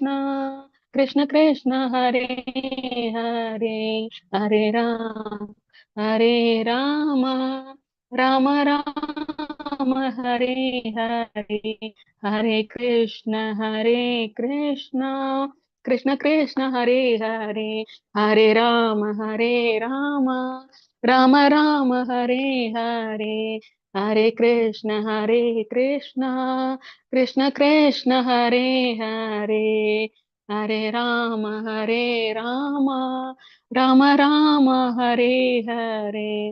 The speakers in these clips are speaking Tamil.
कृष्ण कृष्ण हरे हरे, हरे राम राम राम हरे हरे, हरे कृष्ण कृष्ण कृष्ण हरे हरे, हरे राम राम राम हरे हरे, हरे कृष्ण कृष्ण कृष्ण हरे हरे, हरे राम राम राम हरे हरे।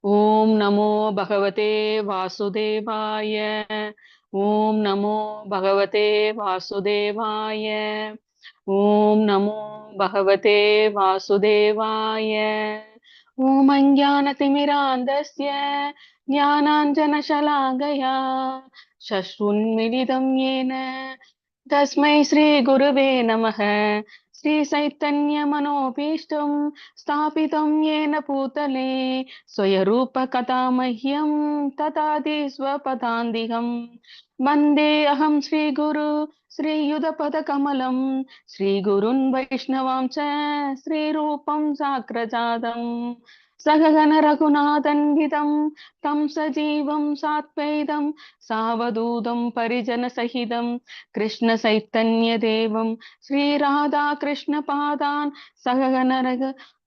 ओम नमो भगवते वासुदेवाय, ओम नमो भगवते वासुदेवाय, ओम नमो भगवते वासुदेवाय। ओम अज्ञानतिमिरान्धस्य ज्ञानाञ्जनशलाकया चक्षुन्मीलितं येन तस्मै श्रीगुरुवे नमः। श्रीचैतन्यमनोभीष्टं स्थापितं येन भूतले स्वयरूपकथा मह्यं ददाति स्वपदान्तिकं। वन्दे अहं श्रीगुरु श्रीयुतपदकमलं, श्रीगुरुन् वैष्णवां च श्रीरूपं साग्रजातम् सगगन रघुनाथन्वितं तं सजीवं सात्वैतं सावधूतं परिजनसहितं कृष्ण चैतन्य देवं श्रीराधा कृष्ण पादान्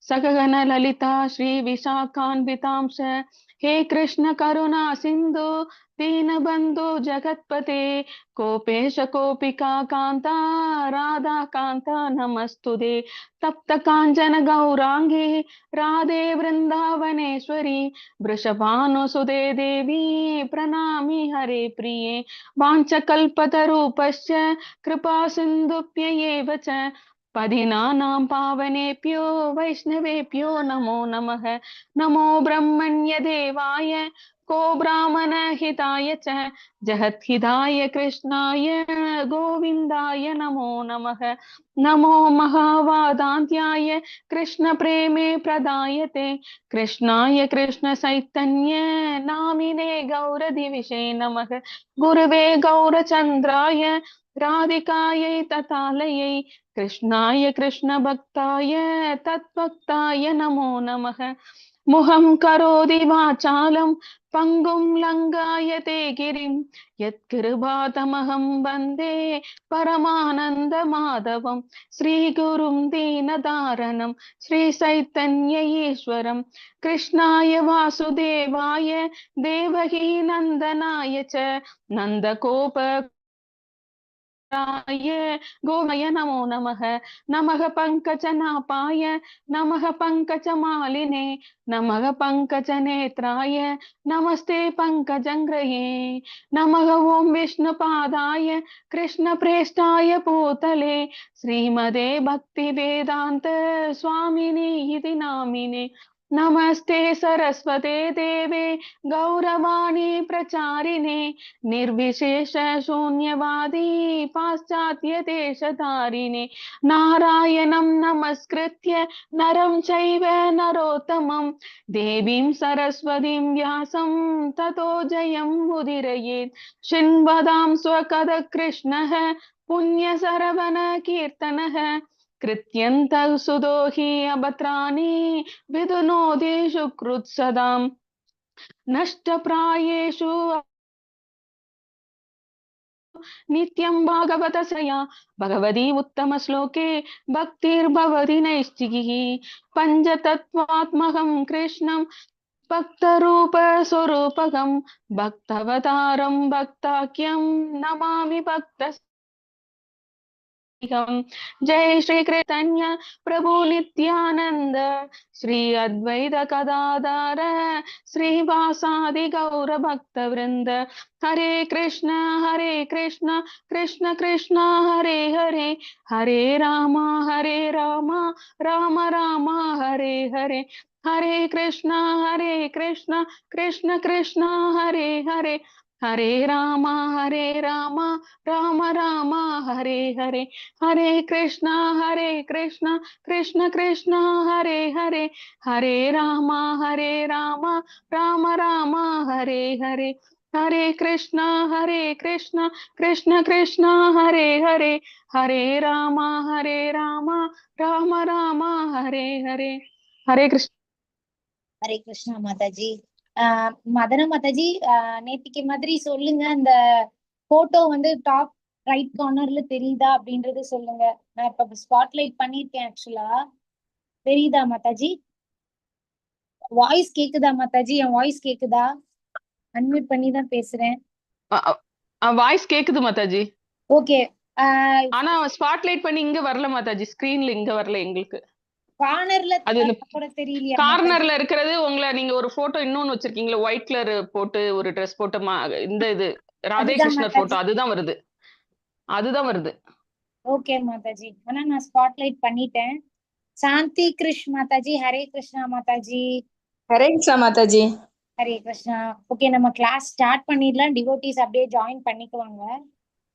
सगगन ललिता श्री विशाखान्वितांश। हे कृष्ण करुणा सिंधु दीनबंधु जगत्पते कोपेश कोपिका कांता राधा कांता नमस्तुते। तप्त कांचन गौरांगी राधे वृंदावनेश्वरी वृषभानुसुते देवी प्रणामि हरे प्रिये। वाञ्छकल्पतरूपश्च कृपा सिन्धुभ्यैव च पतितानां पावनेभ्यो वैष्णवेभ्यो नमो नमः। नमो ब्रह्मण्य देवाय को ब्राह्मण हिताय च जगद्हिताय कृष्णाय गोविन्दाय नमो नमः। नमो महावादान्त्याय कृष्ण प्रेमे प्रदायते कृष्णाय कृष्ण चैतन्य नामिने गौरदिविषे नमः। गुरुवे गौरचन्द्राय राधिकायै तथालयै कृष्णाय कृष्ण भक्ताय तद्भक्ताय नमो नमः। मुहं करोति वाचालं पङ्गुं लङ्घयते गिरिं यत्कृपातमहं वन्दे परमानन्दमाधवं श्रीगुरुं दीनदारणं श्रीचैतन्य ईश्वरं कृष्णाय वासुदेवाय देवकी नन्दनाय च नन्दगोप गोमय नमो नमः। नमः पंकजनाभाय नमः पंकजमालिने नमः पंकजनेत्राय नमस्ते पंकजङ्घ्रये। नमः ओं विष्णुपादाय कृष्णप्रेष्ठाय भूतले श्रीमदे भक्तिवेदान्त स्वामिने इति नामिने। नमस्ते सरस्वते देवे गौरवाणी प्रचारिणे निर्विशेष शून्यवादी पाश्चात्य देशधारिणे। नारायणं नमस्कृत्य नरं चैव नरोत्तमं देवीं सरस्वतीं व्यासं ततो जयं मुदीरयेत्। शृण्वतां स्वकथ कृष्णः पुण्यसरवण कीर्तनः कृत्यन्तः सुदोहि अभद्राणि विदुनोति सुकृत्सदाम् नष्टप्रायेषु नित्यं भागवत श्रया भगवती उत्तम श्लोके भक्तिर्भवति नैष्टिकीः। पंचतत्वात्मकं कृष्णं भक्तरूप स्वरूपकं भक्तवतारं भक्ताख्यं नमामि भक्त। जय श्री कृष्ण प्रभु नित्यानंद श्री अद्वैत गदाधर श्रीवासादि गौर भक्त वृंद। हरे कृष्ण कृष्ण कृष्ण हरे हरे, हरे राम राम राम हरे हरे। हरे कृष्ण कृष्ण कृष्ण हरे हरे, हरे राम राम राम हरे हरे। हरे कृष्ण कृष्ण कृष्ण हरे हरे, हरे राम राम राम हरे हरे। हरे कृष्णा कृष्ण कृष्ण हरे हरे, हरे राम राम राम हरे हरे. हरे कृष्ण. ஹரே கிருஷ்ணா மாதாஜி. மதன மாதாஜி, நேத்திக்கு மாதிரி சொல்லுங்க, இந்த போட்டோ வந்து டாப் ரைட் கார்னர்ல தெரியுதா அப்படின்றது சொல்லுங்க. நான் இப்ப ஸ்பாட்லைட் பண்ணிருக்கேன். ஆக்சுவலா தெரியுதா மாதாஜி? வாய்ஸ் கேக்குதா மாதாஜி? என் வாய்ஸ் கேக்குதா? அன்மியூட் பண்ணி தான் பேசுறேன். வாய்ஸ் கேக்குது மாதாஜி. ஓகே. ஆனா ஸ்பாட்லைட் பண்ணி இங்க வரல மாதாஜி, ஸ்கிரீன்ல இங்க வரல எங்களுக்கு. கார்னர்ல அது கூட தெரியலையா? கார்னர்ல இருக்கிறது உங்களை, நீங்க ஒரு போட்டோ இன்னொன்னு வச்சிருக்கீங்களா, ஒயிட் கலர் போட்டு ஒரு ட்ரெஸ் போட்டு இந்த இது ராதே கிருஷ்ணர் போட்டோ, அதுதான் வருது, அதுதான் வருது. ஓகே மாதாஜி, ஆனா நான் ஸ்பாட்லைட் பண்ணிட்டேன். சாந்தி கிருஷ் மாதாஜி, ஹரே கிருஷ்ணா மாதாஜி. ஹரே கிருஷ்ணா மாதாஜி. ஹரே கிருஷ்ணா. ஓகே, நம்ம கிளாஸ் ஸ்டார்ட் பண்ணிடலாம். டிவோட்டிஸ் அப்படியே ஜாயின் பண்ணிக்குவாங்க.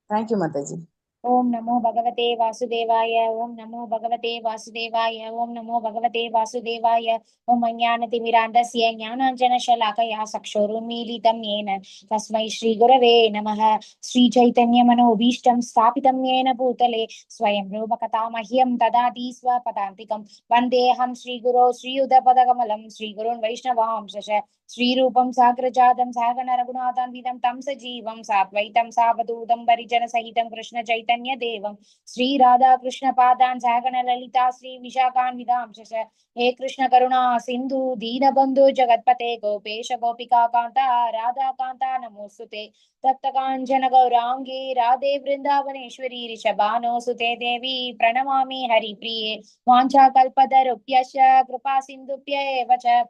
தேங்க்யூ மாதாஜி. ஓம் நமோ பகவதே வாசுதேவாய, ஓம் நமோ பகவதே வாசுதேவாய, ஓம் நமோ பகவதே வாசுதேவாய. ஓம் அஞ்ஞானதிமிராந்தஸ்ய ஞானாஞ்சனசலாகயா சக்ஷுருன்மீலிதம் येन तस्मै श्रीगुरवे नमः. श्रीचैतन्यमनोभीष्टं स्थापितं येन भूतले स्वयं रूपकथा मह्यं ददाति स्वपदान्तिकं. वन्देऽहं श्रीगुरो श्रीयुतपदकमलं श्रीगुरुन् वैष्णवांशश श्रीरूपं साग्रजातं सागण रघुनाथान्वितं तं सजीवं साद्वैतं सावधूतं परिजनसहितं कृष्ण चैतन्य देवं श्री राधा कृष्ण पादान् सागण ललिता श्री विशाखान्वितांशश. हे कृष्ण करुणा सिन्धु दीनबन्धु जगत्पते गोपेश गोपिका कान्ता राधा कान्ता नमोस्तुते. तप्तकाञ्चन गौराङ्गी राधे वृन्दावनेश्वरी ऋषभानुसुते देवी प्रणमामि हरिप्रिये. वाञ्छाकल्पतरुभ्यश्च कृपा सिन्धुभ्य एव च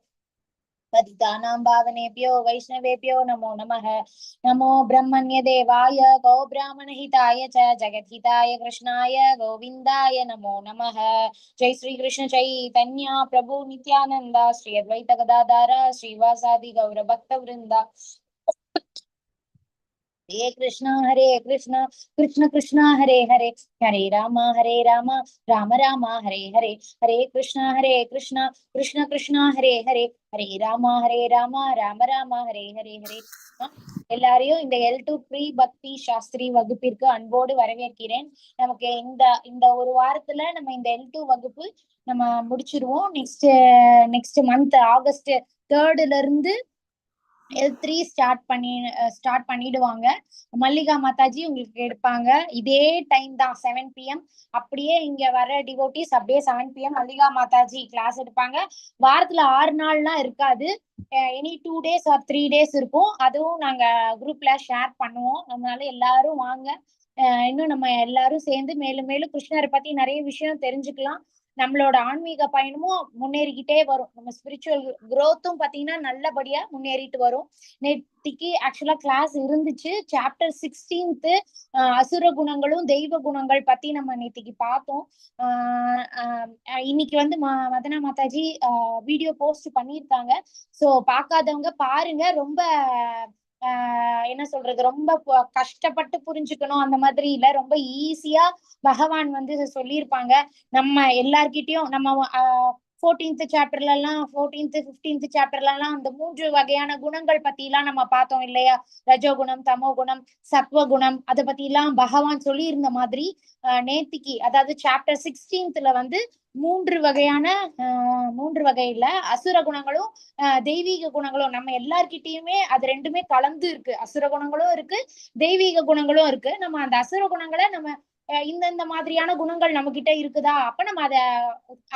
पतितानां पावनेभ्यो वैष्णवेभ्यो नमो नमः. नमो ब्रह्मण्य देवाय गो ब्राह्मणहिताय च जगद्हिताय कृष्णाय गोविन्दाय नमो नमः. जय श्री कृष्ण चैतन्य प्रभु नित्यानंद श्री अद्वैत गदाधर श्रीवासादि गौर भक्त वृंदा. हरे कृष्ण कृष्ण कृष्ण हरे हरे, हरे राम राम राम हरे हरे. हरे कृष्ण कृष्ण कृष्ण हरे हरे, हरे राम राम राम हरे हरे. हरे எல்லாரையும் இந்த L2 ப்ரீ பக்தி சாஸ்திரி வகுப்பிற்கு அன்போடு வரவேற்கிறேன். நமக்கு இந்த ஒரு வாரத்துல நம்ம இந்த L2 வகுப்பு நம்ம முடிச்சிருவோம். நெக்ஸ்ட் மந்த் ஆகஸ்ட் 3 இருந்து L3 ஸ்டார்ட் பண்ணிடுவாங்க. மல்லிகா மாதாஜி உங்களுக்கு எடுப்பாங்க. இதே டைம் தான் 7 PM. அப்படியே இங்க வர டிவோட்டிஸ் அப்படியே 7 PM மல்லிகா மாதாஜி கிளாஸ் எடுப்பாங்க. வாரத்துல 6 நாள்லாம் இருக்காது, எனி 2 days ஆர் 3 days இருக்கும். அதுவும் நாங்க குரூப்ல ஷேர் பண்ணுவோம். அதனால எல்லாரும் வாங்க. இன்னும் நம்ம எல்லாரும் சேர்ந்து மேலும் மேலும் கிருஷ்ணரை பத்தி நிறைய விஷயம் தெரிஞ்சுக்கலாம். நம்மளோட ஆன்மீக பயணமும் முன்னேறிக்கிட்டே வரும். நம்ம ஸ்பிரிச்சுவல் குரோத்தும் பாத்தீங்கன்னா நல்லபடியா முன்னேறிட்டு வரும். நேத்திக்கு ஆக்சுவலா கிளாஸ் இருந்துச்சு. சாப்டர் 16 அசுர குணங்களும் தெய்வ குணங்கள் பத்தி நம்ம நேத்திக்கு பார்த்தோம். இன்னைக்கு வந்து மதனா மாதாஜி வீடியோ போஸ்ட் பண்ணியிருக்காங்க. சோ பார்க்காதவங்க பாருங்க. ரொம்ப என்ன சொல்றது, ரொம்ப கஷ்டப்பட்டு புரிஞ்சுக்கணும் அந்த மாதிரி இல்ல, ரொம்ப ஈஸியா பகவான் வந்து சொல்லியிருப்பாங்க. நம்ம எல்லார்கிட்டயும் நம்ம 14th சாப்டர்ல எல்லாம் 14th 15th சாப்டர்ல எல்லாம் அந்த 3 வகையான குணங்கள் பத்தி எல்லாம் நம்ம பார்த்தோம் இல்லையா? ரஜோகுணம், தமோ குணம், சத்வ குணம், அதை பத்தி எல்லாம் பகவான் சொல்லி இருந்த மாதிரி நேத்திக்கு அதாவது சாப்டர் 16th வந்து 3 வகையில அசுர குணங்களும் தெய்வீக குணங்களும் நம்ம எல்லார்கிட்டயுமே அது ரெண்டுமே கலந்து இருக்கு. அசுர குணங்களும் இருக்கு, தெய்வீக குணங்களும் இருக்கு. நம்ம அந்த அசுர குணங்களை நம்ம இந்த மாதிரியான குணங்கள் நம்ம கிட்ட இருக்குதா, அப்ப நம்ம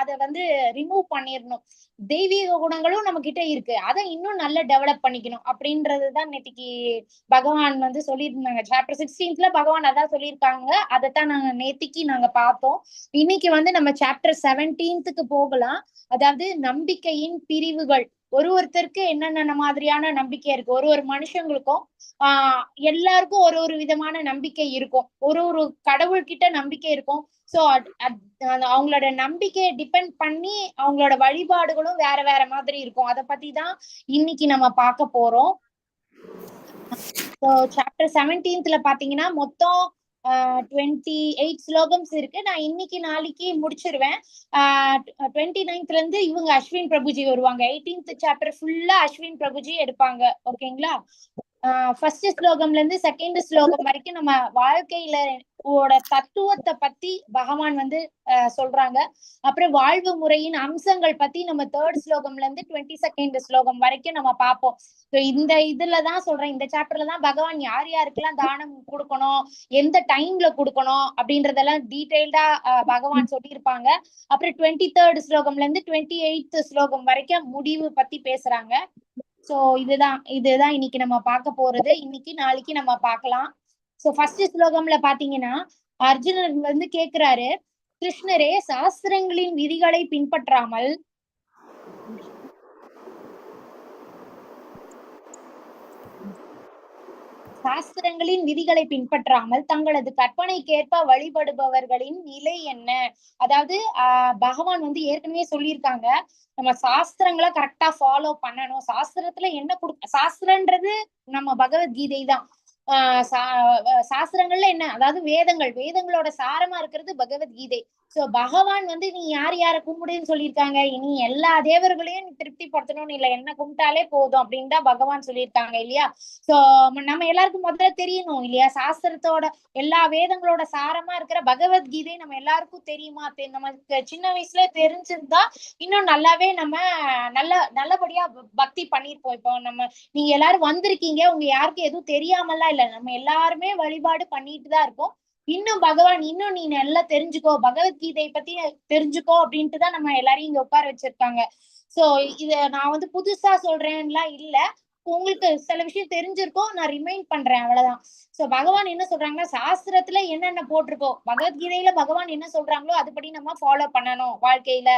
அத வந்து ரிமூவ் பண்ணிடணும். தெய்வீக குணங்களும் நம்ம கிட்ட இருக்கு, அதை இன்னும் நல்லா டெவலப் பண்ணிக்கணும் அப்படின்றதுதான் நேத்திக்கு பகவான் வந்து சொல்லியிருந்தாங்க. சாப்டர் 16th பகவான் அதான் சொல்லியிருக்காங்க. அதைத்தான் நாங்க பார்த்தோம். இன்னைக்கு வந்து நம்ம சாப்டர் 17க்கு போகலாம். அதாவது நம்பிக்கையின் பிரிவுகள். ஒருத்தருக்கு என்னென்ன மாதிரியான நம்பிக்கை இருக்கு, ஒரு மனுஷங்களுக்கும் எல்லாருக்கும் ஒரு விதமான நம்பிக்கை இருக்கும். ஒரு கடவுள்கிட்ட நம்பிக்கை இருக்கும். சோ அவங்களோட நம்பிக்கையை டிபெண்ட் பண்ணி அவங்களோட வழிபாடுகளும் வேற வேற மாதிரி இருக்கும். அதை பத்தி தான் இன்னைக்கு நம்ம பார்க்க போறோம். சாப்டர் 17th பாத்தீங்கன்னா மொத்தம் 28 ஸ்லோகம்ஸ் இருக்கு. நான் இன்னைக்கு நாளைக்கு முடிச்சிருவேன். 29th இருந்து இவங்க அஸ்வின் பிரபுஜி வருவாங்க. 18th சாப்டர் ஃபுல்லா அஸ்வின் பிரபுஜி எடுப்பாங்க. ஓகேங்களா? ஃபர்ஸ்ட் ஸ்லோகம்ல இருந்து செகண்ட் ஸ்லோகம் வரைக்கும் நம்ம வாழ்க்கையில தத்துவத்தை பத்தி பகவான் வந்து சொல்றாங்க. அப்புறம் வாழ்வு முறையின் அம்சங்கள் பத்தி நம்ம தேர்ட் ஸ்லோகம்ல இருந்து 22nd ஸ்லோகம் வரைக்கும் நம்ம பார்ப்போம். இந்த இதுலதான் சொல்றேன், இந்த சாப்டர்ல தான் பகவான் யார் யாருக்கெல்லாம் தானம் கொடுக்கணும், எந்த டைம்ல கொடுக்கணும் அப்படின்றதெல்லாம் டீடைல்டா பகவான் சொல்லியிருப்பாங்க. அப்புறம் 23rd ஸ்லோகம்ல இருந்து 28th ஸ்லோகம் வரைக்கும் முடிவு பத்தி பேசுறாங்க. சோ இதுதான் இன்னைக்கு நம்ம பார்க்க போறது. இன்னைக்கு நாளைக்கு நம்ம பார்க்கலாம். சோ ஃபர்ஸ்ட் ஸ்லோகம்ல பாத்தீங்கன்னா அர்ஜுனன் வந்து கேக்குறாரு, கிருஷ்ணரே, சாஸ்திரங்களின் விதிகளை பின்பற்றாமல் தங்களது கற்பனைக்கேற்ப வழிபடுபவர்களின் நிலை என்ன? அதாவது பகவான் வந்து ஏற்கனவே சொல்லியிருக்காங்க, நம்ம சாஸ்திரங்களை கரெக்டா ஃபாலோ பண்ணணும். சாஸ்திரத்துல என்ன சாஸ்திரன்றது நம்ம பகவத்கீதை தான். சாஸ்திரங்கள்ல என்ன, அதாவது வேதங்களோட சாரமா இருக்கிறது பகவத்கீதை. சோ பகவான் வந்து நீ யார கும்பிடுன்னு சொல்லியிருக்காங்க, நீ எல்லா தேவர்களையும் நீ திருப்திப்படுத்தணும்னு இல்ல, என்ன கும்பிட்டாலே போதும் அப்படின்னு தான் பகவான் சொல்லியிருக்காங்க இல்லையா? சோ நம்ம எல்லாருக்கும் முதல்ல தெரியணும் இல்லையா, சாஸ்திரத்தோட எல்லா வேதங்களோட சாரமா இருக்கிற பகவத்கீதை நம்ம எல்லாருக்கும் தெரியுமா? நமக்கு சின்ன வயசுல தெரிஞ்சிருந்தா இன்னும் நல்லாவே நம்ம நல்லபடியா பக்தி பண்ணிருப்போம். இப்போ நீங்க எல்லாரும் வந்திருக்கீங்க, உங்க யாருக்கும் எதுவும் தெரியாமலாம் இல்ல, நம்ம எல்லாருமே வழிபாடு பண்ணிட்டு தான் இருக்கோம். இன்னும் பகவான் இன்னும் நீ நல்லா தெரிஞ்சுக்கோ, பகவத்கீதை பத்தி தெரிஞ்சுக்கோ அப்படின்ட்டுதான் நம்ம எல்லாரையும் இங்க உட்கார வச்சிருக்காங்க. சோ இத நான் வந்து புதுசா சொல்றேன்லாம் இல்ல, உங்களுக்கு சில விஷயம் தெரிஞ்சிருக்கோம், நான் ரிமைண்ட் பண்றேன், அவ்வளவுதான். சோ பகவான் என்ன சொல்றாங்கன்னா, சாஸ்திரத்துல என்னென்ன போட்டிருக்கோ, பகவத்கீதையில பகவான் என்ன சொல்றாங்களோ அதுபடி நம்ம ஃபாலோ பண்ணணும் வாழ்க்கையில.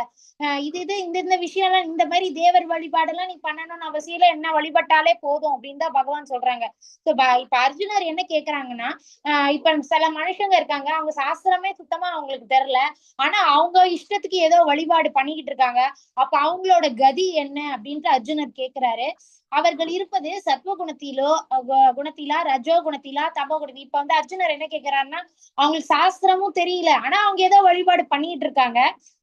இந்த விஷயம் எல்லாம், இந்த மாதிரி தேவர் வழிபாடு எல்லாம் நீ பண்ணணும்னு அவசியம் இல்ல, என்ன வழிபட்டாலே போதும் அப்படின்னு தான் பகவான் சொல்றாங்க. சோ இப்ப அர்ஜுனர் என்ன கேக்குறாங்கன்னா, இப்ப சில மனுஷங்க இருக்காங்க, அவங்க சாஸ்திரமே சுத்தமா அவங்களுக்கு தெரியல, ஆனா அவங்க இஷ்டத்துக்கு ஏதோ வழிபாடு பண்ணிக்கிட்டு இருக்காங்க. அப்ப அவங்களோட கதி என்ன அப்படின்ட்டு அர்ஜுனர் கேக்குறாரு. அவர்கள் இருப்பது குணத்திலா, ரஜோ குணத்திலா, தபோ குணத்திலா. இப்ப வந்து அர்ஜுனர் என்ன கேக்குறாருன்னா, அவங்களுக்கு சாஸ்திரமும் தெரியல, ஆனா அவங்க ஏதோ வழிபாடு பண்ணிட்டு இருக்காங்க.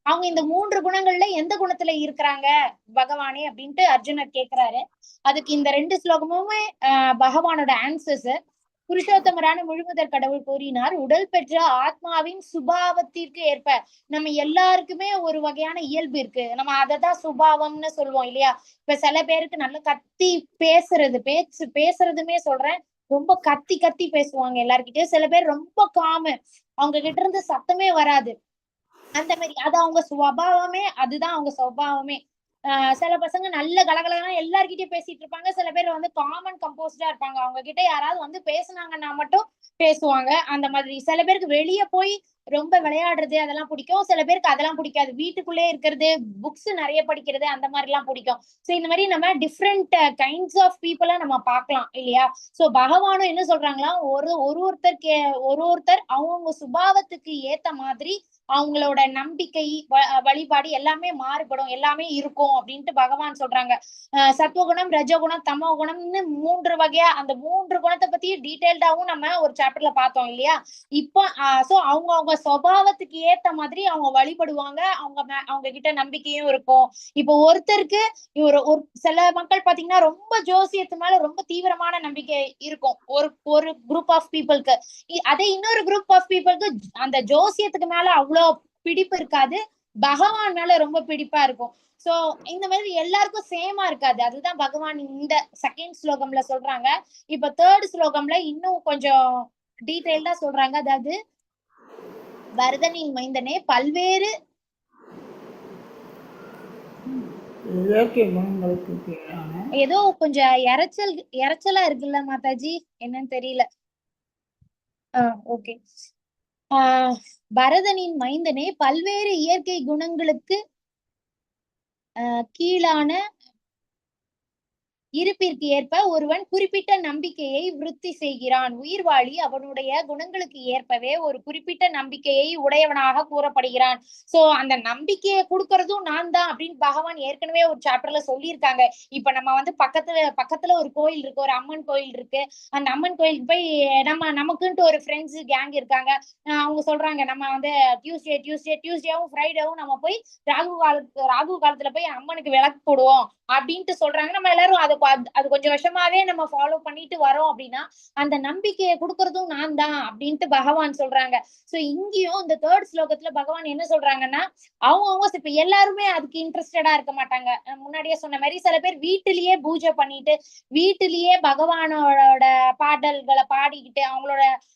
அவங்க இந்த 3 குணங்கள்ல எந்த குணத்துல இருக்கிறாங்க பகவானே அப்படின்ட்டு அர்ஜுனர் கேக்குறாரு. அதுக்கு இந்த 2 ஸ்லோகமுமே பகவானோட ஆன்சர்ஸ். புருஷோத்தமரான முழுமுதற் கடவுள் கூறினார், உடல் பெற்ற ஆத்மாவின் சுபாவத்திற்கு ஏற்ப நம்ம எல்லாருக்குமே ஒரு வகையான இயல்பு இருக்கு, நம்ம அததான் சுபாவம்னு சொல்லுவோம் இல்லையா? இப்ப சில பேருக்கு நல்ல கத்தி பேசுறதுமே சொல்றேன், ரொம்ப கத்தி பேசுவாங்க எல்லார்கிட்டயும். சில பேர் ரொம்ப காமு, அவங்க கிட்ட இருந்து சத்தமே வராது, அந்த மாதிரி. அது அவங்க சுபாவமே, அதுதான் அவங்க சுபாவமே. சில பசங்க நல்ல கலகலகலாம் எல்லார்கிட்டயும் பேசிட்டு இருப்பாங்க. சில பேர் வந்து காமன் கம்போஸ்டா இருப்பாங்க, அவங்க கிட்ட யாராவது வந்து பேசுனாங்கன்னா மட்டும் பேசுவாங்க, அந்த மாதிரி. சில பேருக்கு வெளியே போய் ரொம்ப விளையாடுறது அதெல்லாம் பிடிக்கும், சில பேருக்கு அதெல்லாம் பிடிக்காது, வீட்டுக்குள்ளே இருக்கிறது, புக்ஸ் நிறைய படிக்கிறது அந்த மாதிரி எல்லாம் பிடிக்கும். சோ இந்த மாதிரி நம்ம டிஃப்ரெண்ட் கைண்ட்ஸ் ஆஃப் பீப்புளா நம்ம பார்க்கலாம் இல்லையா? சோ பகவானும் என்ன சொல்றாங்களா, ஒருத்தர் அவங்கவுங்க சுபாவத்துக்கு ஏத்த மாதிரி அவங்களோட நம்பிக்கை வழிபாடு எல்லாமே மாறுபடும், எல்லாமே இருக்கும் அப்படின்ட்டு பகவான் சொல்றாங்க. சத்துவகுணம், ரஜகுணம், தமோ குணம்னு 3 வகையா, அந்த 3 குணத்தை பத்தி டீடைல்டாவும் நம்ம ஒரு சாப்டர்ல பார்த்தோம் இல்லையா? இப்போ சோ அவங்க சுபாவத்துக்கு ஏத்த மாதிரி அவங்க வழிபடுவாங்க, அவங்க கிட்ட நம்பிக்கையும் இருக்கும். இப்போ ஒருத்தருக்கு ஒரு சில மக்கள் பாத்தீங்கன்னா ரொம்ப ஜோசியத்து மேல ரொம்ப தீவிரமான நம்பிக்கை இருக்கும் ஒரு குரூப் ஆஃப் பீப்புளுக்கு. அதே இன்னொரு குரூப் ஆஃப் பீப்புளுக்கு அந்த ஜோசியத்துக்கு மேல அவ்வளவு பிடிப்பு இருக்காது, பகவான் மேல ரொம்ப பிடிப்பா இருக்கும். சோ இந்த மாதிரி எல்லாருக்கும் சேமா இருக்காது, அதுதான் பகவான் இந்த செகண்ட் ஸ்லோகம்ல சொல்றாங்க. இப்ப தேர்ட் ஸ்லோகம்ல இன்னும் கொஞ்சம் டீடைல்டா சொல்றாங்க. அதாவது பரதனின் மைந்தனே பல்வேறு ஏதோ கொஞ்சம் இறைச்சலா இருக்குல்ல மாதாஜி, என்னன்னு தெரியல. ஓகே. பரதனின் மைந்தனே பல்வேறு இயற்கை குணங்களுக்கு கீழான இருப்பிற்கு ஏற்ப ஒருவன் குறிப்பிட்ட நம்பிக்கையை விருத்தி செய்கிறான். உயிர்வாழி அவனுடைய குணங்களுக்கு ஏற்பவே ஒரு குறிப்பிட்ட நம்பிக்கையை உடையவனாக கூறப்படுகிறான். சோ அந்த நம்பிக்கையை கொடுக்கறதும் நான் தான் அப்படின்னு பகவான் ஏற்கனவே ஒரு சாப்டர்ல சொல்லியிருக்காங்க. இப்ப நம்ம வந்து பக்கத்துல ஒரு கோயில் இருக்கு, ஒரு அம்மன் கோயில் இருக்கு. அந்த அம்மன் கோயிலுக்கு போய் நமக்குன்ட்டு ஒரு ஃப்ரெண்ட்ஸ் கேங் இருக்காங்க. அவங்க சொல்றாங்க, நம்ம வந்து டியூஸ்டேவும் ஃப்ரைடேவும் நம்ம போய் ராகு காலத்துல போய் அம்மனுக்கு விளக்கு போடுவோம் அப்படின்ட்டு சொல்றாங்க. நம்ம எல்லாரும் அதை அது கொஞ்சம் வருஷமாவே நம்ம ஃபாலோ பண்ணிட்டு வரோம் அப்படின்னா அந்த நம்பிக்கையை கொடுக்கறதும் நான் தான் அப்படின்ட்டு பகவான் சொல்றாங்க. சோ இங்கேயும் இந்த 3rd ஸ்லோகத்துல பகவான் என்ன சொல்றாங்கன்னா, அவங்க இப்ப எல்லாருமே அதுக்கு இன்ட்ரெஸ்டடா இருக்க மாட்டாங்க. முன்னாடியே சொன்ன மாதிரி சில பேர் வீட்டிலேயே பூஜை பண்ணிட்டு வீட்டிலேயே பகவானோட பாடல்களை பாடிக்கிட்டு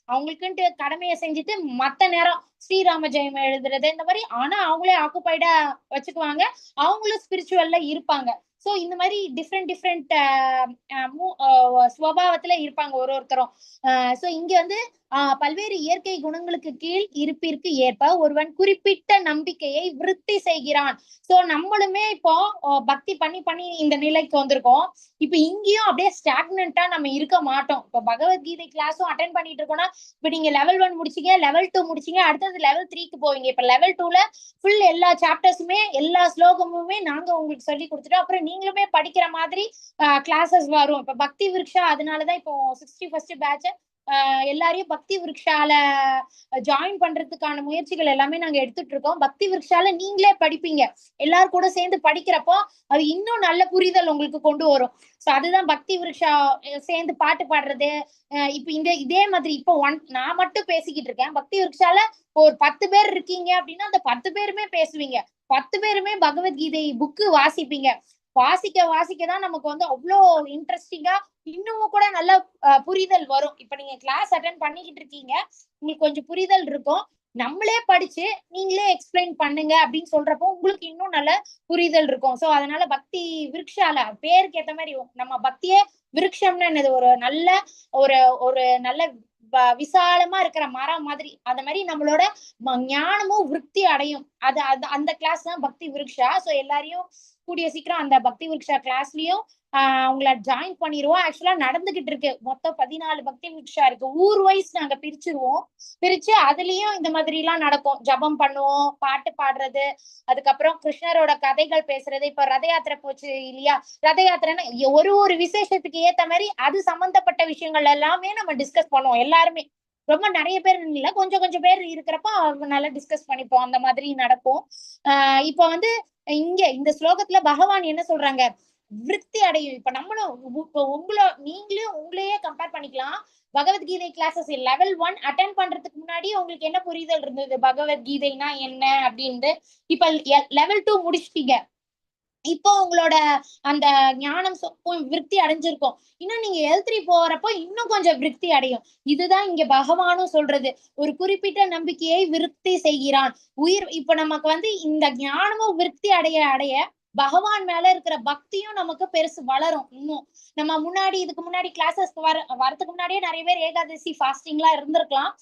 அவங்களுக்குன்ட்டு கடமையை செஞ்சுட்டு மத்த நேரம் ஸ்ரீராம ஜெயம் எழுதுறது இந்த மாதிரி, ஆனா அவங்களே ஆக்குபைடா வச்சுக்குவாங்க, அவங்களும் ஸ்பிரிச்சுவல்ல இருப்பாங்க. சோ இந்த மாதிரி டிஃப்ரெண்ட் ஸ்வபாவத்துல இருப்பாங்க ஒருத்தரும். சோ இங்க வந்து பல்வேறு இயற்கை குணங்களுக்கு கீழ் இருப்பிற்கு ஏற்ப ஒருவன் குறிப்பிட்ட நம்பிக்கையை விருத்தி செய்கிறான். சோ நம்மளுமே இப்போ பக்தி பண்ணி பண்ணி இந்த நிலைக்கு வந்திருக்கோம். இப்ப இங்கேயும் அப்படியே ஸ்டாக்னண்டா நம்ம இருக்க மாட்டோம். இப்ப பகவத்கீதை கிளாஸும் அட்டென்ட் பண்ணிட்டு இருக்கோம்னா, இப்ப நீங்க level 1 முடிச்சீங்க, level 2 முடிச்சீங்க, அடுத்தது level 3க்கு போவீங்க. இப்ப level 2ல ஃபுல் எல்லா சாப்டர்ஸுமே எல்லா ஸ்லோகமுமே நாங்க உங்களுக்கு சொல்லி கொடுத்துட்டோம். அப்புறம் நீங்களுமே படிக்கிற மாதிரி கிளாஸஸ் வரும். இப்ப பக்தி விருக்ஷா அதனாலதான் இப்போ 61st பேட்ச் எல்லாரையும் பக்தி விருக்ஷால ஜாயின் பண்றதுக்கான முயற்சிகள் எல்லாமே நாங்க எடுத்துட்டு இருக்கோம். பக்தி விருக்ஷால நீங்களே படிப்பீங்க, எல்லாரும் கூட சேர்ந்து படிக்கிறப்போ அது இன்னும் நல்ல புரிதல் உங்களுக்கு கொண்டு வரும். சோ அதுதான் பக்தி விருக்ஷா சேர்ந்து பாட்டு பாடுறது. இப்ப இதே மாதிரி இப்போ நான் மட்டும் பேசிக்கிட்டு இருக்கேன், பக்தி விருக்ஷால ஒரு 10 பேர் இருக்கீங்க அப்படின்னா அந்த 10 பேருமே பேசுவீங்க, 10 பேருமே பகவத்கீதை புக்கு வாசிப்பீங்க. வாசிக்கதான் நமக்கு வந்து அவ்வளோ இன்ட்ரெஸ்டிங்கா இன்னமும் கூட நல்ல புரிதல் வரும். இப்ப நீங்க கிளாஸ் அட்டென்ட் பண்ணிக்கிட்டு இருக்கீங்க, உங்களுக்கு கொஞ்சம் புரிதல் இருக்கும். நம்மளே படிச்சு நீங்களே எக்ஸ்பிளைன் பண்ணுங்க அப்படின்னு சொல்றப்போ உங்களுக்கு இன்னும் நல்ல புரிதல் இருக்கும். சோ அதனால பக்தி விருக்ஷால பேருக்கு ஏத்த மாதிரி நம்ம பக்தியே விருட்சம்னு என்னது, ஒரு நல்ல விசாலமா இருக்கிற மரம் மாதிரி, அந்த மாதிரி நம்மளோட ஞானமும் விருத்தி அடையும். அந்த கிளாஸ் தான் பக்தி விருக்ஷா. சோ எல்லாரையும் கூடிய சீக்கிரம் அந்த பக்தி விருக்ஷா கிளாஸ்லயும் அவங்கள ஜாயின் பண்ணிடுவோம். ஆக்சுவலா நடந்துகிட்டு இருக்கு. மொத்தம் 14 பக்தி விருக்ஷா இருக்கு. ஊர் வைஸ் நாங்க பிரிச்சு அதுலயும் இந்த மாதிரி எல்லாம் நடக்கும். ஜபம் பண்ணுவோம், பாட்டு பாடுறது, அதுக்கப்புறம் கிருஷ்ணரோட கதைகள் பேசுறது. இப்ப ரத யாத்திரை போச்சு இல்லையா, ரத யாத்திரைன்னா ஒரு விசேஷத்துக்கு ஏத்த மாதிரி அது சம்பந்தப்பட்ட விஷயங்கள் எல்லாமே நம்ம டிஸ்கஸ் பண்ணுவோம். எல்லாருமே ரொம்ப நிறைய பேர் இல்ல, கொஞ்சம் பேர் இருக்கிறப்ப நல்லா டிஸ்கஸ் பண்ணிப்போம். அந்த மாதிரி நடக்கும். இப்ப வந்து இங்க இந்த ஸ்லோகத்துல பகவான் என்ன சொல்றாங்க, விருத்தி அடையும். இப்ப நம்மளும் நீங்களும் உங்களையே கம்பேர் பண்ணிக்கலாம். பகவத்கீதை கிளாஸஸ் level 1 அட்டென்ட் பண்றதுக்கு முன்னாடி உங்களுக்கு என்ன புரிதல் இருந்தது, பகவத்கீதைனா என்ன அப்படின்னு. இப்ப level 2 முடிச்சிட்டீங்க, இப்போ உங்களோட அந்த ஞானம் விருத்தி அடைஞ்சிருக்கும். இன்னும் நீங்க L3 போறப்போ இன்னும் கொஞ்சம் விருத்தி அடையும். இதுதான் இங்க பகவானும் சொல்றது, ஒரு குறிப்பிட்ட நம்பிக்கையை விருத்தி செய்கிறான். இப்ப நமக்கு வந்து இந்த ஞானமும் விருத்தி அடைய பகவான் மேல இருக்கிற பக்தியும் நமக்கு பெருசு வளரும். இன்னும் நம்ம இதுக்கு முன்னாடி கிளாஸஸ் வரதுக்கு முன்னாடியே நிறைய பேர் ஏகாதசி ஃபாஸ்டிங் எல்லாம் இருந்திருக்கலாம்.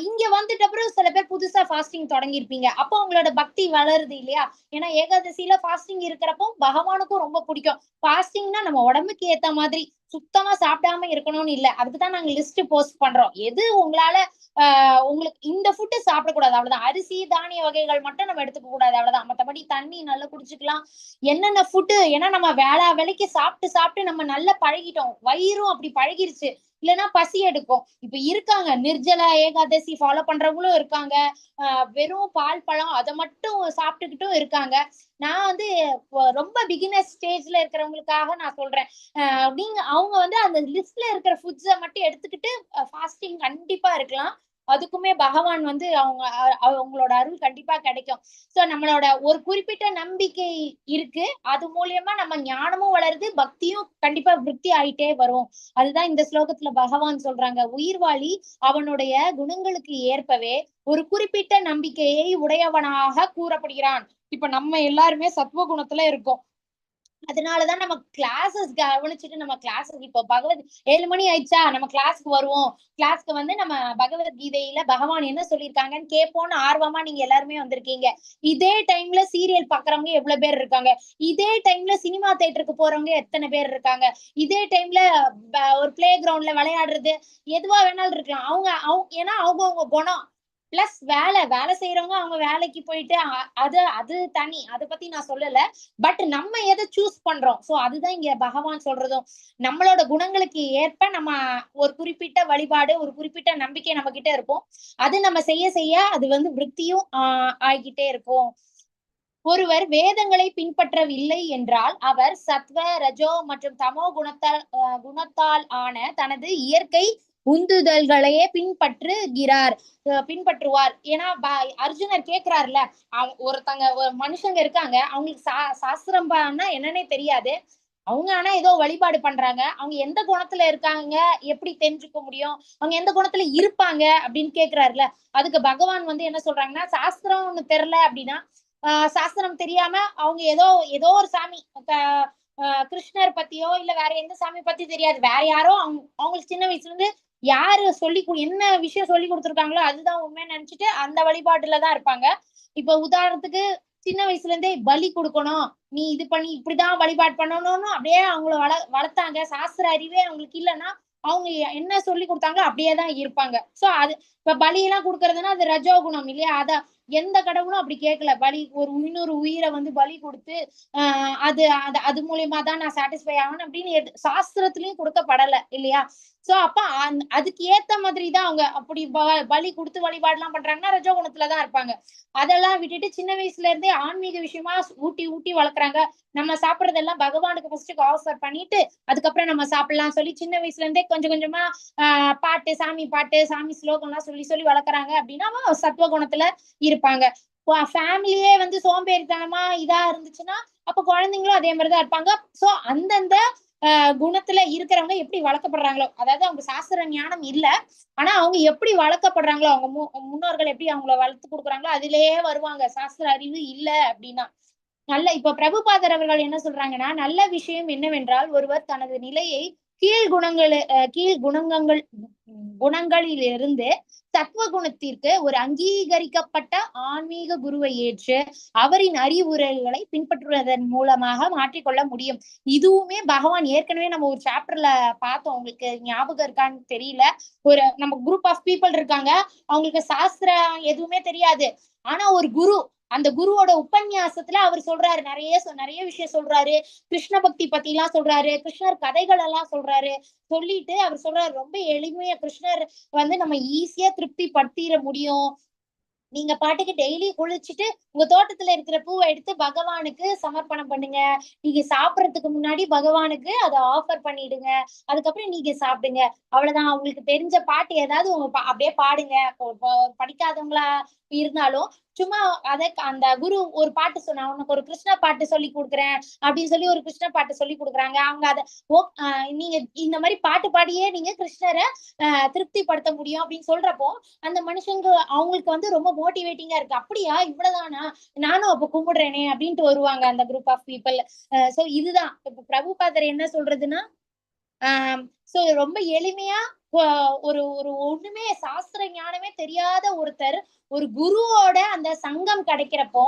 இங்க வந்துட்ட அப்புறம் சில பேர் புதுசா ஃபாஸ்டிங் தொடங்கியிருப்பீங்க. அப்போ உங்களோட பக்தி வளருது இல்லையா. ஏன்னா ஏகாதசியில ஃபாஸ்டிங் இருக்கிறப்போ பகவானுக்கும் ரொம்ப பிடிக்கும். ஃபாஸ்டிங்னா நம்ம உடம்புக்கு ஏத்த மாதிரி சுத்தமா சாப்பிடாம இருக்கணும்னு இல்ல, அதுக்குதான் நாங்க லிஸ்ட் போஸ்ட் பண்றோம். எது உங்களால உங்களுக்கு இந்த ஃபுட்டு சாப்பிடக்கூடாது அவ்வளவுதான், அரிசி தானிய வகைகள் மட்டும் நம்ம எடுத்துக்க கூடாது அவ்வளவுதான். மற்றபடி தண்ணி நல்லா குடிச்சுக்கலாம். என்னென்ன ஃபுட்டு, ஏன்னா நம்ம வேலைக்கு சாப்பிட்டு நம்ம நல்லா பழகிட்டோம், வயிறும் அப்படி பழகிருச்சு, இல்லைன்னா பசி எடுக்கும். இப்ப இருக்காங்க நிர்ஜல ஏகாதசி ஃபாலோ பண்றவங்களும் இருக்காங்க, வெறும் பால் பழம் அதை மட்டும் சாப்பிட்டுக்கிட்டும் இருக்காங்க. நான் வந்து ரொம்ப பிகினர் ஸ்டேஜ்ல இருக்கிறவங்களுக்காக நான் சொல்றேன், அவங்க வந்து அந்த லிஸ்ட்ல இருக்கிற ஃபுட்ஸை மட்டும் எடுத்துக்கிட்டு ஃபாஸ்டிங் கண்டிப்பா இருக்கலாம். அதுக்குமே பகவான் வந்து அவங்களோட அருள் கண்டிப்பா கிடைக்கும். சோ நம்மளோட ஒரு குறிப்பிட்ட நம்பிக்கை இருக்கு, அது மூலியமா நம்ம ஞானமும் வளருது, பக்தியும் கண்டிப்பா விருத்தி ஆயிட்டே வரும். அதுதான் இந்த ஸ்லோகத்துல பகவான் சொல்றாங்க, உயிர்வாழி அவனுடைய குணங்களுக்கு ஏற்பவே ஒரு குறிப்பிட்ட நம்பிக்கையை உடையவனாக கூறப்படுகிறான். இப்ப நம்ம எல்லாருமே சத்துவ குணத்துல இருக்கோம். அதனாலதான் நம்ம கிளாஸஸ் கவனிச்சுட்டு நம்ம கிளாஸஸ் இப்போ 7 மணி ஆயிடுச்சா நம்ம கிளாஸ்க்கு வருவோம், கிளாஸ்க்கு வந்து நம்ம பகவத்கீதையில பகவான் என்ன சொல்லியிருக்காங்கன்னு கேட்போம்னு ஆர்வமா நீங்க எல்லாருமே வந்திருக்கீங்க. இதே டைம்ல சீரியல் பாக்குறவங்க எவ்வளவு பேர் இருக்காங்க, இதே டைம்ல சினிமா தியேட்டருக்கு போறவங்க எத்தனை பேர் இருக்காங்க, இதே டைம்ல ஒரு பிளே கிரவுண்ட்ல விளையாடுறது எதுவா வேணாலும் இருக்கலாம். ஏன்னா அவங்க குணம் பிளஸ் வேலை செய்யறவங்க அவங்க வேலைக்கு போயிட்டு அது தனி, அதை பத்தி நான் சொல்லல. பட் நம்ம எதை சூஸ் பண்றோம், சோ அதுதான் இங்க பகவான் சொல்றதும். நம்மளோட குணங்களுக்கு ஏற்ப நம்ம ஒரு குறிப்பிட்ட வழிபாடு, ஒரு குறிப்பிட்ட நம்பிக்கை நம்ம கிட்ட இருக்கும். அது நம்ம செய்ய அது வந்து விருத்தியும் ஆகிக்கிட்டே இருக்கும். ஒருவர் வேதங்களை பின்பற்றவில்லை என்றால் அவர் சத்வ ரஜோ மற்றும் தமோ குணத்தால் ஆன தனது இயற்கை உந்துதல்களையே பின்பற்றுவார். ஏன்னா அர்ஜுனர் கேக்குறாருல, ஒருத்தங்க ஒரு மனுஷங்க இருக்காங்க, அவங்களுக்கு சாஸ்திரம்னா என்னன்னே தெரியாது, அவங்க ஆனா ஏதோ வழிபாடு பண்றாங்க, அவங்க எந்த குணத்துல இருக்காங்க எப்படி தெரிஞ்சுக்க முடியும், அவங்க எந்த குணத்துல இருப்பாங்க அப்படின்னு கேக்குறாருல. அதுக்கு பகவான் வந்து என்ன சொல்றாங்கன்னா, சாஸ்திரம் ஒண்ணு தெரியல அப்படின்னா, சாஸ்திரம் தெரியாம அவங்க ஏதோ ஒரு சாமி, கிருஷ்ணர் பத்தியோ இல்ல வேற எந்த சாமி பத்தி தெரியாது, வேற யாரோ அவங்களுக்கு சின்ன வயசுல இருந்து யாரு என்ன விஷயம் சொல்லி கொடுத்துருக்காங்களோ அதுதான் உண்மைன்னு நினைச்சிட்டு அந்த வழிபாட்டுலதான் இருப்பாங்க. இப்ப உதாரணத்துக்கு சின்ன வயசுல இருந்தே பலி கொடுக்கணும், நீ இது பண்ணி இப்படிதான் வழிபாடு பண்ணணும்னு அப்படியே அவங்கள வளர்த்தாங்க, சாஸ்திர அறிவே அவங்களுக்கு இல்லைன்னா அவங்க என்ன சொல்லி கொடுத்தாங்களோ அப்படியேதான் இருப்பாங்க. சோ அது இப்ப பலி எல்லாம் கொடுக்கறதுன்னா அது ரஜோகுணம் இல்லையா, அத எந்த கடவுளும் அப்படி கேட்கல, பலி ஒரு இன்னொரு உயிரை வந்து பலி கொடுத்து அது மூலியமா தான் நான் சாட்டிஸ்ஃபை ஆகணும் அப்படின்னு சாஸ்திரத்திலயும் கொடுக்கப்படல இல்லையா. சோ அப்ப அதுக்கு ஏத்த மாதிரிதான் அவங்க அப்படி பலி கொடுத்து வழிபாடு எல்லாம் பண்றாங்கன்னா ரஜோகுணத்துலதான் இருப்பாங்க. அதெல்லாம் விட்டுட்டு சின்ன வயசுல இருந்தே ஆன்மீக விஷயமா ஊட்டி வளர்க்குறாங்க. நம்ம சாப்பிடறதெல்லாம் பகவானுக்கு ஃபர்ஸ்ட் ஆஃபர் பண்ணிட்டு அதுக்கப்புறம் நம்ம சாப்பிடலாம் சொல்லி சின்ன வயசுல இருந்தே கொஞ்சம் கொஞ்சமா பாட்டு சாமி ஸ்லோகம் எல்லாம் சொல்லி வளர்க்குறாங்க அப்படின்னா சத்துவ குணத்துல இருப்பாங்க. ஃபேமிலியே வந்து சோம்பேறித்தனமா இதா இருந்துச்சுன்னா அப்ப குழந்தைங்களும் அதே மாதிரிதான் இருப்பாங்க. சோ அந்தந்த குணத்துல இருக்கிறவங்க எப்படி வளர்க்கப்படுறாங்களோ, அதாவது அவங்க சாஸ்திர ஞானம் இல்ல, ஆனா அவங்க எப்படி வளர்க்கப்படுறாங்களோ, அவங்க முன்னோர்கள் எப்படி அவங்கள வளர்த்து கொடுக்குறாங்களோ அதுலயே வருவாங்க. சாஸ்திர அறிவு இல்ல அப்படின்னா இப்ப பிரபுபாதர் அவர்கள் என்ன சொல்றாங்கன்னா, நல்ல விஷயம் என்னவென்றால் ஒருவர் தனது நிலையை கீழ் குணங்களிலிருந்து சத்துவ குணத்திற்கு ஒரு அங்கீகரிக்கப்பட்ட ஆன்மீக குருவை ஏற்று அவரின் அறிவுரைகளை பின்பற்றுவதன் மூலமாக மாற்றிக்கொள்ள முடியும். இதுவுமே பகவான் ஏற்கனவே நம்ம ஒரு சாப்டர்ல பார்த்தோம், உங்களுக்கு ஞாபகம் இருக்கான்னு தெரியல. நம்ம குரூப் ஆஃப் பீப்புள் இருக்காங்க, அவங்களுக்கு சாஸ்திரம் எதுவுமே தெரியாது, ஆனா ஒரு குரு, அந்த குருவோட உபன்யாசத்துல அவர் சொல்றாரு, நிறைய விஷயம் சொல்றாரு, கிருஷ்ண பக்தி பத்தி எல்லாம் சொல்றாரு, கிருஷ்ணர் கதைகள் எல்லாம் சொல்றாரு. சொல்லிட்டு அவர் சொல்றாரு ரொம்ப எளிமையா கிருஷ்ணர் வந்து நம்ம ஈஸியா திருப்தி படுத்திட முடியும். நீங்க பாட்டுக்கு டெய்லி குளிச்சுட்டு உங்க தோட்டத்துல இருக்கிற பூவை எடுத்து பகவானுக்கு சமர்ப்பணம் பண்ணுங்க, நீங்க சாப்பிடறதுக்கு முன்னாடி பகவானுக்கு அதை ஆஃபர் பண்ணிடுங்க, அதுக்கப்புறம் நீங்க சாப்பிடுங்க, அவ்வளவுதான். அவங்களுக்கு தெரிஞ்ச பாட்டு ஏதாவது அப்படியே பாடுங்க. படிக்காதவங்களா இருந்தாலும் சும்மா அந்த குரு ஒரு பாட்டு சொன்னா, உனக்கு ஒரு கிருஷ்ண பாட்டு சொல்லி கொடுக்குறேன் அப்படின்னு சொல்லி ஒரு கிருஷ்ண பாட்டு சொல்லி கொடுக்குறாங்க. அவங்க அதை நீங்க இந்த மாதிரி பாட்டு பாடியே நீங்க கிருஷ்ணரை திருப்திப்படுத்த முடியும் அப்படின்னு சொல்றப்போ அந்த மனுஷங்க அவங்களுக்கு வந்து ரொம்ப மோட்டிவேட்டிங்கா இருக்கு. அப்படியா, இவ்வளவுதானா, நானும் அப்ப கும்பிடுறேனே அப்படின்ட்டு வருவாங்க அந்த குரூப் ஆஃப் பீப்புள். சோ இதுதான் இப்ப பிரபுபாதர் என்ன சொல்றதுன்னா, சோ ரொம்ப எளிமையா ஒரு ஒண்ணுமே சாஸ்திர ஞானமே தெரியாத ஒருத்தர் ஒரு குருவோட அந்த சங்கம் கிடைக்கிறப்போ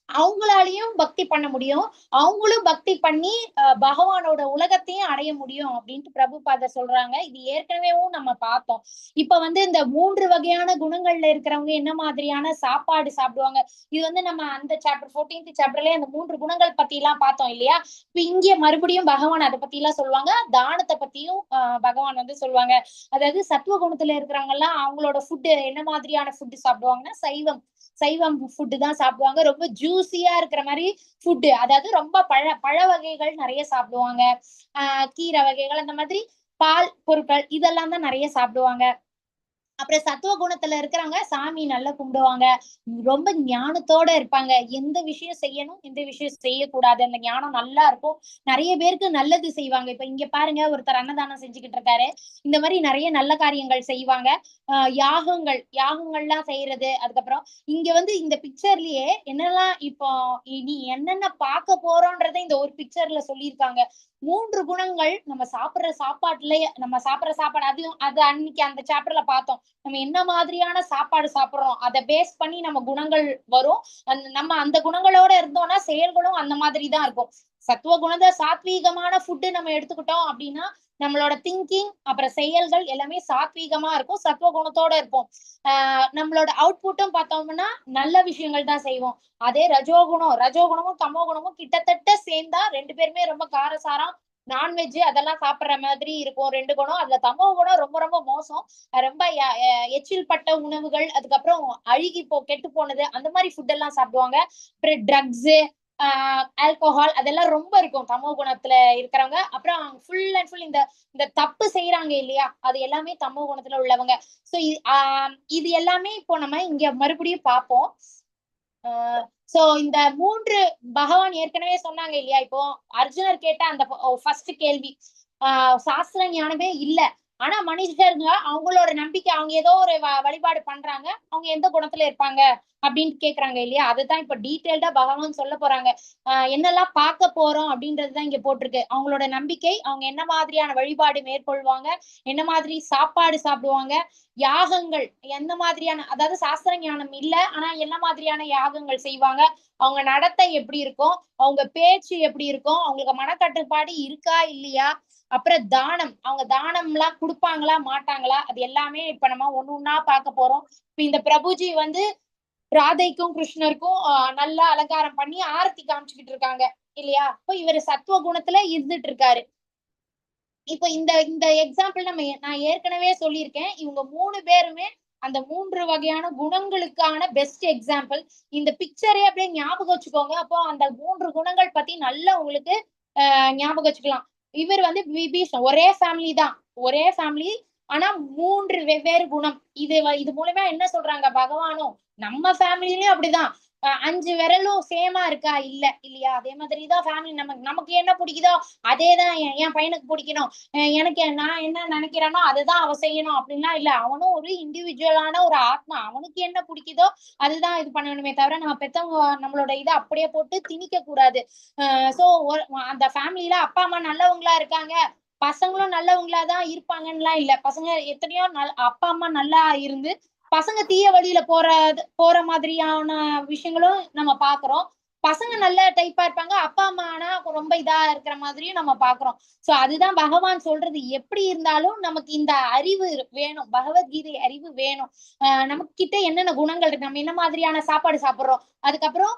அவங்களாலையும் பக்தி பண்ண முடியும், அவங்களும் பக்தி பண்ணி பகவானோட உலகத்தையும் அடைய முடியும் அப்படின்ட்டு பிரபுபாதர் சொல்றாங்க. இது ஏற்கனவேவும் நம்ம பார்த்தோம். இப்ப வந்து இந்த 3 வகையான குணங்கள்ல இருக்கிறவங்க என்ன மாதிரியான சாப்பாடு சாப்பிடுவாங்க, இது வந்து நம்ம அந்த சாப்டர் 14th சாப்டர்லயே அந்த 3 குணங்கள் பத்தி எல்லாம் பார்த்தோம் இல்லையா. இப்ப இங்கே மறுபடியும் பகவான் அதை பத்தி எல்லாம் சொல்லுவாங்க, தானத்தை பத்தியும் பகவான் வந்து சொல்லுவாங்க. அதாவது சத்துவ குணத்துல இருக்கிறவங்க எல்லாம் அவங்களோட ஃபுட்டு என்ன மாதிரியான ஃபுட்டு சாப்பிடுவாங்கன்னா சைவம் ஃபுட்டு தான் சாப்பிடுவாங்க. ரொம்ப ஜூசியா இருக்கிற மாதிரி ஃபுட்டு, அதாவது ரொம்ப பழ வகைகள் நிறைய சாப்பிடுவாங்க, கீரை வகைகள், அந்த மாதிரி பால் பொருட்கள் இதெல்லாம் தான் நிறைய சாப்பிடுவாங்க. அப்புறம் சத்துவ குணத்துல இருக்கிறவங்க சாமி நல்லா கும்பிடுவாங்க, ரொம்ப ஞானத்தோட இருப்பாங்க, எந்த விஷயம் செய்யணும் எந்த விஷயம் செய்யக்கூடாது அந்த ஞானம் நல்லா இருக்கும், நிறைய பேருக்கு நல்லது செய்வாங்க. இப்ப இங்க பாருங்க, ஒருத்தர் அன்னதானம் செஞ்சுக்கிட்டு இருக்காரு, இந்த மாதிரி நிறைய நல்ல காரியங்கள் செய்வாங்க. யாகங்கள்லாம் செய்யறது. அதுக்கப்புறம் இங்க வந்து இந்த பிக்சர்லயே என்னெல்லாம் இப்போ நீ என்னென்ன பார்க்க போறோன்றத இந்த ஒரு பிக்சர்ல சொல்லியிருக்காங்க. 3 குணங்கள் நம்ம சாப்பிடுற சாப்பாடு அது அன்னைக்கு அந்த சாப்டர்ல பார்த்தோம். நம்ம என்ன மாதிரியான சாப்பாடு சாப்பிடுறோம் அதை பேஸ் பண்ணி நம்ம குணங்கள் வரும். நம்ம அந்த குணங்களோட இருந்தோம்னா செயல்களும் அந்த மாதிரி தான் இருக்கும். சத்துவ குணத்தை சாத்வீகமான ஃபுட்டு நம்ம எடுத்துக்கிட்டோம் அப்படின்னா நம்மளோட திங்கிங் அப்புறம் செயல்கள் எல்லாமே சாத்வீகமா இருக்கும், சத்துவ குணத்தோட இருப்போம். நம்மளோட அவுட்புட்டும் பார்த்தோம்னா நல்ல விஷயங்கள் தான் செய்வோம். அதே ரஜோகுணமும் தமோ குணமும் கிட்டத்தட்ட சேர்ந்தா 2 பேருமே ரொம்ப காரசாரம் நான்வெஜ் அதெல்லாம் சாப்பிடுற மாதிரி இருக்கும் 2 குணம். அதுல தமோ குணம் ரொம்ப ரொம்ப மோசம். ரொம்ப எச்சில் பட்ட உணவுகள், அதுக்கப்புறம் அழுகி கெட்டு போனது அந்த மாதிரி ஃபுட் எல்லாம் சாப்பிடுவாங்க. அப்புறம் ட்ரக்ஸ், ஆல்கோஹால் அதெல்லாம் ரொம்ப இருக்கும் தமோ குணத்துல இருக்கிறவங்க. அப்புறம் ஃபுல் அண்ட் ஃபுல் இந்த இந்த தப்பு செய்யறாங்க இல்லையா, அது எல்லாமே தமோ குணத்துல உள்ளவங்க. சோ இது எல்லாமே இப்போ நம்ம இங்க மறுபடியும் பார்ப்போம். சோ இந்த 3 பகவான் ஏற்கனவே சொன்னாங்க இல்லையா, இப்போ அர்ஜுனர் கேட்ட அந்த ஃபர்ஸ்ட் கேள்வி, சாஸ்திர ஞானமே இல்ல, ஆனா மனுஷருங்க அவங்களோட நம்பிக்கை, அவங்க ஏதோ ஒரு வழிபாடு பண்றாங்க, அவங்க எந்த குணத்துல இருப்பாங்க அப்படின்னு கேக்குறாங்க இல்லையா, அதுதான் இப்ப டீடைல்டா பகவான் சொல்ல போறாங்க. என்னெல்லாம் பார்க்க போறோம் அப்படின்றதுதான் இங்க போட்டிருக்கு. அவங்களோட நம்பிக்கை, அவங்க என்ன மாதிரியான வழிபாடு மேற்கொள்வாங்க, என்ன மாதிரி சாப்பாடு சாப்பிடுவாங்க, யாகங்கள் எந்த மாதிரியான, அதாவது சாஸ்திர ஞானம் இல்ல ஆனா என்ன மாதிரியான யாகங்கள் செய்வாங்க, அவங்க நடத்தை எப்படி இருக்கும், அவங்க பேச்சு எப்படி இருக்கும், அவங்களுக்கு மனக்கட்டுப்பாடு இருக்கா இல்லையா, அப்புறம் தானம், அவங்க தானம் எல்லாம் கொடுப்பாங்களா மாட்டாங்களா, அது எல்லாமே இப்ப நம்ம ஒண்ணா பார்க்க போறோம். இப்ப இந்த பிரபுஜி வந்து ராதைக்கும் கிருஷ்ணருக்கும் நல்லா அலங்காரம் பண்ணி ஆரத்தி காமிச்சுக்கிட்டு இருக்காங்க இல்லையா, இப்போ இவர் சத்துவ குணத்துல இருந்துட்டு இருக்காரு. இப்ப இந்த இந்த எக்ஸாம்பிள் நான் ஏற்கனவே சொல்லியிருக்கேன், இவங்க 3 பேருமே அந்த 3 வகையான குணங்களுக்கான பெஸ்ட் எக்ஸாம்பிள். இந்த பிக்சரே அப்படியே ஞாபகம் வச்சுக்கோங்க. அப்போ அந்த 3 குணங்கள் பத்தி நல்லா உங்களுக்கு ஞாபகம் வச்சுக்கலாம். இவர் வந்து விபீஷன், ஒரே ஃபேமிலி தான், ஒரே ஃபேமிலி, ஆனா 3 வெவ்வேறு குணம். இது மூலமா என்ன சொல்றாங்க பகவானும், நம்ம ஃபேமிலிலயும் அப்படிதான் 5 விரலும் சேமா இருக்கா இல்ல இல்லையா, அதே மாதிரிதான் ஃபேமிலி. நமக்கு என்ன பிடிக்குதோ அதேதான் என் பையனுக்கு பிடிக்கணும், எனக்கு நான் என்ன நினைக்கிறேனோ அதுதான் அவ செய்யணும் அப்படின்லாம் இல்ல. அவனும் ஒரு இண்டிவிஜுவலான ஒரு ஆத்மா, அவனுக்கு என்ன பிடிக்குதோ அதுதான் இது பண்ணணுமே தவிர நம்ம பெத்தவங்க நம்மளோட இதை அப்படியே போட்டு திணிக்க கூடாது. சோ அந்த ஃபேமிலியில அப்பா அம்மா நல்லவங்களா இருக்காங்க, பசங்களும் நல்லவங்களாதான் இருப்பாங்கன்னுலாம் இல்ல. பசங்க எத்தனையோ அப்பா அம்மா நல்லா இருந்து பசங்க தீய வழியில போற மாதிரியான விஷயங்களும் நம்ம பாக்குறோம். பசங்க நல்ல டைப்பா இருப்பாங்க, அப்பா அம்மானா ரொம்ப இதா இருக்கிற மாதிரியும் நம்ம பாக்குறோம். சோ அதுதான் பகவான் சொல்றது, எப்படி இருந்தாலும் நமக்கு இந்த அறிவு வேணும், பகவத்கீதை அறிவு வேணும். நமக்கு கிட்ட என்னென்ன குணங்கள் இருக்கு, நம்ம என்ன மாதிரியான சாப்பாடு சாப்பிடுறோம், அதுக்கப்புறம்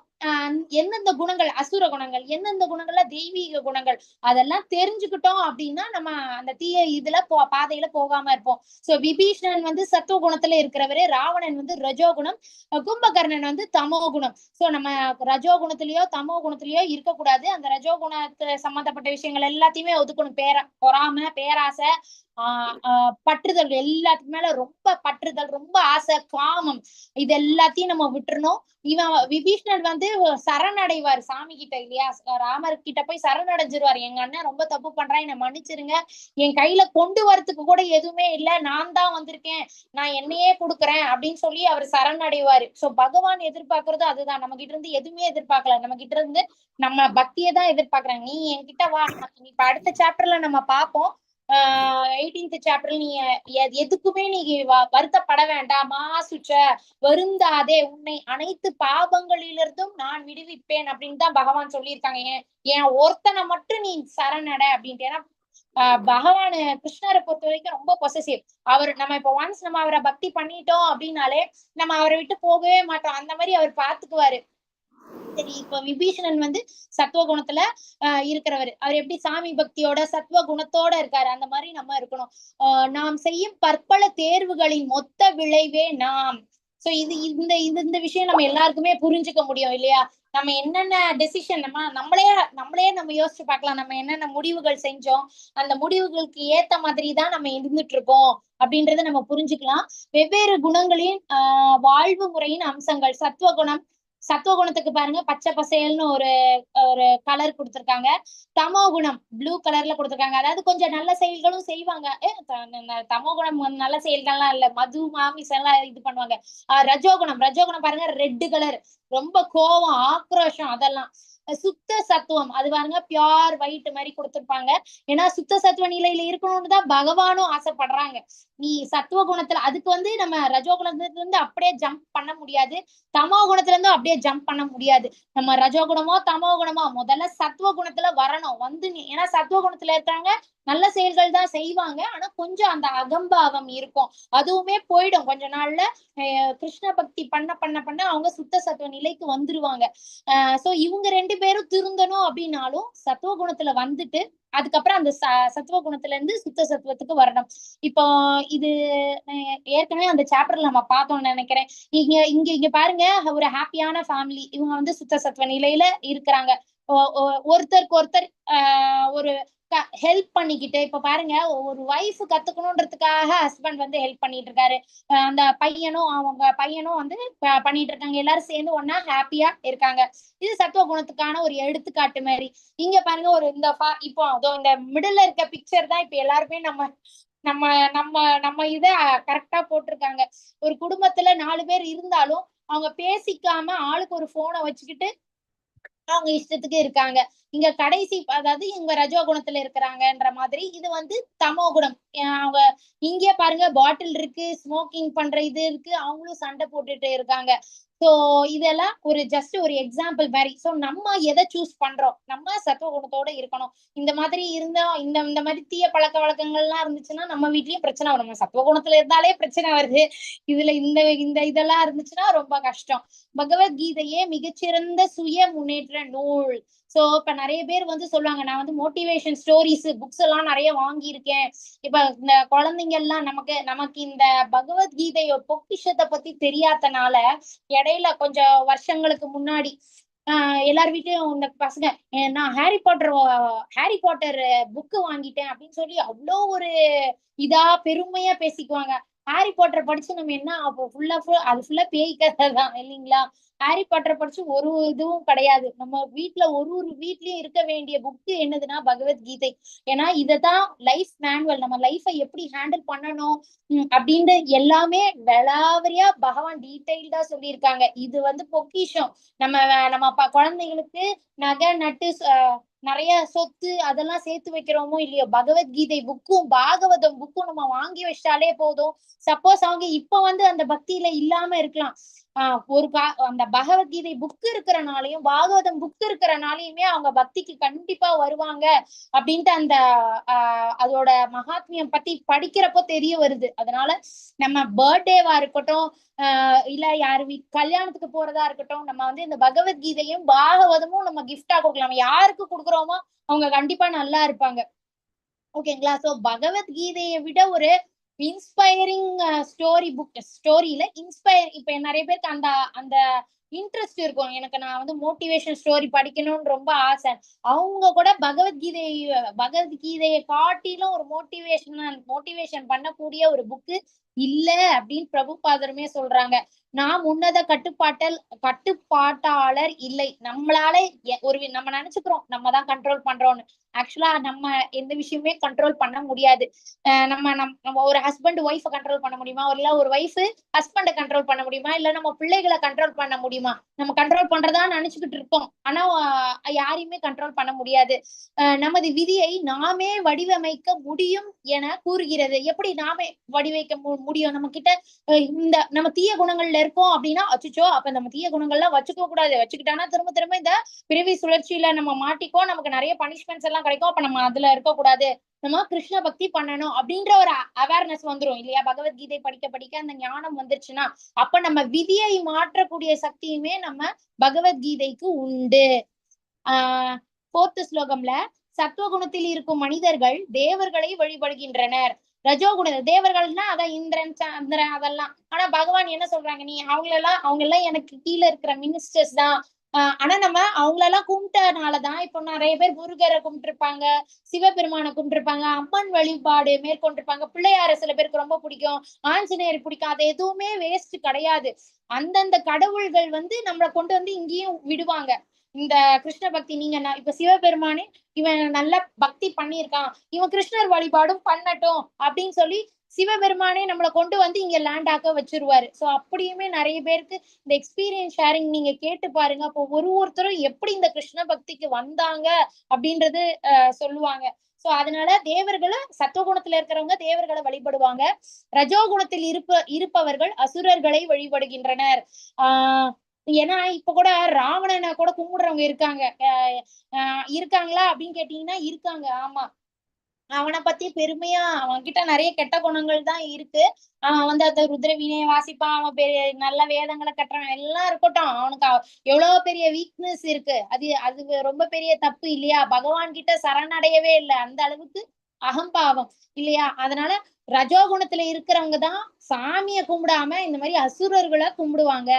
எந்தெந்த குணங்கள் அசுர குணங்கள், எந்தெந்த குணங்கள்ல தெய்வீக குணங்கள், அதெல்லாம் தெரிஞ்சுக்கிட்டோம் அப்படின்னா நம்ம அந்த தீய இதுல பாதையில போகாம இருப்போம். சோ விபீஷணன் வந்து சத்துவ குணத்துல இருக்கிறவரு, ராவணன் வந்து ரஜோகுணம், கும்பகர்ணன் வந்து தமோ குணம். சோ நம்ம ரஜோ குணத்திலயோ தமோ குணத்திலயோ இருக்கக்கூடாது. அந்த ரஜோ குணத்துல சம்பந்தப்பட்ட விஷயங்கள் எல்லாத்தையுமே ஒதுக்கணும். பொறாமை, பேராசை, பற்றுதல், எல்லாத்துக்கு மேல ரொம்ப பற்றுதல், ரொம்ப ஆசை, காமம், இது எல்லாத்தையும் நம்ம விட்டுறணும். இவன் விபீஷணன் வந்து சரணடைவார் சாமி கிட்ட இல்லையா, ராமர் கிட்ட போய் சரணடைஞ்சிருவார். எங்க அண்ணன் ரொம்ப தப்பு பண்றான், என்னை மன்னிச்சிருங்க, என் கையில கொண்டு வரதுக்கு கூட எதுவுமே இல்ல, நான் தான் வந்திருக்கேன், நான் என்னையே கொடுக்குறேன் அப்படின்னு சொல்லி அவர் சரணடைவாரு. சோ பகவான் எதிர்பார்க்கறது அதுதான், நம்ம கிட்ட இருந்து எதுவுமே எதிர்பார்க்கல, நம்ம கிட்ட இருந்து நம்ம பக்தியை தான் எதிர்பார்க்கறாங்க. நீ என்கிட்ட வா, இப்ப அடுத்த சாப்டர்ல நம்ம பார்ப்போம். 18th சாப்டர்ல நீ எதுக்குமே நீ வருத்தப்பட வேண்டாமா, சுச்ச வருந்தாதே, உன்னை அனைத்து பாவங்களிலிருந்தும் நான் விடுவிப்பேன் அப்படின்னு தான் பகவான் சொல்லியிருக்காங்க. என் ஒருத்தனை மட்டும் நீ சரணட அப்படின்ட்டு. ஏன்னா பகவான் கிருஷ்ணரை பொறுத்த வரைக்கும் ரொம்ப பொசசிவ். நம்ம இப்ப ஒன்ஸ் நம்ம அவரை பக்தி பண்ணிட்டோம் அப்படின்னாலே நம்ம அவரை விட்டு போகவே மாட்டோம், அந்த மாதிரி அவர் பாத்துக்குவாரு. சரி, இப்ப விபீஷணன் வந்து சத்துவ குணத்துல இருக்கிறவர், அவர் எப்படி சாமி பக்தியோட சத்துவ குணத்தோட இருக்காரு, அந்த மாதிரி நம்ம இருக்கணும். நாம் செய்யும் பற்பல தேர்வுகளின் மொத்த விளைவே நாம். சோ இந்த விஷயம் நம்ம எல்லாருக்குமே புரிஞ்சுக்க முடியும் இல்லையா, நம்ம என்னென்ன டெசிஷன் நம்மளே நம்ம யோசிச்சு பார்க்கலாம், நம்ம என்னென்ன முடிவுகள் செஞ்சோம், அந்த முடிவுகளுக்கு ஏத்த மாதிரி தான் நம்ம இருந்துட்டு இருக்கோம் அப்படின்றத நம்ம புரிஞ்சுக்கலாம். வெவ்வேறு குணங்களின் வாழ்வு முறையின் அம்சங்கள். சத்துவ குணத்துக்கு பாருங்க பச்சை பசேல்னு ஒரு ஒரு கலர் கொடுத்திருக்காங்க. தமோ குணம் ப்ளூ கலர்ல கொடுத்திருக்காங்க, அதாவது கொஞ்சம் நல்ல செயல்களும் செய்வாங்க. தமோ குணம் நல்ல செயல்கள்லாம் இல்ல, மது மாமிசம் எல்லாம் இது பண்ணுவாங்க. ரஜோகுணம் பாருங்க ரெட் கலர், ரொம்ப கோவம், ஆக்ரோஷம், அதெல்லாம். சுத்த சத்துவம் அது பாருங்க பியோர் ஒயிட் மாதிரி கொடுத்திருப்பாங்க. ஏன்னா சுத்த சத்துவ நிலையில இருக்கணும்னு தான் பகவானும் ஆசைப்படுறாங்க. நீ சத்துவ குணத்துல, அதுக்கு வந்து நம்ம ரஜோ குணத்துல இருந்து அப்படியே ஜம்ப் பண்ண முடியாது, தமோ குணத்துல இருந்து அப்படியே ஜம்ப் பண்ண முடியாது. நம்ம ரஜோ குணமோ தமோ குணமோ முதல்ல சத்துவ குணத்துல வரணும். ஏன்னா சத்துவ குணத்துல இருக்காங்க நல்ல செயல்கள் தான் செய்வாங்க. ஆனா கொஞ்சம் அந்த அகம்பாவம் இருக்கும். அதுவுமே போயிடும் கொஞ்ச நாள்ல. கிருஷ்ண பக்தி பண்ண பண்ண பண்ண அவங்க சுத்த சத்துவ நிலைக்கு வந்துருவாங்க. சோ இவங்க 2 பேரும் திருந்தணும் அப்படின்னாலும் சத்துவ குணத்துல வந்துட்டு அதுக்கப்புறம் அந்த சத்துவ குணத்துல இருந்து சுத்த சத்துவத்துக்கு வரணும். இப்போ இது ஏற்கனவே அந்த சாப்டர்ல நம்ம பார்த்தோம்னு நினைக்கிறேன். இங்க இங்க இங்க பாருங்க, ஒரு ஹாப்பியான ஃபேமிலி. இவங்க வந்து சுத்த சத்துவ நிலையில இருக்கிறாங்க. ஒருத்தருக்கு ஒருத்தர் ஒரு ஹெல்ப் பண்ணிக்கிட்டு, இப்ப பாருங்க, ஒரு ஒய்ஃப் கத்துக்கணுன்றதுக்காக ஹஸ்பண்ட் வந்து ஹெல்ப் பண்ணிட்டு இருக்காரு. அந்த அவங்க பையனும் வந்து பண்ணிட்டு இருக்காங்க. எல்லாரும் சேர்ந்து ஒன்னா ஹாப்பியா இருக்காங்க. இது சத்துவ குணத்துக்கான ஒரு எடுத்துக்காட்டு மாதிரி. இங்க பாருங்க, ஒரு இந்த இப்போ அதோ இந்த மிடில்ல இருக்க பிக்சர் தான் இப்ப எல்லாருமே நம்ம நம்ம நம்ம நம்ம இத கரெக்டா போட்டிருக்காங்க. ஒரு குடும்பத்துல 4 பேர் இருந்தாலும் அவங்க பேசிக்காம ஆளுக்கு ஒரு போனை வச்சுக்கிட்டு அவங்க இஷ்டத்துக்கு இருக்காங்க. இங்க கடைசி, அதாவது இவங்க ரஜோ குணத்துல இருக்கிறாங்கன்ற மாதிரி. இது வந்து தமோ குணம். அவங்க இங்கே பாருங்க, பாட்டில் இருக்கு, ஸ்மோக்கிங் பண்ற இது இருக்கு, அவங்களும் சண்டை போட்டுட்டு இருக்காங்க. சோ இதெல்லாம் ஒரு ஜஸ்ட் ஒரு எக்ஸாம்பிள் மாதிரி. சோ நம்ம எதை சூஸ் பண்றோம்? நம்ம சத்துவ குணத்தோட இருக்கணும். இந்த மாதிரி இருந்தா, இந்த மாதிரி தீய பழக்க வழக்கங்கள்லாம் இருந்துச்சுன்னா நம்ம வீட்லயும் பிரச்சனை வரும். நம்ம சத்துவ குணத்துல இருந்தாலே பிரச்சனை வருது, இதுல இந்த இந்த இதெல்லாம் இருந்துச்சுன்னா ரொம்ப கஷ்டம். பகவத்கீதையே மிகச்சிறந்த சுய முன்னேற்ற நூல். சோ இப்ப நிறைய பேர் வந்து சொல்லுவாங்க, நான் வந்து மோட்டிவேஷன் ஸ்டோரிஸ் புக்ஸ் எல்லாம் நிறைய வாங்கியிருக்கேன். இப்ப இந்த குழந்தைங்க எல்லாம் நமக்கு இந்த பகவத்கீதைய பொக்கிஷத்தை பத்தி தெரியாதனால இடையில கொஞ்சம் வருஷங்களுக்கு முன்னாடி எல்லார் வீட்லயும் இந்த பசங்க, நான் ஹாரி பாட்டர் புக்கு வாங்கிட்டேன் அப்படின்னு சொல்லி அவ்வளோ ஒரு இதா பெருமையா பேசிக்குவாங்க. ஹாரி பாட்டர் படிச்சு நம்ம என்ன அப்போ அது ஃபுல்லா பேய் கதை தான் இல்லைங்களா? ஹாரி பாட்டர் படிச்சு ஒரு இதுவும் கிடையாது. நம்ம வீட்டுல ஒரு வீட்லயும் இருக்க வேண்டிய புக்கு என்னதுன்னா பகவத்கீதை. ஏன்னா இததான் லைஃப் மேனுவல். நம்ம லைஃபை எப்படி ஹேண்டில் பண்ணணும் அப்படின்னு எல்லாமே விளாவரியா பகவான் டீடைல்டா சொல்லியிருக்காங்க. இது வந்து பொக்கிஷம். நம்ம குழந்தைங்களுக்கு நகை நட்டு நிறைய சொத்து அதெல்லாம் சேர்த்து வைக்கிறோமோ இல்லையோ, பகவத்கீதை புக்கும் பாகவதம் புக்கும் நம்ம வாங்கி வச்சாலே போதும். சப்போஸ் அவங்க இப்ப வந்து அந்த பக்தியில இல்லாம இருக்கலாம். அந்த பகவத்கீதை புக் இருக்கிறனாலையும் பாகவதம் புக் இருக்கிறனாலையுமே அவங்க பக்திக்கு கண்டிப்பா வருவாங்க அப்படின்ட்டு அந்த அதோட மகாத்மியம் பத்தி படிக்கிறப்போ தெரிய வருது. அதனால நம்ம பர்த்டேவா இருக்கட்டும், இல்ல யாரு கல்யாணத்துக்கு போறதா இருக்கட்டும், நம்ம வந்து இந்த பகவத்கீதையும் பாகவதமும் நம்ம கிஃப்டா கொடுக்கலாம். யாருக்கு கொடுக்குறோமோ அவங்க கண்டிப்பா நல்லா இருப்பாங்க. ஓகேங்களா? சோ பகவத்கீதையை விட ஒரு இன்ஸ்பைரிங் ஸ்டோரியில இப்ப நிறைய பேருக்கு அந்த அந்த இன்ட்ரெஸ்ட் இருக்கும். எனக்கு நான் வந்து மோட்டிவேஷன் ஸ்டோரி படிக்கணும்னு ரொம்ப ஆசை. அவங்க கூட பகவத்கீதையை காட்டிலும் ஒரு மோட்டிவேஷன் பண்ணக்கூடிய ஒரு புக்கு இல்ல அப்படின்னு பிரபுபாதருமே சொல்றாங்க. நாம் உன்னத கட்டுப்பாட்டாளர் இல்லை. நம்மளால நம்ம நினைச்சுக்கிறோம் நம்ம தான் கண்ட்ரோல் பண்றோம்னு. ஆக்சுவலா நம்ம எந்த விஷயமே கண்ட்ரோல் பண்ண முடியாது. நம்ம ஒரு ஹஸ்பண்ட் ஒய்ஃபை கண்ட்ரோல் பண்ண முடியுமா? இல்ல ஒரு ஒய்ஃப் ஹஸ்பண்டை கண்ட்ரோல் பண்ண முடியுமா? இல்ல நம்ம பிள்ளைகளை கண்ட்ரோல் பண்ண முடியுமா? நம்ம கண்ட்ரோல் பண்றதா நினைச்சுக்கிட்டு இருக்கோம். ஆனா யாரையுமே கண்ட்ரோல் பண்ண முடியாது. நமது விதியை நாமே வடிவமைக்க முடியும் என கூறுகிறது. எப்படி நாமே வடிவமைக்க முடியும்? நம்ம கிட்ட நம்ம தீய குணங்கள்ல இருக்கோம் அப்படின்னா, அச்சுச்சோ அப்ப நம்ம தீய குணங்கள்லாம் வச்சுக்க கூடாது. வச்சுக்கிட்டானா திரும்ப திரும்ப இந்த பிறவி சுழற்சியில நம்ம மாட்டிக்கோ, நமக்கு நிறைய பனிஷ்மெண்ட்ஸ் எல்லாம் கிடைக்கும். அப்ப நம்ம அதுல இருக்கக்கூடாது. நம்ம கிருஷ்ண பக்தி பண்ணணும் அப்படின்ற ஒரு அவேர்னஸ் வந்துரும் இல்லையா? பகவத்கீதை படிக்க படிக்க அந்த ஞானம் வந்துருச்சுன்னா, அப்ப நம்ம விதியை மாற்றக்கூடிய சக்தியுமே நம்ம பகவத்கீதைக்கு உண்டு. 4th ஸ்லோகம்ல, சத்துவகுணத்தில் இருக்கும் மனிதர்கள் தேவர்களை வழிபடுகின்றனர். ரஜோகுண தேவர்கள்னா அதான் இந்திரன் சந்திரன் அதெல்லாம். ஆனா பகவான் என்ன சொல்றாங்க, நீ அவங்க எல்லாம் எனக்கு கீழே இருக்கிற மினிஸ்டர்ஸ் தான். ஆனா நம்ம அவங்களெல்லாம் கும்பிட்டனாலதான் இப்போ நிறைய பேர் முருகரை கும்பிட்டுருப்பாங்க, சிவபெருமானை கும்பிட்டுருப்பாங்க, அம்மன் வழிபாடு மேற்கொண்டிருப்பாங்க, பிள்ளையார சில பேருக்கு ரொம்ப பிடிக்கும், ஆஞ்சநேயர் பிடிக்கும். அது எதுவுமே வேஸ்ட் கிடையாது. அந்தந்த கடவுள்கள் வந்து நம்மளை கொண்டு வந்து இங்கேயும் விடுவாங்க. இந்த கிருஷ்ண பக்தி நீங்க இப்ப சிவபெருமானே இவன் நல்ல பக்தி பண்ணியிருக்கான், இவன் கிருஷ்ணர் வழிபாடும் பண்ணட்டும் அப்படின்னு சொல்லி சிவபெருமானே நம்மளை கொண்டு வந்து இங்க லேண்ட் ஆக்க வச்சிருவாரு. சோ அப்படியுமே நிறைய பேருக்கு இந்த எக்ஸ்பீரியன்ஸ் ஷேரிங் நீங்க கேட்டு பாருங்க. அப்போ ஒருத்தரும் எப்படி இந்த கிருஷ்ண பக்திக்கு வந்தாங்க அப்படின்றது சொல்லுவாங்க. சோ அதனால தேவர்களை சத்துவகுணத்துல இருக்கிறவங்க தேவர்களை வழிபடுவாங்க. ரஜோகுணத்தில் இருப்பவர்கள் அசுரர்களை வழிபடுகின்றனர். ஏன்னா இப்ப கூட ராவணனை கூட கும்பிடுறவங்க இருக்காங்களா அப்படின்னு கேட்டீங்கன்னா இருக்காங்க. ஆமா, அவனை பத்தி பெருமையா அவன் கிட்ட நிறைய கெட்ட குணங்கள் தான் இருக்கு. அவன் வந்து அந்த ருத்ர வீணையை வாசிப்பான், அவன் பெரிய நல்ல வேதங்களை கட்டுறான், எல்லாம் இருக்கட்டும். அவனுக்கு எவ்வளவு பெரிய வீக்னஸ் இருக்கு. அது ரொம்ப பெரிய தப்பு இல்லையா? பகவான் கிட்ட சரணடையவே இல்லை, அந்த அளவுக்கு அகம்பாவம் இல்லையா? அதனால ரஜோகுணத்துல இருக்கிறவங்க தான் சாமியை கும்பிடாம இந்த மாதிரி அசுரர்களை கும்பிடுவாங்க.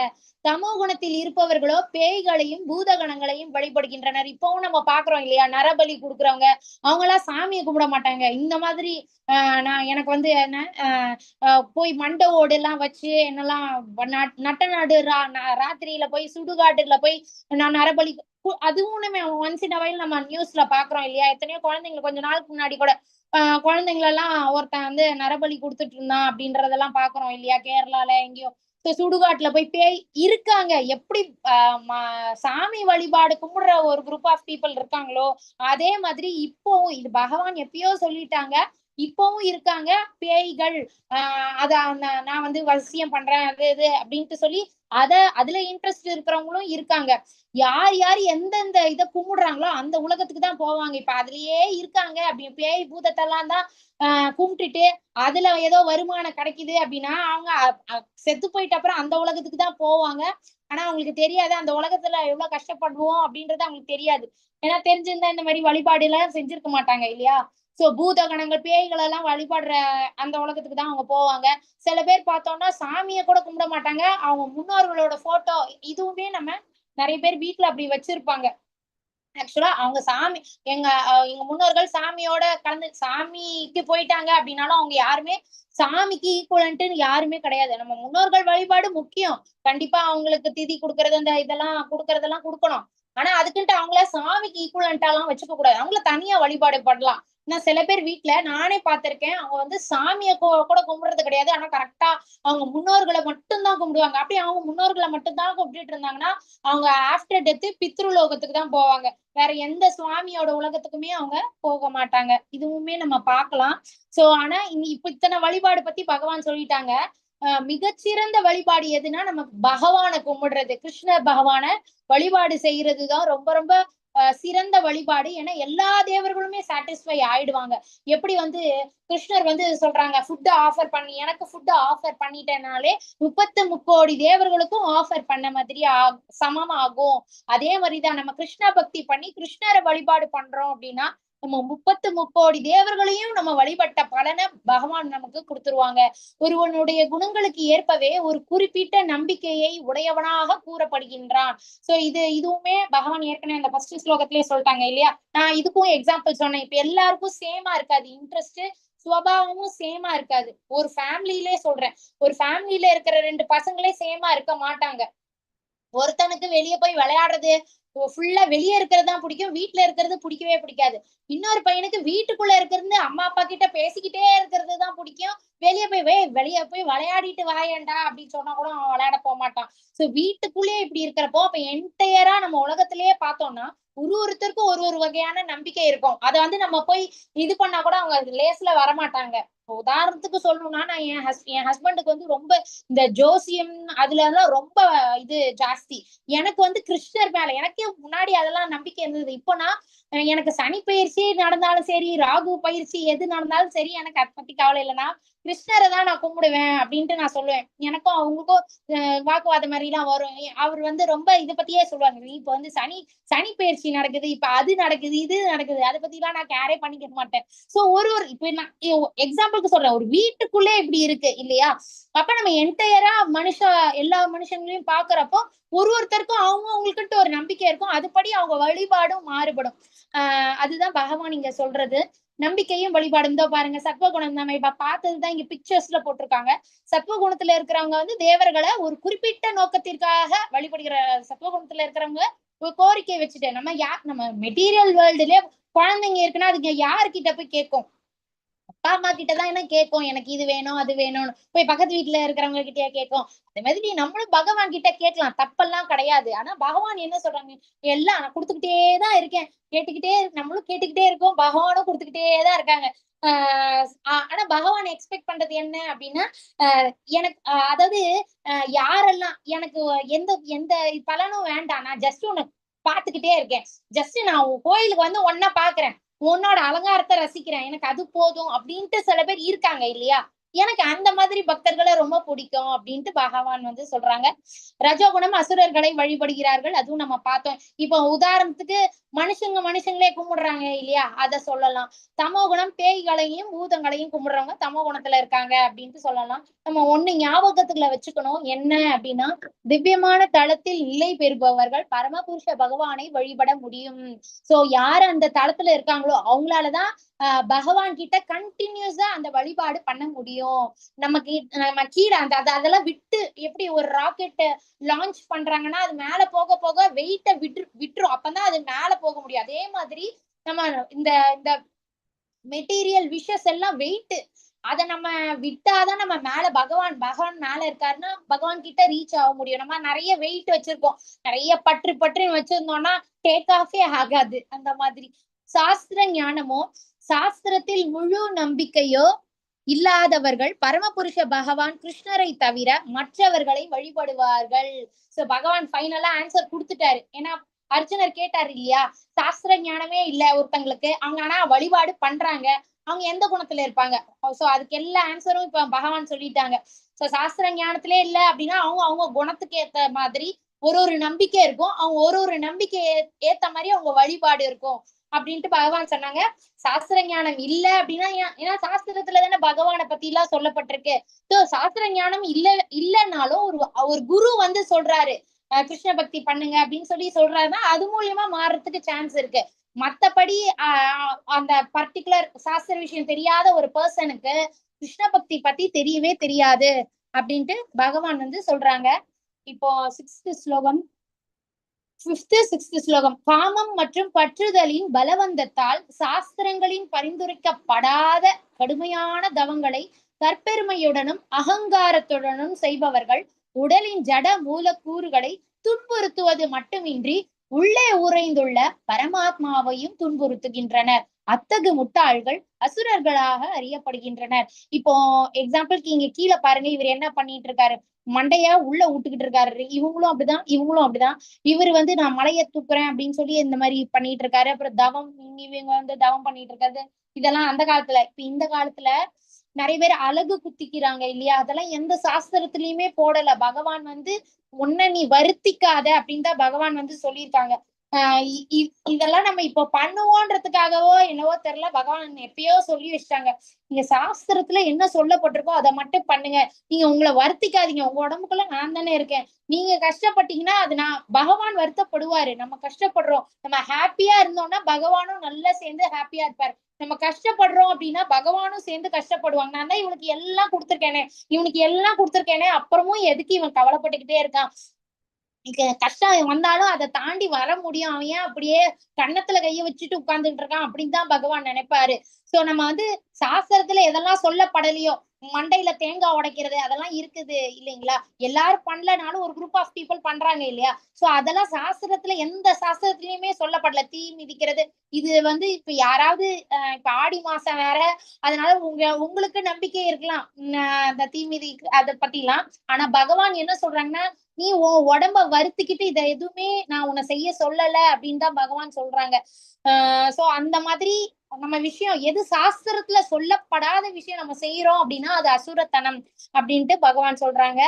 தமோ குணத்தில் இருப்பவர்களோ பேய்களையும் பூதகணங்களையும் வழிபடுகின்றனர். இப்பவும் நம்ம பாக்குறோம் இல்லையா? நரபலி கொடுக்குறவங்க அவங்க எல்லாம் சாமியை கும்பிட மாட்டாங்க. இந்த மாதிரி நான் எனக்கு வந்து என்ன போய் மண்டை ஓடு எல்லாம் வச்சு என்னெல்லாம் நட்ட நடு ராத்திரியில போய் சுடுகாட்டுல போய் நான் நரபலி அதுவும் நம்ம ஒன்ஸ் இன் வயல் நம்ம நியூஸ்ல பாக்குறோம் இல்லையா? எத்தனையோ குழந்தைங்க கொஞ்ச நாளுக்கு முன்னாடி கூட குழந்தைங்களெல்லாம் ஒருத்தன் வந்து நரபலி கொடுத்துட்டு இருந்தான் அப்படின்றதெல்லாம் பாக்குறோம் இல்லையா? கேரளால எங்கேயோ சுடுகாட்டுல போய் பேய் இருக்காங்க. எப்படி சாமி வழிபாடு கும்பிடுற ஒரு குரூப் ஆஃப் பீப்புள் இருக்காங்களோ அதே மாதிரி இப்பவும் இது பகவான் எப்பயோ சொல்லிட்டாங்க, இப்பவும் இருக்காங்க பேய்கள். அத நான் வந்து வசியம் பண்றேன் அது இது அப்படின்ட்டு சொல்லி அதுல இன்ட்ரெஸ்ட் இருக்கிறவங்களும் இருக்காங்க. யார் யார் எந்தெந்த இதை கும்பிடுறாங்களோ அந்த உலகத்துக்கு தான் போவாங்க. இப்ப அதுலயே இருக்காங்க. அப்படி பேய் பூதத்தெல்லாம் தான் கும்பிட்டுட்டு அதுல ஏதோ வருமானம் கிடைக்குது அப்படின்னா அவங்க செத்து போயிட்ட அப்புறம் அந்த உலகத்துக்கு தான் போவாங்க. ஆனா அவங்களுக்கு தெரியாது அந்த உலகத்துல எவ்வளவு கஷ்டப்படுவோம் அப்படின்றது அவங்களுக்கு தெரியாது. ஏன்னா தெரிஞ்சிருந்தா இந்த மாதிரி வழிபாடு எல்லாம் செஞ்சிருக்க மாட்டாங்க இல்லையா? சோ பூதகணங்கள் பேய்கள் எல்லாம் வழிபடுற அந்த உலகத்துக்கு தான் அவங்க போவாங்க. சில பேர் பார்த்தோம்னா சாமியை கூட கும்பிட மாட்டாங்க, அவங்க முன்னோர்களோட போட்டோ இதுவுமே நம்ம நிறைய பேர் வீட்டுல அப்படி வச்சிருப்பாங்க. ஆக்சுவலா அவங்க சாமி எங்க முன்னோர்கள் சாமியோட கலந்து சாமிக்கு போயிட்டாங்க அப்படின்னாலும் அவங்க யாருமே சாமிக்கு ஈக்குவலன்ட்டுன்னு யாருமே கிடையாது. நம்ம முன்னோர்கள் வழிபாடு முக்கியம், கண்டிப்பா அவங்களுக்கு திதி கொடுக்கறது அந்த இதெல்லாம் கொடுக்கறதெல்லாம் கொடுக்கணும். ஆனா அதுக்குன்ட்டு அவங்கள சாமிக்கு ஈக்குவலண்டா எல்லாம் வச்சுக்க கூடாது, அவங்கள தனியா வழிபாடு பண்ணலாம். நான் சில பேர் வீட்டுல நானே பார்த்திருக்கேன், அவங்க வந்து சாமியை கூட கும்பிடுறது கிடையாது, ஆனா கரெக்டா அவங்க முன்னோர்களை மட்டும்தான் கும்பிடுவாங்க. அப்படி அவங்க முன்னோர்களை மட்டும்தான் கும்பிட்டுட்டு இருந்தாங்கன்னா அவங்க ஆஃப்டர் டெத்து பித்ருலோகத்துக்கு தான் போவாங்க, வேற எந்த சுவாமியோட உலகத்துக்குமே அவங்க போக மாட்டாங்க. இதுவுமே நம்ம பார்க்கலாம். சோ ஆனா இப்ப இத்தனை வழிபாடு பத்தி பகவான் சொல்லிட்டாங்க. மிகச்சிறந்த வழிபாடு எதுனா நம்ம பகவானை கும்பிடுறது, கிருஷ்ணர் பகவான வழிபாடு செய்யறதுதான் ரொம்ப ரொம்ப சிறந்த வழிபாடு. ஏன்னா எல்லா தேவர்களுமே சாட்டிஸ்ஃபை ஆயிடுவாங்க. எப்படி வந்து கிருஷ்ணர் வந்து சொல்றாங்க, ஃபுட் ஆஃபர் பண்ணி எனக்கு ஃபுட் ஆஃபர் பண்ணிட்டேனாலே 33 தேவர்களுக்கும் ஆஃபர் பண்ண மாதிரி சமமாகும். அதே மாதிரிதான் நம்ம கிருஷ்ண பக்தி பண்ணி கிருஷ்ணரை வழிபாடு பண்றோம் அப்படின்னா நம்ம 33 தேவர்களையும் நம்ம வழிபட்ட பலனை பகவான் நமக்கு கொடுத்துருவாங்க. ஒருவனுடைய குணங்களுக்கு ஏற்பவே ஒரு குறிப்பிட்ட நம்பிக்கையை உடையவனாக கூறப்படுகின்றான். சோ இதுவுமே பகவான் ஏற்கனவே அந்த ஃபர்ஸ்ட் ஸ்லோகத்திலேயே சொல்லிட்டாங்க இல்லையா? நான் இதுக்கும் எக்ஸாம்பிள் சொன்னேன். இப்ப எல்லாருக்கும் சேமா இருக்காது, இன்ட்ரெஸ்ட் சுபாவமும் சேமா இருக்காது. ஒரு ஃபேமிலியிலே சொல்றேன், ஒரு ஃபேமிலியில இருக்கிற 2 பசங்களே சேமா இருக்க மாட்டாங்க. ஒருத்தனுக்கு வெளியே போய் விளையாடுறது ஃபுல்லா வெளியே இருக்கிறது தான் பிடிக்கும், வீட்டுல இருக்கிறது பிடிக்கவே பிடிக்காது. இன்னொரு பையனுக்கு வீட்டுக்குள்ள இருக்கிறது அம்மா அப்பா கிட்ட பேசிக்கிட்டே இருக்கிறது தான் பிடிக்கும். வெளியே போய் விளையாடிட்டு வாயேண்டா அப்படின்னு சொன்னா கூட அவன் விளையாட போக மாட்டான். சோ வீட்டுக்குள்ளேயே இப்படி இருக்கிறப்போ அப்ப என்டையரா நம்ம உலகத்திலேயே பார்த்தோம்னா ஒருத்தருக்கும் ஒரு வகையான நம்பிக்கை இருக்கும். அதை வந்து நம்ம போய் இது பண்ணா கூட அவங்க லேஸ்ல வரமாட்டாங்க. உதாரணத்துக்கு சொல்லணும்னா நான் என் ஹஸ்பண்டுக்கு வந்து ரொம்ப இந்த ஜோசியம் அதுல எல்லாம் ரொம்ப இது ஜாஸ்தி. எனக்கு வந்து கிருஷ்ணர் மேல எனக்கே முன்னாடி அதெல்லாம் நம்பிக்கை இருந்தது. இப்போ நான் எனக்கு சனி பயிற்சி நடந்தாலும் சரி, ராகு பயிற்சி எது நடந்தாலும் சரி, எனக்கு அதை பத்தி கவலை இல்லைன்னா கிருஷ்ணரை தான் நான் கும்பிடுவேன் அப்படின்ட்டு நான் சொல்லுவேன். எனக்கும் அவங்களுக்கும் வாக்குவாதம் மாதிரி எல்லாம் வரும். அவர் வந்து ரொம்ப இதை பத்தியே சொல்லுவாங்க, இப்ப வந்து சனி பயிற்சி நடக்குது, இப்ப அது நடக்குது இது நடக்குது, அதை பத்தி எல்லாம் நான் கேரே பண்ணிக்க மாட்டேன். சோ இப்ப நான் எக்ஸாம்பிளுக்கு சொல்றேன், ஒரு வீட்டுக்குள்ளே இப்படி இருக்கு இல்லையா? அப்ப நம்ம என்டையரா எல்லா மனுஷங்களையும் பாக்குறப்போ ஒருத்தருக்கும் அவங்களுக்குன்ட்டு ஒரு நம்பிக்கை இருக்கும், அதுபடி அவங்க வழிபாடும் மாறுபடும். அதுதான் பகவான் இங்க சொல்றது. நம்பிக்கையும் வழிபாடும் தான் பாருங்க. சத்வகுணம் நம்ம இப்ப பார்த்ததுதான் இங்க பிக்சர்ஸ்ல போட்டிருக்காங்க. சத்வகுணத்துல இருக்கிறவங்க வந்து தேவர்களை ஒரு குறிப்பிட்ட நோக்கத்திற்காக வழிபடுகிற. சத்வகுணத்துல இருக்கிறவங்க ஒரு கோரிக்கை வச்சுட்டு நம்ம மெட்டீரியல் வேர்ல்டுலயே குழந்தைங்க இருக்குன்னா அதுக்கு யாருக்கிட்ட போய் கேட்கும்? அப்பா அம்மா கிட்டதான் என்ன கேட்கும், எனக்கு இது வேணும் அது வேணும்னு. போய் பக்கத்து வீட்டுல இருக்கிறவங்க கிட்டயா கேட்கும்? அதே மாதிரி நம்மளும் பகவான் கிட்ட கேட்கலாம், தப்பெல்லாம் கிடையாது. ஆனா பகவான் என்ன சொல்றாங்க, எல்லாம் நான் கொடுத்துக்கிட்டேதான் இருக்கேன், நம்மளும் கேட்டுக்கிட்டே இருக்கோம், பகவானும் கொடுத்துக்கிட்டேதான் இருக்காங்க. ஆனா பகவான் எக்ஸ்பெக்ட் பண்றது என்ன அப்படின்னா எனக்கு அதாவது யாரெல்லாம் எனக்கு எந்த எந்த பலனும் வேண்டாம், நான் ஜஸ்ட் உனக்கு பாத்துக்கிட்டே இருக்கேன், ஜஸ்ட் நான் கோயிலுக்கு வந்து ஒன்னா பாக்குறேன், உன்னோட அலங்காரத்தை ரசிக்கிறேன், எனக்கு அது போதும் அப்படின்ட்டு சில பேர் இருக்காங்க இல்லையா. எனக்கு அந்த மாதிரி பக்தர்களை ரொம்ப பிடிக்கும் அப்படின்ட்டு பகவான் வந்து சொல்றாங்க. ரஜோகுணம் அசுரர்களை வழிபடுகிறார்கள், அதுவும் நம்ம பார்த்தோம். இப்போ உதாரணத்துக்கு மனுஷங்களே கும்பிடுறாங்க இல்லையா, அத சொல்லலாம். தமோகுணம் பேய்களையும் பூதங்களையும் கும்பிடுறவங்க தமோ குணத்துல இருக்காங்க அப்படின்ட்டு சொல்லலாம். நம்ம ஒண்ணு ஞாபகத்துல வச்சுக்கணும், என்ன அப்படின்னா திவ்யமான தளத்தில் நிலை பெறுபவர்கள் பரமபுருஷ பகவானை வழிபட முடியும். சோ யாரு அந்த தளத்துல இருக்காங்களோ அவங்களாலதான் பகவான் கிட்ட கண்டினியூஸா அந்த வழிபாடு பண்ண முடியும். நம்ம கீழே அதெல்லாம் விட்டு, எப்படி ஒரு ராக்கெட் லான்ச் பண்றாங்கன்னா அது மேல போக போக வெயிட்ட விட்டுரும், அப்பதான் அது மேல போக முடியும். அதே மாதிரி நம்ம இந்த இந்த மெட்டீரியல் விஷஸ் எல்லாம் வெயிட், அத நம்ம விட்டாதான் நம்ம மேல பகவான் மேல இருக்காருன்னா பகவான் கிட்ட ரீச் ஆக முடியும். நம்ம நிறைய வெயிட் வச்சிருக்கோம், நிறைய பற்று வச்சிருந்தோம்னா டேக் ஆஃபே ஆகாது. அந்த மாதிரி சாஸ்திர ஞானமோ சாஸ்திரத்தில் முழு நம்பிக்கையோ இல்லாதவர்கள் பரமபுருஷ பகவான் கிருஷ்ணரை தவிர மற்றவர்களை வழிபடுவார்கள். சோ பகவான் ஃபைனலா ஆன்சர் கொடுத்துட்டாரு. ஏன்னா அர்ஜுனர் கேட்டாரு இல்லையா, சாஸ்திர ஞானமே இல்ல ஒருத்தங்களுக்கு, அவங்க ஆனா வழிபாடு பண்றாங்க, அவங்க எந்த குணத்துல இருப்பாங்க. சோ அதுக்கு எல்லா ஆன்சரும் இப்ப பகவான் சொல்லிட்டாங்க. சோ சாஸ்திர ஞானத்திலே இல்ல அப்படின்னா அவங்க குணத்துக்கு ஏத்த மாதிரி ஒரு நம்பிக்கை இருக்கும், அவங்க ஒரு நம்பிக்கை ஏத்த மாதிரி அவங்க வழிபாடு இருக்கும் அப்படின்ட்டு பகவான் சொன்னாங்க. சாஸ்திர ஞானம் இல்ல அப்படின்னா, ஏன்னா சாஸ்திரத்துல தானே பகவானை பத்தி எல்லாம் சொல்லப்பட்டிருக்கு. சோ சாஸ்திர ஞானம் இல்லைன்னாலும் ஒரு குரு வந்து சொல்றாரு கிருஷ்ண பக்தி பண்ணுங்க அப்படின்னு சொல்லி சொல்றாருன்னா அது மூலியமா மாறுறதுக்கு சான்ஸ் இருக்கு. மத்தபடி அந்த பர்டிகுலர் சாஸ்திர விஷயம் தெரியாத ஒரு பர்சனுக்கு கிருஷ்ண பக்தி பத்தி தெரியவே தெரியாது அப்படின்ட்டு பகவான் வந்து சொல்றாங்க. இப்போ 6th ஸ்லோகம், 5th 6th ஸ்லோகம். காமம் மற்றும் பற்றுதலின் பலவந்தத்தால் சாஸ்திரங்களின் பரிந்துரைக்கப்படாத கடுமையான தவங்களை தற்பெருமையுடனும் அகங்காரத்துடனும் செய்பவர்கள் உடலின் ஜட மூலக்கூறுகளை துன்புறுத்துவது மட்டுமின்றி உள்ளே உறைந்துள்ள பரமாத்மாவையும் துன்புறுத்துகின்றனர். அத்தகு முட்டாள்கள் அசுரர்களாக அறியப்படுகின்றனர். இப்போ எக்ஸாம்பிளுக்கு இங்க கீழே பாருங்க, இவர் என்ன பண்ணிட்டு இருக்காரு, மண்டையா உள்ள விட்டுக்கிட்டு இருக்காரு. இவங்களும் அப்படிதான். இவர் வந்து நான் மலையை தூக்குறேன் அப்படின்னு சொல்லி இந்த மாதிரி பண்ணிட்டு இருக்காரு. அப்புறம் தவம், இவங்க வந்து தவம் பண்ணிட்டு இருக்காரு. இதெல்லாம் அந்த காலத்துல. இப்ப இந்த காலத்துல நிறைய பேர் அழகு குத்திக்கிறாங்க இல்லையா, அதெல்லாம் எந்த சாஸ்திரத்திலயுமே போடல. பகவான் வந்து உன்னை நீ வருத்திக்காத அப்படின்னு தான் பகவான் வந்து சொல்லியிருக்காங்க. இதெல்லாம் நம்ம இப்ப பண்ணுவோன்றதுக்காகவோ என்னவோ தெரியல, பகவான் எப்பயோ சொல்லி வச்சிட்டாங்க. நீங்க சாஸ்திரத்துல என்ன சொல்லப்பட்டிருக்கோ அதை மட்டும் பண்ணுங்க, நீங்க உங்களை வருத்திக்காதீங்க, உங்க உடம்புக்குள்ள நான் தானே இருக்கேன், நீங்க கஷ்டப்பட்டீங்கன்னா அது பகவான் வருத்தப்படுவாரு. நம்ம கஷ்டப்படுறோம், நம்ம ஹாப்பியா இருந்தோம்னா பகவானும் நல்லா சேர்ந்து ஹாப்பியா இருப்பாரு. நம்ம கஷ்டப்படுறோம் அப்படின்னா பகவானும் சேர்ந்து கஷ்டப்படுவாங்க. நான் தான் இவனுக்கு எல்லாம் கொடுத்துருக்கேனே அப்புறமும் எதுக்கு இவன் கவலைப்பட்டுக்கிட்டே இருக்கான், கஷ்டம் வந்தாலும் அதை தாண்டி வர முடியும், அவன் ஏன் அப்படியே கன்னத்துல கைய வச்சுட்டு உட்கார்ந்துட்டு இருக்கான் அப்படின்னு தான் பகவான் நினைப்பாரு. சோ நம்ம வந்து சாஸ்திரத்துல எதெல்லாம் சொல்லப்படலையோ, மண்டையில தேங்காய் உடைக்கிறது அதெல்லாம் இருக்குது இல்லைங்களா, எல்லாரும் பண்ணலனாலும் ஒரு குரூப் ஆஃப் பீப்புள் பண்றாங்க இல்லையா. சோ அதெல்லாம் சாஸ்திரத்துல எந்த சாஸ்திரத்திலயுமே சொல்லப்படல. தீ மிதிக்கிறது இது வந்து இப்ப யாராவது இப்ப ஆடி மாசம் வேற, அதனால உங்களுக்கு நம்பிக்கை இருக்கலாம் அந்த தீ மிதி அதை பத்தி எல்லாம். ஆனா பகவான் என்ன சொல்றாங்கன்னா, நீ உன் உடம்ப வருத்திக்கிட்டு இதை எதுவுமே நான் உன்னை செய்ய சொல்லல அப்படின்னு தான் பகவான் சொல்றாங்க. சோ அந்த மாதிரி நம்ம விஷயம் எது சாஸ்திரத்துல சொல்லப்படாத விஷயம் நம்ம செய்யறோம் அப்படின்னா அது அசுரத்தனம் அப்படின்ட்டு பகவான் சொல்றாங்க.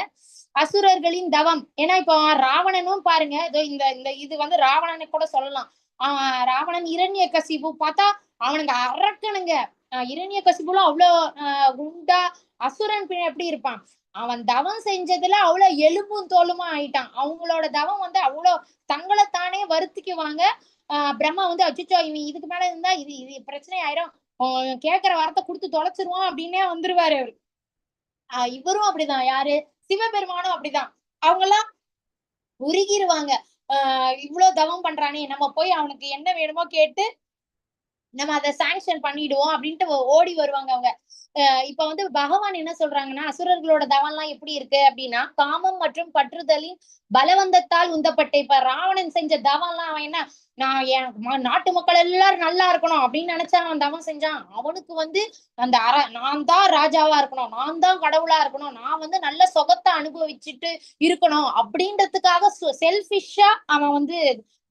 அசுரர்களின் தவம், ஏன்னா இப்போ ராவணனும் பாருங்க, இந்த இது வந்து ராவணனை கூட சொல்லலாம். ராவணன் இரண்யகசிபு பார்த்தா அவனுங்க அரக்கனுங்க. இரண்யகசிபுலாம் அவ்வளவு குண்டா, அசுரன் எப்படி இருப்பான், அவன் தவம் செஞ்சதுல அவ்வளவு எலும்பும் தோலுமா ஆயிட்டான். அவங்களோட தவம் வந்து அவ்வளவு தங்களைத்தானே வருத்திக்குவாங்க. பிரம்மா வந்து அச்சோ இவன் இதுக்கு மேல இருந்தா இது பிரச்சனை ஆயிரும், கேட்கிற வார்த்தை கொடுத்து தொலைச்சிருவான் அப்படின்னே வந்துருவாரு அவரு. இவரும் அப்படிதான், யாரு சிவபெருமானும் அப்படிதான். அவங்க எல்லாம் உருகிருவாங்க. இவ்வளவு தவம் பண்றானே, நம்ம போய் அவனுக்கு என்ன வேணுமோ கேட்டு நம்ம அதை சாங்ஷன் பண்ணிடுவோம் அப்படின்ட்டு ஓடி வருவாங்க அவங்க. இப்ப வந்து பகவான் என்ன சொல்றாங்கன்னா, அசுரர்களோட தவம் எல்லாம் எப்படி இருக்கு அப்படின்னா, காமம் மற்றும் பற்றுதலின் பலவந்தத்தால் உந்தப்பட்ட. இப்ப ராவணன் செஞ்ச தவம் எல்லாம் அவன் என்ன, நான் என் நாட்டு மக்கள் எல்லாரும் நல்லா இருக்கணும் அப்படின்னு நினைச்சா அவன் தவம் செஞ்சான். அவனுக்கு வந்து அந்த நான் தான் ராஜாவா இருக்கணும், நான் தான் கடவுளா இருக்கணும், நான் வந்து நல்ல சொகத்தை அனுபவிச்சுட்டு இருக்கணும் அப்படின்றதுக்காக செல்ஃபிஷா அவன் வந்து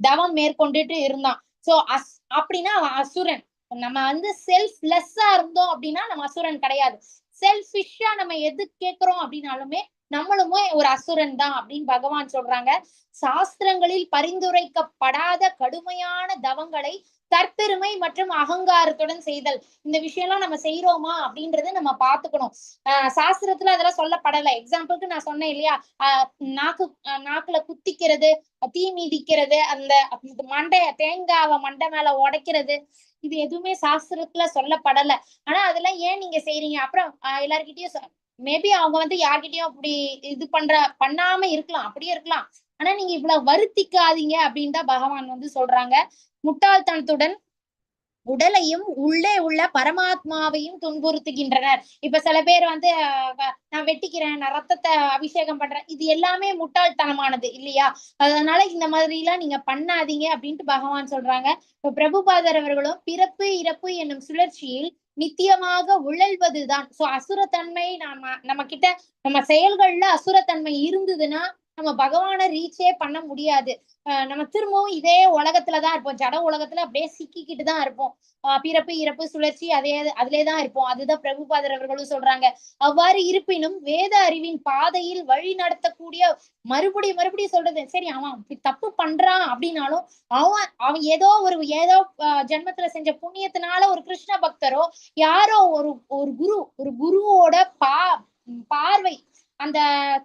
தவம் மேற்கொண்டுட்டு இருந்தான். சோ அப்படின்னா அவன் அசுரன். நம்ம வந்து செல்ஃப்லெஸ்ஸா இருந்தோம் அப்படின்னா நம்ம அசுரன் கிடையாது. செல்ஃபிஷா நம்ம எது கேட்கிறோம் அப்படின்னாலுமே நம்மளுமே ஒரு அசுரன் தான் அப்படின்னு பகவான் சொல்றாங்க. சாஸ்திரங்களில் பரிந்துரைக்கப்படாத கடுமையான தவங்களை தற்பெருமை மற்றும் அகங்காரத்துடன் செய்தல், இந்த விஷயம் எல்லாம் நம்ம செய்யறோமா அப்படின்றத நம்ம பாத்துக்கணும். சாஸ்திரத்துல அதெல்லாம் சொல்லப்படலை. எக்ஸாம்பிளுக்கு நான் சொன்னேன் இல்லையா, நாக்குல குத்திக்கிறது, தீ மிதிக்கிறது, அந்த தேங்காவை மண்டை மேல உடைக்கிறது, இது எதுவுமே சாஸ்திரத்துல சொல்லப்படல. ஆனா அதெல்லாம் ஏன் நீங்க செய்றீங்க? அப்புறம் எல்லார்கிட்டயும் மேபி அவங்க வந்து யார்கிட்டயும் அப்படி இது பண்ணாம இருக்கலாம், அப்படியே இருக்கலாம். ஆனா நீங்க இவ்வளவு வருத்திக்காதீங்க அப்படின்னு தான் பகவான் வந்து சொல்றாங்க. முட்டாள்தனத்துடன் உடலையும் உள்ளே உள்ள பரமாத்மாவையும் துன்புறுத்துகின்றனர். இப்ப சில பேர் வந்து நான் வெட்டிக்கிறேன், நான் ரத்தத்தை அபிஷேகம் பண்றேன், இது எல்லாமே முட்டாள்தனமானது இல்லையா? அதனால இந்த மாதிரி எல்லாம் நீங்க பண்ணாதீங்க அப்படின்ட்டு பகவான் சொல்றாங்க. இப்ப பிரபுபாதர் அவர்களும் பிறப்பு இறப்பு என்னும் சுழற்சியில் நித்தியமாக உழல்வதுதான். சோ அசுரத்தன்மை நம்ம கிட்ட, நம்ம செயல்கள்ல அசுரத்தன்மை இருந்ததுன்னா நம்ம பகவானை ரீச்சே பண்ண முடியாது. நம்ம திரும்பவும் இதே உலகத்துலதான் இருப்போம், ஜட உலகத்துல அப்படியே சிக்கிக்கிட்டு தான் இருப்போம். பிறப்பு இறப்பு சுழற்சி அதுலேதான் இருப்போம். அதுதான் பிரபுபாதர் அவர்களும் சொல்றாங்க. அவ்வாறு இருப்பினும் வேத அறிவின் பாதையில் வழி நடத்தக்கூடிய மறுபடியும் சொல்றது, சரி அவன் தப்பு பண்றான் அப்படின்னாலும் அவன் ஏதோ ஜென்மத்துல செஞ்ச புண்ணியத்தினால ஒரு கிருஷ்ண பக்தரோ யாரோ ஒரு குருவோட பார்வை அந்த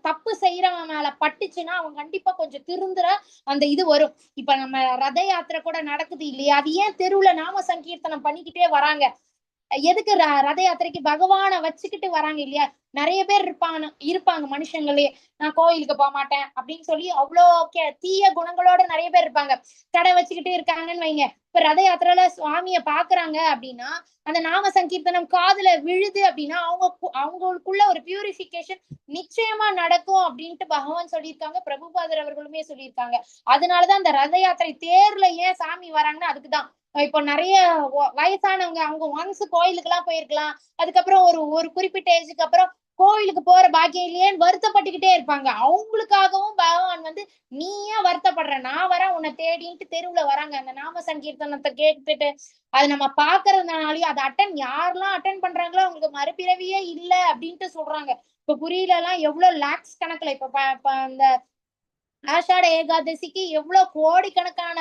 தப்பு செய்யறவன் மேல பட்டுச்சுன்னா அவன் கண்டிப்பா கொஞ்சம் திருந்துற அந்த இது வரும். இப்ப நம்ம ரத யாத்திரை கூட நடக்குது இல்லையா, அது ஏன் தெருவுல நாம சங்கீர்த்தனம் பண்ணிக்கிட்டே வராங்க? எதுக்கு ரத யாத்திரைக்கு பகவானை வச்சுக்கிட்டு வராங்க இல்லையா? நிறைய பேர் இருப்பாங்க மனுஷங்களே, நான் கோயிலுக்கு போக மாட்டேன் அப்படின்னு சொல்லி அவ்வளோ தீய குணங்களோட நிறைய பேர் இருப்பாங்க, கடை வச்சுக்கிட்டு இருக்காங்கன்னு வைங்க. இப்ப ரத யாத்திரையில சுவாமிய பாக்குறாங்க அப்படின்னா, அந்த நாம சங்கீர்த்தனம் காதுல விழுது அப்படின்னா அவங்களுக்குள்ள ஒரு பியூரிபிகேஷன் நிச்சயமா நடக்கும் அப்படின்ட்டு பகவான் சொல்லியிருக்காங்க. பிரபுபாதர் அவர்களுமே சொல்லியிருக்காங்க. அதனாலதான் அந்த ரத யாத்திரை தேர்ல ஏன் சாமி வராங்கன்னா அதுக்குதான். இப்போ நிறைய வயசானவங்க அவங்க ஒன்ஸ் கோயிலுக்கு எல்லாம் போயிருக்கலாம், அதுக்கப்புறம் ஒரு குறிப்பிட்ட ஏஜுக்கு அப்புறம் கோயிலுக்கு போற பாக்கியம் இல்லையேன்னு வருத்தப்பட்டுக்கிட்டே இருப்பாங்க. அவங்களுக்காகவும் பகவான் வந்து நீ ஏன் வருத்தப்படுற, நான் வரேன் உன்னை தேடின்ட்டு தெருவுல வராங்க. அந்த நாம சங்கீர்த்தனத்தை கேட்டுட்டு அது நம்ம பாக்குறதுனாலயும் அதை யாரெல்லாம் அட்டன் பண்றாங்களோ அவங்களுக்கு மறுபிறவியே இல்ல அப்படின்ட்டு சொல்றாங்க. இப்ப புரியல எல்லாம் எவ்வளவு லேக்ஸ் கணக்குல இப்ப அந்த ஆஷாட ஏகாதசிக்கு எவ்வளவு கோடிக்கணக்கான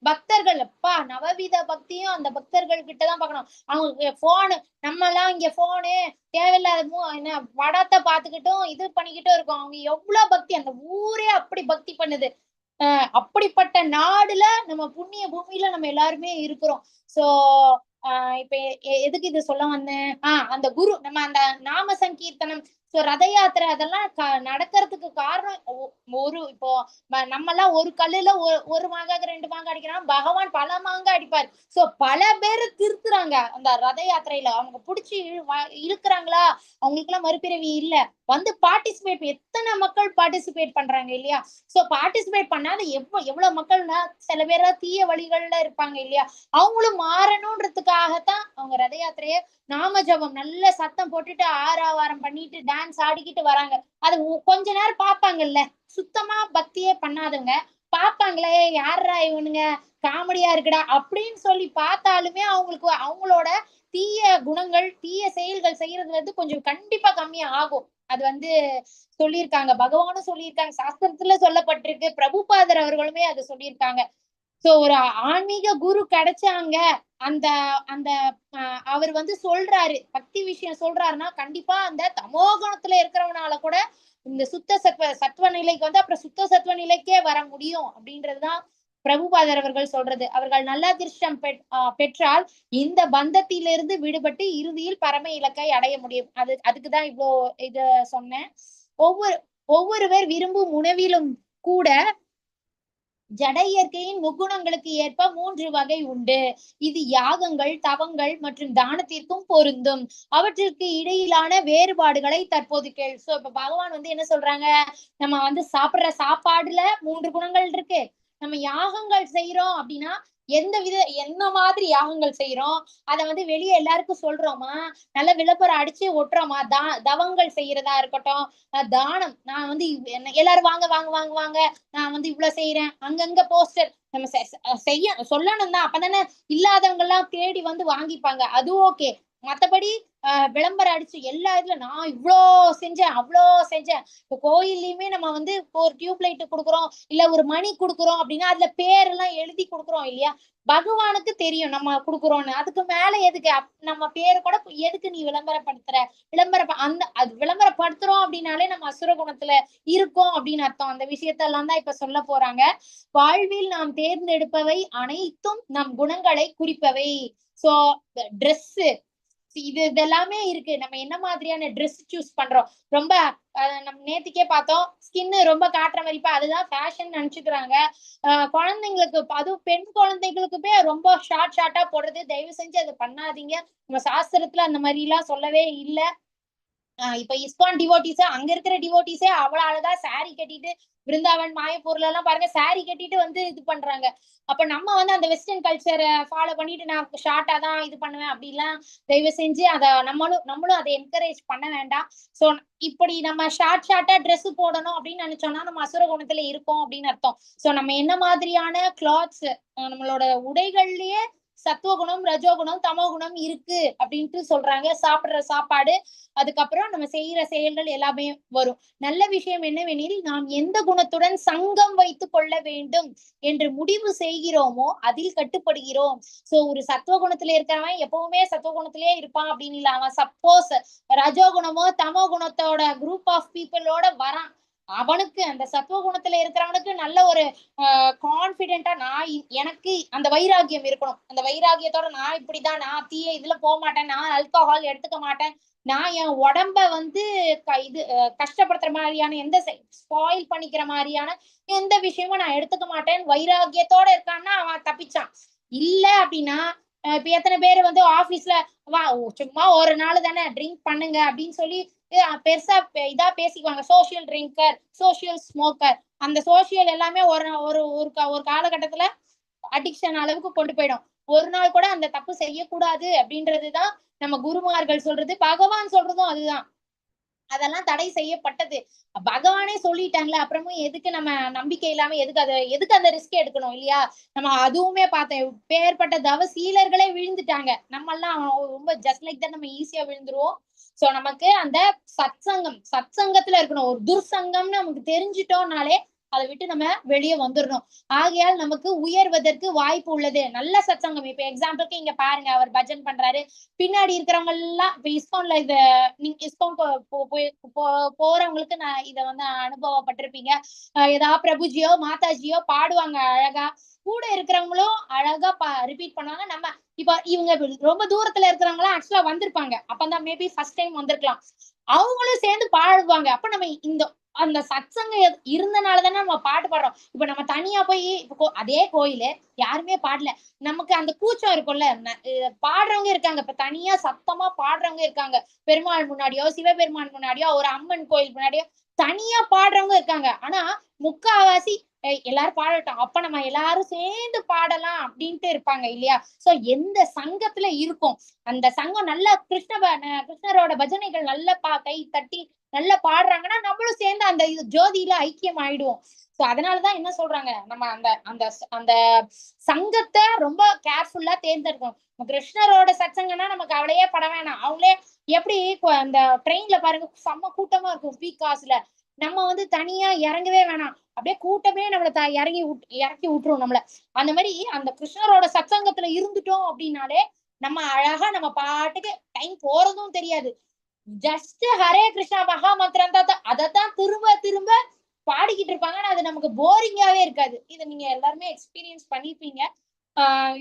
பக்தர்கள், அப்பா நவவித பக்தியும் அந்த பக்தர்கள் கிட்டதான் பார்க்கணும். அவங்க போனு, நம்ம எல்லாம் இங்க போனு தேவையில்லாத படத்தை பார்த்துக்கிட்டும் இது பண்ணிக்கிட்டும் இருக்கோம். அவங்க எவ்வளவு பக்தி, அந்த ஊரே அப்படி பக்தி பண்ணுது. அப்படிப்பட்ட நாடுல நம்ம புண்ணிய பூமியில நம்ம எல்லாருமே இருக்கிறோம். சோ இப்ப எதுக்கு இது சொல்ல வந்தேன், அந்த குரு நம்ம அந்த நாம சங்கீர்த்தனம், ரத யாத்திரை அதெல்லாம் நடக்கிறதுக்கு காரணம் இப்போ நம்ம எல்லாம் ஒரு கல்லுல ஒரு மாங்காய்க்கு 2 மாங்காய் அடிக்கிறான், பகவான் பல மாங்காய் அடிப்பார். சோ பல பேரு திருத்துறாங்க அந்த ரத யாத்திரையில. அவங்க புடிச்சு இழுக்கிறாங்களா, அவங்களுக்கு எல்லாம் மறுபிறவி இல்ல, வந்து பார்ட்டிசிபேட், எத்தனை மக்கள் பார்ட்டிசிபேட் பண்றாங்க இல்லையா? சோ பார்ட்டிசிபேட் பண்ணாத எவ்வளவு மக்கள்னா சில பேர் தீய வழிகள்ல இருப்பாங்க இல்லையா, அவங்களும் மாறணும்ன்றதுக்காகத்தான் அவங்க ரத யாத்திரைய நாம ஜபம் நல்ல சத்தம் போட்டுட்டு ஆரவாரம் பண்ணிட்டு டான்ஸ் ஆடிக்கிட்டு வராங்க. அது கொஞ்ச நேரம் பாப்பாங்கல்ல, சுத்தமா பக்தியே பண்ணாதவங்க பாப்பாங்களே, யாரா இவனுங்க காமெடியா இருக்குடா அப்படின்னு சொல்லி பார்த்தாலுமே அவங்களுக்கு அவங்களோட தீய குணங்கள் தீய செயல்கள் செய்யறது வந்து கொஞ்சம் கண்டிப்பா கம்மியா ஆகும். அது வந்து சொல்லியிருக்காங்க, பகவானும் சொல்லியிருக்காங்க, சாஸ்திரத்துல சொல்லப்பட்டிருக்கு, பிரபுபாதர் அவர்களுமே அது சொல்லியிருக்காங்க. சோ ஒரு ஆன்மீக குரு கிடைச்சாங்க, அந்த அந்த அவர் வந்து சொல்றாரு, பக்தி விஷயம் சொல்றாருன்னா கண்டிப்பா அந்த தமோகுணத்துல இருக்கிறவனால கூட இந்த சுத்த சத்துவ நிலைக்கு வந்து அப்புறம் சுத்த சத்துவ நிலைக்கே வர முடியும் அப்படின்றதுதான் பிரபுபாதர் அவர்கள் சொல்றது. அவர்கள் நல்ல அதிர்ஷ்டம் பெற்றால் இந்த பந்தத்திலிருந்து விடுபட்டு இறுதியில் பரம இலக்கை அடைய முடியும். அதுக்குதான் இவ்வளோ இத சொன்னேன். ஒவ்வொருவர் விரும்பும் உணவிலும் கூட ஜட இயற்கையின் முக்குணங்களுக்கு ஏற்ப 3 வகை உண்டு. இது யாகங்கள், தவங்கள் மற்றும் தானத்திற்கும் பொருந்தும். அவற்றிற்கு இடையிலான வேறுபாடுகளை தற்போது கேள். சோ இப்ப பகவான் வந்து என்ன சொல்றாங்க, நம்ம வந்து சாப்பிடுற சாப்பாடுல 3 குணங்கள் இருக்கு. நம்ம யாகங்கள் செய்யறோம் அப்படின்னா என்ன மாதிரி யாகங்கள் செய்யறோம், அதை வந்து வெளியே எல்லாருக்கும் சொல்றோமா, நல்ல விளம்பரம் அடிச்சு ஒட்டுறோமா, தவங்கள் செய்யறதா இருக்கட்டும், தானம், நான் வந்து எல்லாரும் வாங்க வாங்க வாங்க வாங்க, நான் வந்து இவ்வளவு செய்யறேன், அங்கங்க போஸ்டர் நம்ம செய்ய சொல்லணும் தான், அப்பதானே இல்லாதவங்க எல்லாம் தேடி வந்து வாங்கிப்பாங்க, அது ஓகே. மத்தபடி விளம்பரம் அடிச்சு எல்லா இதுல நான் இவ்வளோ செஞ்சேன் அவ்வளோ செஞ்சேன். இப்போ கோயில்லையுமே நம்ம வந்து ஒரு டியூப் லைட் கொடுக்குறோம், இல்ல ஒரு மணி கொடுக்குறோம் அப்படின்னா அதுல பேரெல்லாம் எழுதி கொடுக்குறோம் இல்லையா, பகவானுக்கு தெரியும் நம்ம கொடுக்குறோம்னு, அதுக்கு மேல எதுக்கு நம்ம பேரு கூட எதுக்கு நீ விளம்பரப்படுத்துற அது விளம்பரப்படுத்துறோம் அப்படின்னாலே நம்ம அசுர குணத்துல இருக்கோம் அப்படின்னு அர்த்தம். அந்த விஷயத்தெல்லாம் தான் இப்ப சொல்ல போறாங்க. வாழ்வில் நாம் தேர்ந்தெடுப்பவை அனைத்தும் நம் குணங்களை குறிப்பவை. சோ ட்ரெஸ் இதெல்லாமே இருக்கு, நம்ம என்ன மாதிரியான ட்ரெஸ் சூஸ் பண்றோம். ரொம்ப நம்ம நேத்துக்கே பார்த்தோம், ஸ்கின் ரொம்ப காட்டுற மாதிரி அதுதான் ஃபேஷன் நினைச்சுக்கிறாங்க. குழந்தைங்களுக்கு, அதுவும் பெண் குழந்தைகளுக்குமே ரொம்ப ஷார்ட்டா போடுறது, தயவு செஞ்சு அதை பண்ணாதீங்க. நம்ம சாஸ்திரத்துல அந்த மாதிரி எல்லாம் சொல்லவே இல்லை. இப்ப இஸ்கான் டிவோட்டிஸே, அங்க இருக்கிற டிவோட்டிஸே அவ்வளவு அழகா சாரி கட்டிட்டு, பிருந்தாவன் மாயப்பூர்ல எல்லாம் பாருங்க சாரி கட்டிட்டு வந்து இது பண்றாங்க. அப்ப நம்ம வந்து அந்த வெஸ்டர்ன் கல்ச்சரை ஃபாலோ பண்ணிட்டு நான் ஷார்ட்டா தான் இது பண்ணுவேன் அப்படிலாம் தயவு செஞ்சு அதை நம்மளும் அதை என்கரேஜ் பண்ண வேண்டாம். சோ இப்படி நம்ம ஷார்ட்டா ட்ரெஸ் போடணும் அப்படின்னு நினைச்சோம்னா நம்ம அசுர குணத்துல இருக்கோம் அப்படின்னு அர்த்தம். சோ நம்ம என்ன மாதிரியான கிளாத்ஸ், நம்மளோட உடைகள்லயே சத்துவகுணம், ரஜோகுணம், தமோகுணம் இருக்கு அப்படின்ட்டு சொல்றாங்க. சாப்பிடுற சாப்பாடு, அதுக்கப்புறம் நம்ம செய்யற செயல்கள் எல்லாமே வரும். நல்ல விஷயம் என்னவெனில், நாம் எந்த குணத்துடன் சங்கம் வைத்துக் கொள்ள வேண்டும் என்று முடிவு செய்கிறோமோ அதில் கட்டுப்படுகிறோம். சோ ஒரு சத்துவகுணத்துல இருக்கிறவன் எப்பவுமே சத்துவகுணத்திலேயே இருப்பான் அப்படின்னு இல்ல. அவன் சப்போஸ் ரஜோகுணமோ தமோ குணத்தோட குரூப் ஆஃப் பீப்புளோட வரான், அவனுக்கு அந்த சத்துவ குணத்துல இருக்கிறவனுக்கு நல்ல ஒரு கான்பிடென்டா எனக்கு அந்த வைராகியம் இருக்கணும். அந்த வைராகியத்தோட நான் இப்படிதான், நான் தீய இதுல போக மாட்டேன், நான் ஆல்கஹால் எடுத்துக்க மாட்டேன், நான் என் உடம்ப வந்து கஷ்டப்படுத்துற மாதிரியான எந்த ஸ்பாயில் பண்ணிக்கிற மாதிரியான எந்த விஷயமும் நான் எடுத்துக்க மாட்டேன், வைராகியத்தோட இருக்கான்னா அவன் தப்பிச்சான். இல்ல அப்படின்னா, இப்ப எத்தனை பேர் வந்து ஆபீஸ்ல வா சும்மா ஒரு நாள் தானே ட்ரிங்க் பண்ணுங்க அப்படின்னு சொல்லி பெருசா இதா பேசிக்குவாங்க, சோசியல் ட்ரிங்கர், சோசியல் ஸ்மோக்கர். அந்த சோசியல் எல்லாமே ஒரு காலகட்டத்துல அடிக்ஷன் அளவுக்கு கொண்டு போயிடும். ஒரு நாள் கூட அந்த தப்பு செய்யக்கூடாது அப்படின்றதுதான் நம்ம குருமார்கள் சொல்றது, பகவான் சொல்றதும் அதுதான். அதெல்லாம் தடை செய்யப்பட்டது, பகவானே சொல்லிட்டாங்களே, அப்புறமும் எதுக்கு நம்ம நம்பிக்கை இல்லாம எதுக்கு அந்த ரிஸ்க் எடுக்கணும் இல்லையா. நம்ம அதுவுமே பார்த்தேன், பேர்பட்ட தவசீலர்களே விழுந்துட்டாங்க. நம்ம எல்லாம் ரொம்ப ஜஸ்ட் லைக் தான் நம்ம ஈஸியா விழுந்துருவோம். சோ நமக்கு அந்த சத்சங்கத்துல இருக்கணும். ஒரு துர்சங்கம்னு நமக்கு தெரிஞ்சிட்டோம்னாலே அதை விட்டு நம்ம வெளியே வந்துடணும். ஆகையால் நமக்கு உயர்வதற்கு வாய்ப்பு உள்ளது நல்ல சத்சங்கம். இப்ப எக்ஸாம்பிளுக்கு இங்க பாருங்க, அவர் பஜன் பண்றாரு, பின்னாடி இருக்கிறவங்க எல்லாம் இப்ப இஸ்கான்ல இஸ்கான் போறவங்களுக்கு நான் இதை வந்து அனுபவப்பட்டிருப்பீங்க. ஏதாவது பிரபுஜியோ மாதாஜியோ பாடுவாங்க அழகா, கூட இருக்கிறவங்களும் அழகா ரிப்பீட் பண்ணுவாங்க. நம்ம இப்ப இவங்க ரொம்ப தூரத்துல இருக்கிறவங்க ஆக்சுவலா வந்திருப்பாங்க, அப்பதான் மேபி ஃபர்ஸ்ட் டைம் வந்திருக்கலாம், அவங்களும் சேர்ந்து பாடுவாங்க. அப்ப நம்ம அந்த சத்சங்க இருந்தனாலதானே நம்ம பாட்டு பாடுறோம். இப்ப நம்ம தனியா போய் அதே கோயிலு யாருமே பாடல, நமக்கு அந்த கூச்சம் இருக்கும்ல. பாடுறவங்க இருக்காங்க, இப்ப தனியா சத்தமா பாடுறவங்க இருக்காங்க, பெருமாள் முன்னாடியோ சிவபெருமான் முன்னாடியோ ஒரு அம்மன் கோயில் முன்னாடியோ தனியா பாடுறவங்க இருக்காங்க. ஆனா முக்காவாசி எல்லாரும் பாடட்டும், அப்ப நம்ம எல்லாரும் சேர்ந்து பாடலாம் அப்படின்ட்டு இருப்பாங்க இல்லையா. சோ எந்த சங்கத்துல இருக்கும், அந்த சங்கம் நல்லா கிருஷ்ணரோட பஜனைகள் நல்லா கை தட்டி நல்லா பாடுறாங்கன்னா நம்மளும் சேர்ந்து அந்த ஜோதியில ஐக்கியம் ஆயிடுவோம். சோ அதனாலதான் என்ன சொல்றாங்க, நம்ம அந்த அந்த சங்கத்தை ரொம்ப கேர்ஃபுல்லா தேர்ந்தெடுக்கணும். கிருஷ்ணரோட சத்சங்கம்னா நமக்கு அவளையே பட வேணாம். அவங்களே எப்படி அந்த ட்ரெயின்ல பாருங்க செம்ம கூட்டமா இருக்கும் பீகாஸ்ல, நம்ம வந்து தனியா இறங்கவே வேணாம், அப்படியே கூட்டமே நம்மள இறக்கி விட்டுரும் நம்மள. அந்த மாதிரி அந்த கிருஷ்ணரோட சத்சங்கத்துல இருந்துட்டோம் அப்படின்னாலே நம்ம அழகா நம்ம பாட்டுக்கு டைம் போறதும் தெரியாது. ஜஸ்ட் ஹரே கிருஷ்ணா மகா மந்திரம் தான், அதைத்தான் திரும்ப திரும்ப பாடிக்கிட்டு இருப்பாங்க. ஆனா அது நமக்கு போரிங்காவே இருக்காது. இதை நீங்க எல்லாருமே எக்ஸ்பீரியன்ஸ் பண்ணிருப்பீங்க.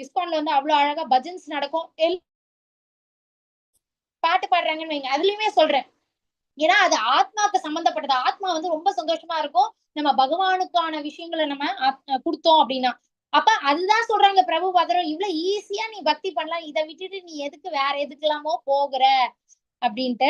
இஸ்கான்ல வந்து அவ்வளவு அழகா பஜன்ஸ் நடக்கும், பாட்டு பாடுறாங்கன்னு வைங்க, அதுலயுமே சொல்றேன். ஏன்னா அது ஆத்மாக்கு சம்பந்தப்பட்டது, ஆத்மா வந்து ரொம்ப சந்தோஷமா இருக்கும் நம்ம பகவானுக்கான விஷயங்களை நம்ம கொடுத்தோம் அப்படின்னா. அப்ப அதுதான் சொல்றாங்க பிரபு பாதரம், இவ்வளவு ஈஸியா நீ பக்தி பண்ணலாம், இதை விட்டுட்டு நீ எதுக்கு வேற எதுக்கெல்லாமோ போகிற அப்படின்ட்டு.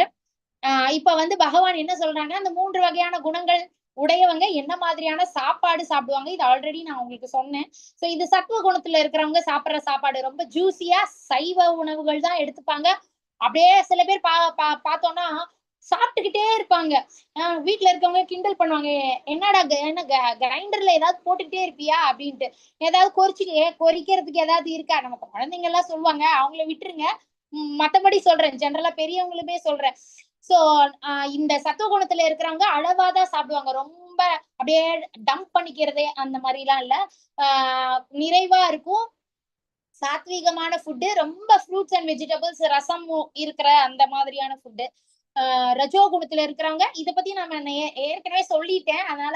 இப்ப வந்து பகவான் என்ன சொல்றாங்க, அந்த 3 வகையான குணங்கள் உடையவங்க என்ன மாதிரியான சாப்பாடு சாப்பிடுவாங்க, இது ஆல்ரெடி நான் உங்களுக்கு சொன்னேன். சோ இது சத்துவ குணத்துல இருக்கிறவங்க சாப்பிடுற சாப்பாடு ரொம்ப ஜூசியா சைவ உணவுகள் தான் எடுத்துப்பாங்க. அப்படியே சில பேர் பார்த்தோம்னா சாப்பிட்டுக்கிட்டே இருப்பாங்க. வீட்டுல இருக்கவங்க கிண்டல் பண்ணுவாங்க, என்னடா என்ன கிரைண்டர்ல ஏதாவது போட்டுக்கிட்டே இருப்பியா அப்படின்ட்டு. ஏதாவது கொறிக்கிறதுக்கு ஏதாவது இருக்கா? நமக்கு குழந்தைங்க எல்லாம் சொல்லுவாங்க, அவங்கள விட்டுருங்க. மத்தபடி சொல்றேன், ஜெனரலா பெரியவங்களுமே சொல்றேன். சோ இந்த சத்துவ குணத்துல இருக்கிறவங்க அளவாதான் சாப்பிடுவாங்க. ரொம்ப அப்படியே டம்ப் பண்ணிக்கிறதே அந்த மாதிரி எல்லாம் இல்ல. நிறைவா இருக்கும். சாத்வீகமான ஃபுட்டு, ரொம்ப ஃப்ரூட்ஸ் அண்ட் வெஜிடபிள்ஸ், ரசம் இருக்கிற அந்த மாதிரியான ஃபுட்டு. ரஜோ குணத்துல இருக்கிறவங்க இத பத்தி நான் ஏற்கனவே சொல்லிட்டேன். அதனால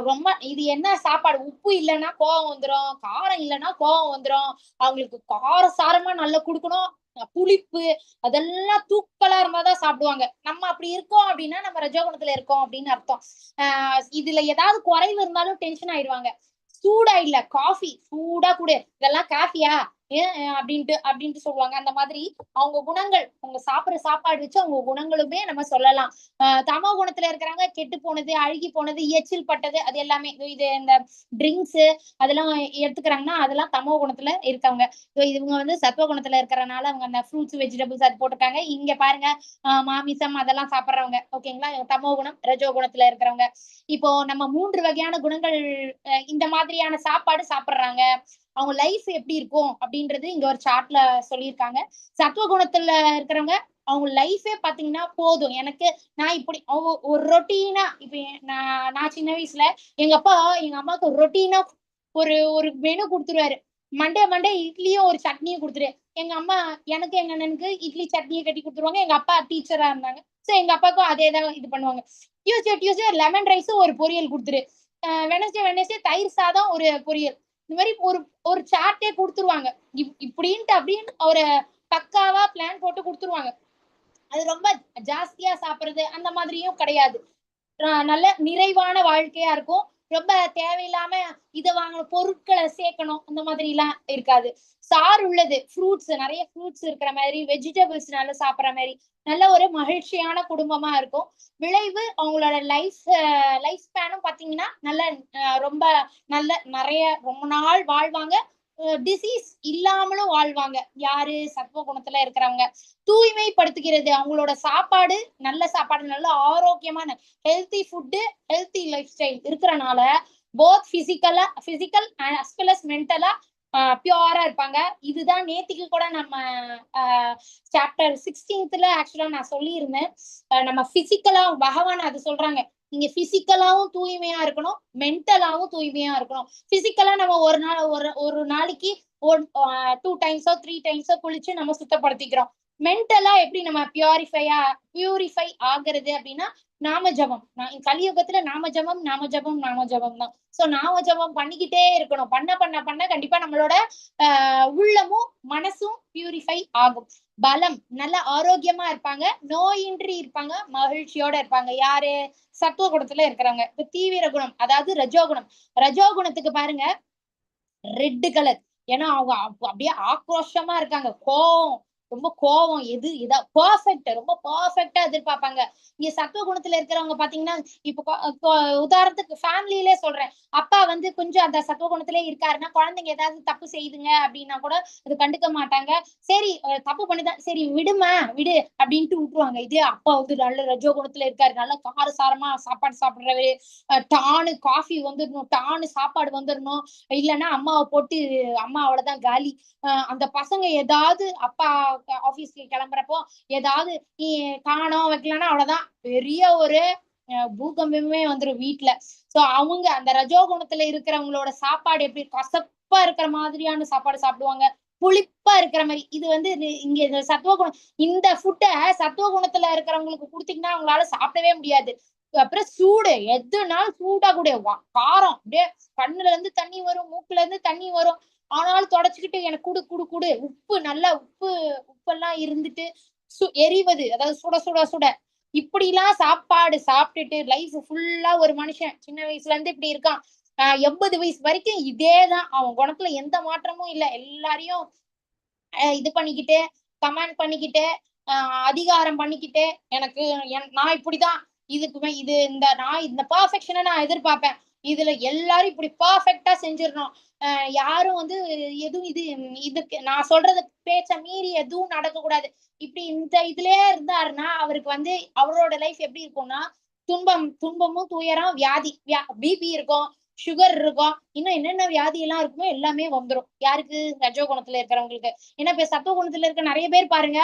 ரொம்ப இது என்ன சாப்பாடு, உப்பு இல்லைன்னா கோவம் வந்துடும், காரம் இல்லைன்னா கோவம் வந்துடும். அவங்களுக்கு காரசாரமா நல்லா கொடுக்கணும், புளிப்பு அதெல்லாம் தூக்கலா இருந்தாதான் சாப்பிடுவாங்க. நம்ம அப்படி இருக்கோம் அப்படின்னா நம்ம ரஜோகுணத்துல இருக்கோம் அப்படின்னு அர்த்தம். இதுல ஏதாவது குறைவு இருந்தாலும் டென்ஷன் ஆயிடுவாங்க. சூடா இல்ல, காஃபி சூடா கூட, இதெல்லாம் காஃபியா அப்படின்ட்டு சொல்லுவாங்க. அந்த மாதிரி அவங்க குணங்கள், அவங்க சாப்பிடுற சாப்பாடு வச்சு அவங்க குணங்களுமே நம்ம சொல்லலாம். தமோ குணத்துல இருக்கிறாங்க கெட்டு போனது, அழுகி போனது, எச்சில் பட்டது, அது எல்லாமே இது இந்த ட்ரிங்க்ஸ் அதெல்லாம் எடுத்துக்கிறாங்கன்னா அதெல்லாம் தமோ குணத்துல இருக்கவங்க. இவங்க வந்து சத்துவ குணத்துல இருக்கிறனால அவங்க அந்த ஃப்ரூட்ஸ் வெஜிடபிள்ஸ் அது போட்டிருக்காங்க. இங்க பாருங்க, மாமிசம் அதெல்லாம் சாப்பிடுறவங்க ஓகேங்களா, தமோ குணம் ரஜோ குணத்துல இருக்கிறவங்க. இப்போ நம்ம 3 வகையான குணங்கள் இந்த மாதிரியான சாப்பாடு சாப்பிடுறாங்க, அவங்க லைஃப் எப்படி இருக்கும் அப்படின்றது இங்க ஒரு சார்ட்ல சொல்லியிருக்காங்க. சத்துவ குணத்துல இருக்கிறவங்க அவங்க லைஃபே பாத்தீங்கன்னா போதும் எனக்கு, நான் இப்படி ஒரு ரொட்டீனா, இப்ப நான் சின்ன வயசுல எங்க அம்மாவுக்கு ஒரு ரொட்டீனா ஒரு மெனு கொடுத்துருவாரு. மண்டே இட்லியும் ஒரு சட்னியும் கொடுத்துரு. எங்க அம்மா எனக்கு எங்க அண்ணனுக்கு இட்லி சட்னியை கட்டி கொடுத்துருவாங்க. எங்க அப்பா டீச்சரா இருந்தாங்க, சோ எங்க அப்பாவுக்கும் அதே தான் இது பண்ணுவாங்க. டியூஸ்டே லெமன் ரைஸும் ஒரு பொரியல் கொடுத்துரு. வெனஸ்டே தயிர் சாதம் ஒரு பொரியல். இந்த மாதிரி ஒரு சார்ட்டே கொடுத்துருவாங்க. இப்படின்ட்டு அப்படின்னு ஒரு பக்காவா பிளான் போட்டு கொடுத்துருவாங்க. அது ரொம்ப ஜாஸ்தியா சாப்பிடுறது அந்த மாதிரியும் கிடையாது. நல்ல நிறைவான வாழ்க்கையா இருக்கும். ரொம்ப தேவையில்லாம இதை வாங்கணும், பொருட்களை சேர்க்கணும், அந்த மாதிரி எல்லாம் இருக்காது. சாறு உள்ளது, ஃப்ரூட்ஸ் நிறைய ஃப்ரூட்ஸ் இருக்கிற மாதிரி, வெஜிடபிள்ஸ் நல்லா சாப்பிட்ற மாதிரி நல்ல ஒரு மகிழ்ச்சியான குடும்பமா இருக்கும். விளைவு அவங்களோட லைஃப் ஸ்பேனும் பாத்தீங்கன்னா நல்ல ரொம்ப நல்ல நிறைய ரொம்ப நாள் வாழ்வாங்க. டிசீஸ் இல்லாமலும் வாழ்வாங்க. யாரு சத்துவ குணத்துல இருக்கிறவங்க. தூய்மைப்படுத்துகிறது அவங்களோட சாப்பாடு, நல்ல சாப்பாடு, நல்ல ஆரோக்கியமான healthy food, healthy lifestyle இருக்கிறனால both physical as well as மென்டலா பியூரா இருப்பாங்க. இதுதான் நேத்திக்கு கூட நம்ம சாப்டர் 16th ஆக்சுவலா நான் சொல்லியிருந்தேன். நம்ம பிசிக்கலா பகவான் அது சொல்றாங்க, நீங்க பிசிக்கலாவும் தூய்மையா இருக்கணும், மென்டலாவும் தூய்மையா இருக்கணும். பிசிக்கலா நம்ம ஒரு நாளைக்கு 2 டைம்ஸோ 3 டைம்ஸோ குளிச்சு நம்ம சுத்தப்படுத்திக்கிறோம். மென்டலா எப்படி நம்ம பியூரிஃபை ஆகுறது அப்படின்னா நாம ஜபம். கலியுகத்துல நாம ஜபம் தான். சோ நாம ஜபம் பண்ணிக்கிட்டே இருக்கணும். பண்ண கண்டிப்பா நம்மளோட உள்ளமும் மனசும் பியூரிஃபை ஆகும். பலம், நல்ல ஆரோக்கியமா இருப்பாங்க, நோயின்றி இருப்பாங்க, மகிழ்ச்சியோட இருப்பாங்க. யாரு சத்துவ குணத்துல இருக்கிறவங்க. இப்ப தீவிர குணம் அதாவது ரஜோ குணத்துக்கு பாருங்க ரெட் கலர். ஏன்னா அவங்க அப்படியே ஆக்ரோஷமா இருக்காங்க, ரொம்ப கோவம் ரொம்ப பர்ஃபெக்டா எதிர்பார்ப்பாங்க. இங்க சத்துவ குணத்துல இருக்கிறவங்க பாத்தீங்கன்னா, இப்போ உதாரணத்துக்கு ஃபேமிலியிலே சொல்றேன், அப்பா வந்து கொஞ்சம் அந்த சத்துவ குணத்திலே இருக்காருன்னா குழந்தைங்க ஏதாவது தப்பு செய்யுதுங்க அப்படின்னா கூட அது கண்டுக்க மாட்டாங்க. சரி தப்பு பண்ணுதான், சரி விடு அப்படின்ட்டு விட்டுருவாங்க. இதே அப்பா வந்து நல்ல ரஜோ குணத்துல இருக்காரு, நல்ல காரசாரமா சாப்பாடு சாப்பிடுறவரு, டானு காஃபி வந்துடணும், டானு சாப்பாடு வந்துடணும், இல்லைன்னா அம்மாவை போட்டு அம்மா அவ்வளவுதான் காலி. அந்த பசங்க ஏதாவது அப்பா ஆபீஸ்க்கு கிளம்புறப்போ ஏதாவது நீ காணோம் வைக்கலன்னா அவ்வளவுதான், பெரிய ஒரு பூகம்பமே வந்துடும் வீட்டுல. சோ அவங்க அந்த ரஜோ குணத்துல இருக்கிறவங்களோட சாப்பாடு எப்படி கசப்பா இருக்கிற மாதிரியான சாப்பாடு சாப்பிடுவாங்க, புளிப்பா இருக்கிற மாதிரி. இது வந்து இங்க இந்த சத்துவ குணம், இந்த ஃபுட்டை சத்துவ குணத்துல இருக்கிறவங்களுக்கு கொடுத்தீங்கன்னா அவங்களால சாப்பிடவே முடியாது. அப்புறம் சூடு, எதுனாலும் சூடா கூட காரம் அப்படியே கண்ணுல இருந்து தண்ணி வரும், மூக்குல இருந்து தண்ணி வரும். ஆனாலும் தொடச்சுக்கிட்டு எனக்கு குடு உப்பு, நல்லா உப்பெல்லாம் இருந்துட்டு எரிவது, அதாவது சுட இப்படி எல்லாம் சாப்பாடு சாப்பிட்டுட்டு லைஃப் ஃபுல்லா ஒரு மனுஷன் சின்ன வயசுல இருந்து இப்படி இருக்கான். 80 வயசு வரைக்கும் இதேதான், அவன் குணத்துல எந்த மாற்றமும் இல்லை. எல்லாரையும் இது பண்ணிக்கிட்டு, கமெண்ட் பண்ணிக்கிட்டு, அதிகாரம் பண்ணிக்கிட்டு, நான் இப்படிதான், இதுக்குமே நான் இந்த பர்ஃபெக்ஷனை நான் எதிர்பார்ப்பேன். இதுல எல்லாரும் இப்படி பர்ஃபெக்டா செஞ்சிடணும். யாரும் வந்து எதுவும் இதுக்கு நான் சொல்றது பேச்ச மீறி எதுவும் நடக்க கூடாது. இப்படி இந்த இதுலயே இருந்தாருன்னா அவருக்கு வந்து அவரோட லைஃப் எப்படி இருக்கும்னா, துன்பமும் துயரம், வியாதி, பிபி இருக்கும், சுகர் இருக்கும், இன்னும் என்னென்ன வியாதி எல்லாம் இருக்குமோ எல்லாமே வந்துடும். யாருக்கு? ரஜோ குணத்துல இருக்கிறவங்களுக்கு. ஏன்னா இப்ப சத்துவ குணத்துல இருக்க நிறைய பேர் பாருங்க,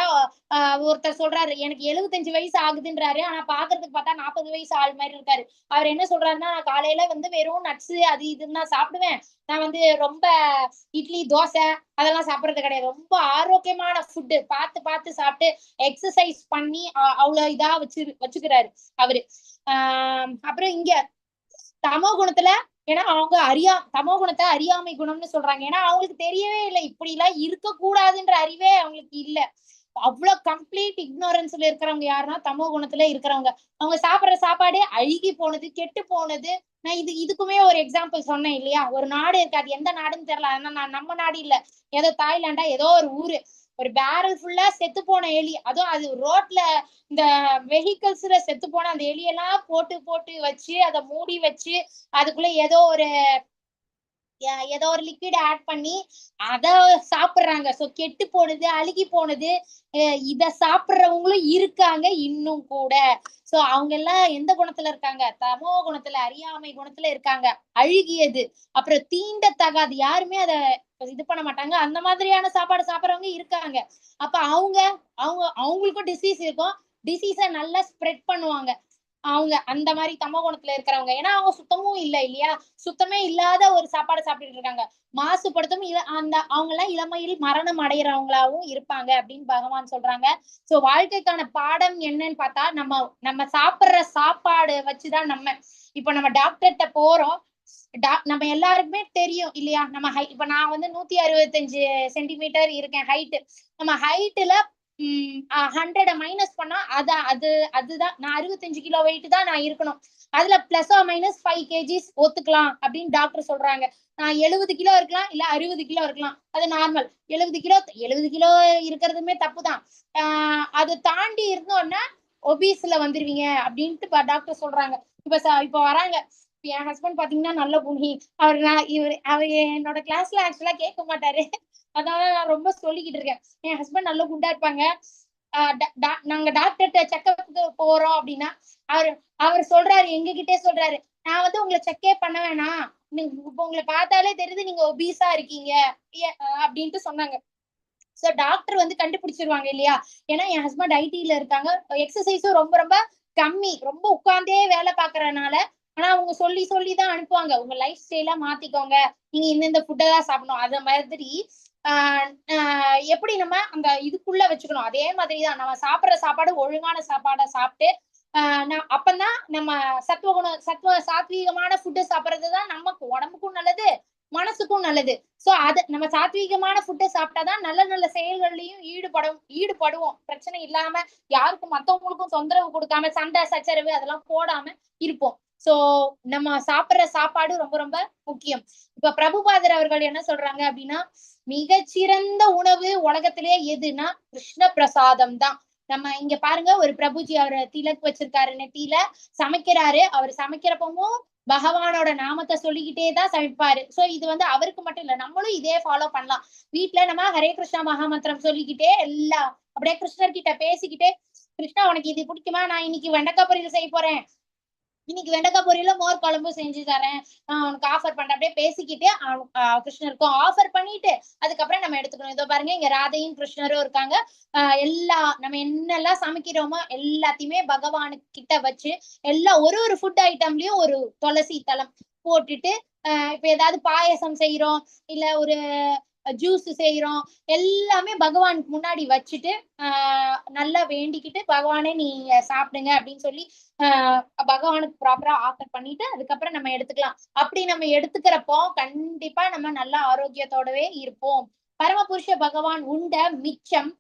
ஒருத்தர் சொல்றாரு எனக்கு 75 வயசு ஆகுதுன்றாரு, ஆனா பாக்குறதுக்கு பார்த்தா 40 வயசு ஆள் மாதிரி இருக்காரு. அவர் என்ன சொல்றாருன்னா, நான் காலையில வந்து வெறும் நட்ஸ் அது இதுன்னு தான் சாப்பிடுவேன், நான் வந்து ரொம்ப இட்லி தோசை அதெல்லாம் சாப்பிடுறது கிடையாது, ரொம்ப ஆரோக்கியமான ஃபுட்டு பார்த்து பார்த்து சாப்பிட்டு எக்ஸசைஸ் பண்ணி அவ்வளவு இதா வச்சுக்கிறாரு அவரு. அப்புறம் இங்க தமோ குணத்துல, ஏன்னா அவங்க தமோ குணத்தை அறியாமை குணம்னு சொல்றாங்க. ஏன்னா அவங்களுக்கு தெரியவே இல்லை இப்படி எல்லாம் இருக்க கூடாதுன்ற அறிவே அவங்களுக்கு இல்ல. அவ்வளவு கம்ப்ளீட் இக்னோரன்ஸ்ல இருக்கிறவங்க யாருன்னா தமோ குணத்துல இருக்கிறவங்க. அவங்க சாப்பிடுற சாப்பாடு அழுகி போனது, கெட்டு போனது. நான் இதுக்குமே ஒரு எக்ஸாம்பிள் சொன்னேன் இல்லையா? ஒரு நாடு இருக்காது, எந்த நாடுன்னு தெரியல, ஆனா நம்ம நாடு இல்ல, ஏதோ தாய்லாண்டா ஏதோ ஒரு ஊரு, ஒரு பேரல் ஃபுல்லா செத்து போன எலி, அதுவும் அது ரோட்ல இந்த வெஹிக்கிள்ஸ்ல செத்து போன அந்த எலியெல்லாம் போட்டு போட்டு வச்சு அதை மூடி வச்சு அதுக்குள்ள ஏதோ ஒரு லிக்விட் ஆட் பண்ணி அத சாப்பிடுறாங்க. சோ கெட்டு போனது, அழுகி போனது, இத சாப்பிடுறவங்களும் இருக்காங்க இன்னும் கூட. சோ அவங்க எல்லாம் எந்த குணத்துல இருக்காங்க? தமோ குணத்துல, அறியாமை குணத்துல இருக்காங்க. அழுகியது, அப்புறம் தீண்டத்தகாது, யாருமே அத இது பண்ண மாட்டாங்க, அந்த மாதிரியான சாப்பாடு சாப்பிடுறவங்க இருக்காங்க. அப்ப அவங்களுக்கும் டிசீஸ் இருக்கும், டிசீஸ நல்லா ஸ்ப்ரெட் பண்ணுவாங்க அவங்க, அந்த மாதிரி தமோ குணத்துல இருக்கிறவங்க. ஏன்னா அவங்க சுத்தமும் இல்ல இல்லையா? சுத்தமே இல்லாத ஒரு சாப்பாடு சாப்பிட்டுட்டு இருக்காங்க. மாசுபடுத்தும் அவங்க எல்லாம் இளமையில் மரணம் அடைகிறவங்களாவும் இருப்பாங்க அப்படின்னு பகவான் சொல்றாங்க. சோ வாழ்க்கைக்கான பாடம் என்னன்னு பார்த்தா, நம்ம சாப்பிடுற சாப்பாடு வச்சுதான் இப்ப நம்ம டாக்டர்கிட்ட போறோம், நம்ம எல்லாருக்குமே தெரியும் இல்லையா? இப்ப நான் வந்து 165 சென்டிமீட்டர் இருக்கேன் ஹைட். நம்ம ஹைட்ல 100 மைனஸ் பண்ணா அதுதான் நான் 65 கிலோ வெயிட் தான் நான் இருக்கணும். அதுல பிளஸ் ஆர் மைனஸ் 5 kgs ஒத்துக்கலாம் அப்படின்னு டாக்டர் சொல்றாங்க. நான் 70 கிலோ இருக்கலாம், இல்ல 60 கிலோ இருக்கலாம், அது நார்மல். 70 கிலோ இருக்கிறதுமே தப்புதான். அதை தாண்டி இருந்தோம்னா ஒபீஸ்ல வந்துருவீங்க அப்படின்ட்டு டாக்டர் சொல்றாங்க. இப்ப வராங்க, என் ஹஸ்பண்ட் பாத்தீங்கன்னா நல்ல புனி, அவர் என்னோட கிளாஸ்ல ஆக்சுவலா கேட்க மாட்டாரு, அதனால நான் ரொம்ப சொல்லிக்கிட்டு இருக்கேன். என் ஹஸ்பண்ட் நல்ல குண்டா இருப்பாங்க. நாங்க டாக்டர்கிட்ட செக்அப்புக்கு போறோம் அப்படின்னா அவர் சொல்றாரு, எங்ககிட்டே சொல்றாரு, நான் வந்து உங்களை செக்கே பண்ண வேணாம், இப்ப உங்களை பார்த்தாலே தெரியுது நீங்க ஒபீஸா இருக்கீங்க அப்படின்ட்டு சொன்னாங்க. சோ டாக்டர் வந்து கண்டுபிடிச்சிருவாங்க இல்லையா? ஏன்னா என் ஹஸ்பண்ட் ஐடில இருக்காங்க, எக்ஸசைஸும் ரொம்ப ரொம்ப கம்மி, ரொம்ப உட்கார்ந்தே வேலை பாக்குறதுனால. ஆனா அவங்க சொல்லிதான் அனுப்புவாங்க, உங்க லைஃப் ஸ்டைலா மாத்திக்கோங்க, நீங்க இந்த ஃபுட்டை தான் சாப்பிடணும். அத மாதிரி எப்படி நம்ம அந்த இதுக்குள்ள வச்சுக்கணும், அதே மாதிரிதான் நம்ம சாப்பிடுற சாப்பாடு ஒழுங்கான சாப்பாடை சாப்பிட்டு அப்பதான் நம்ம சாத்வீகமான ஃபுட்டு சாப்பிடுறதுதான் நமக்கு உடம்புக்கும் நல்லது, மனசுக்கும் நல்லது. சோ நம்ம சாத்வீகமான ஃபுட்டை சாப்பிட்டாதான் நல்ல நல்ல செயல்கள்லயும் ஈடுபடுவோம், பிரச்சனை இல்லாம, யாருக்கும் மத்தவங்களுக்கும் தொந்தரவு கொடுக்காம, சண்டை சச்சரவு அதெல்லாம் போடாம இருப்போம். சோ நம்ம சாப்பிடுற சாப்பாடு ரொம்ப ரொம்ப முக்கியம். இப்ப பிரபுபாதர் அவர்கள் என்ன சொல்றாங்க அப்படின்னா, மிகச்சிறந்த உணவு உலகத்திலே எதுனா கிருஷ்ண பிரசாதம் தான். நம்ம இங்க பாருங்க, ஒரு பிரபுஜி அவர் திலக் வச்சிருக்காரு நெத்தியில, சமைக்கிறாரு. அவர் சமைக்கிறப்பவும் பகவானோட நாமத்தை சொல்லிக்கிட்டே தான் சமைப்பாரு. சோ இது வந்து அவருக்கு மட்டும் இல்ல, நம்மளும் இதே ஃபாலோ பண்ணலாம். வீட்டுல நம்ம ஹரே கிருஷ்ணா மகாமந்திரம் சொல்லிக்கிட்டே எல்லாம் அப்படியே கிருஷ்ணர் கிட்ட பேசிக்கிட்டே, கிருஷ்ணா உனக்கு இது பிடிக்குமா, நான் இன்னைக்கு வெண்டைக்காய் பொரியல் செய்ய போறேன், இன்னைக்கு வெண்டைக்காய் பொரியல மோர் குழம்பு செஞ்சு தரேன், உனக்கு ஆஃபர் பண்றேன், அப்படியே பேசிக்கிட்டே கிருஷ்ணருக்கும் ஆஃபர் பண்ணிட்டு அதுக்கப்புறம் நம்ம எடுத்துக்கணும். இதோ பாருங்க, இங்க ராதையும் கிருஷ்ணரும் இருக்காங்க. நம்ம என்னெல்லாம் சமைக்கிறோமோ எல்லாத்தையுமே பகவானுக்கு கிட்ட வச்சு, ஒரு ஃபுட் ஐட்டம்லயும் ஒரு துளசி தளம் போட்டுட்டு, இப்ப ஏதாவது பாயசம் செய்யறோம், இல்ல ஒரு ஜூஸ் செய்யறோம், எல்லாமே பகவானுக்கு முன்னாடி வச்சுட்டு நல்லா வேண்டிக்கிட்டு, பகவானே நீங்க சாப்பிடுங்க அப்படின்னு சொல்லி பகவானுக்கு ப்ராப்பரா ஆஃபர் பண்ணிட்டு அதுக்கப்புறம் நம்ம எடுத்துக்கலாம். அப்படி நம்ம எடுத்துக்கிறப்போ கண்டிப்பா நம்ம நல்ல ஆரோக்கியத்தோடவே இருப்போம். பரமபுருஷ பகவான் உண்ட மிச்சம்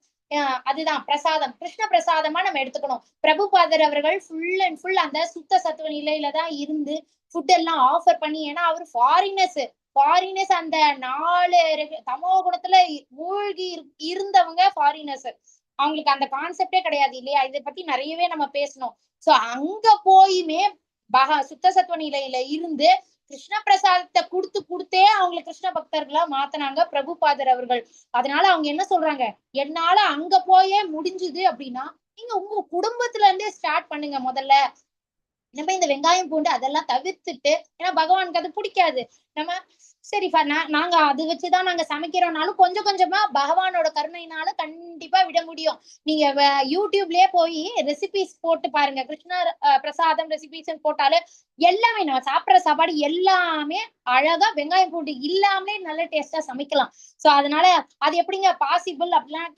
அதுதான் பிரசாதம், கிருஷ்ண பிரசாதமா நம்ம எடுத்துக்கணும். பிரபுபாதர் அவர்கள் ஃபுல் அண்ட் ஃபுல் அந்த சுத்த சத்துவ நிலையில தான் இருந்து ஃபுட் எல்லாம் ஆஃபர் பண்ணி, ஏன்னா அவர் ஃபாரினர்ஸ் அந்த 4 தமோ குணத்துல மூழ்கி இருந்தவங்க ஃபாரினர்ஸ். அவங்களுக்கு அந்த கான்செப்டே கிடையாது இல்லையா. இதை பத்தி நிறையவே நம்ம பேசணும். சோ அங்க போயுமே சுத்த சத்துவ நிலையில இருந்து கிருஷ்ண பிரசாதத்தை கொடுத்தே அவங்களை கிருஷ்ண பக்தர்களா மாத்தினாங்க பிரபுபாதர் அவர்கள். அதனால அவங்க என்ன சொல்றாங்க, என்னால அங்க போயே முடிஞ்சுது அப்படின்னா நீங்க உங்க குடும்பத்துல இருந்தே ஸ்டார்ட் பண்ணுங்க. முதல்ல நம்ம இந்த வெங்காயம் பூண்டு அதெல்லாம் தவிர்த்துட்டு, ஏன்னா பகவானுக்கு அது பிடிக்காது. நம்ம சரி நாங்க அது வச்சுதான் நாங்க சமைக்கிறோம்னாலும் கொஞ்சம் கொஞ்சமா பகவானோட கருணையினால கண்டிப்பா விட முடியும். நீங்க யூடியூப்லயே போய் ரெசிபிஸ் போட்டு பாருங்க, கிருஷ்ண பிரசாதம் ரெசிபிஸ் போட்டாலே எல்லாமே நம்ம சாப்பிடுற சாப்பாடு எல்லாமே அழகா வெங்காயம் பூண்டு இல்லாமலே நல்ல டேஸ்டா சமைக்கலாம். சோ அதனால அது எப்படிங்க பாசிபிள் அப்படிலாம்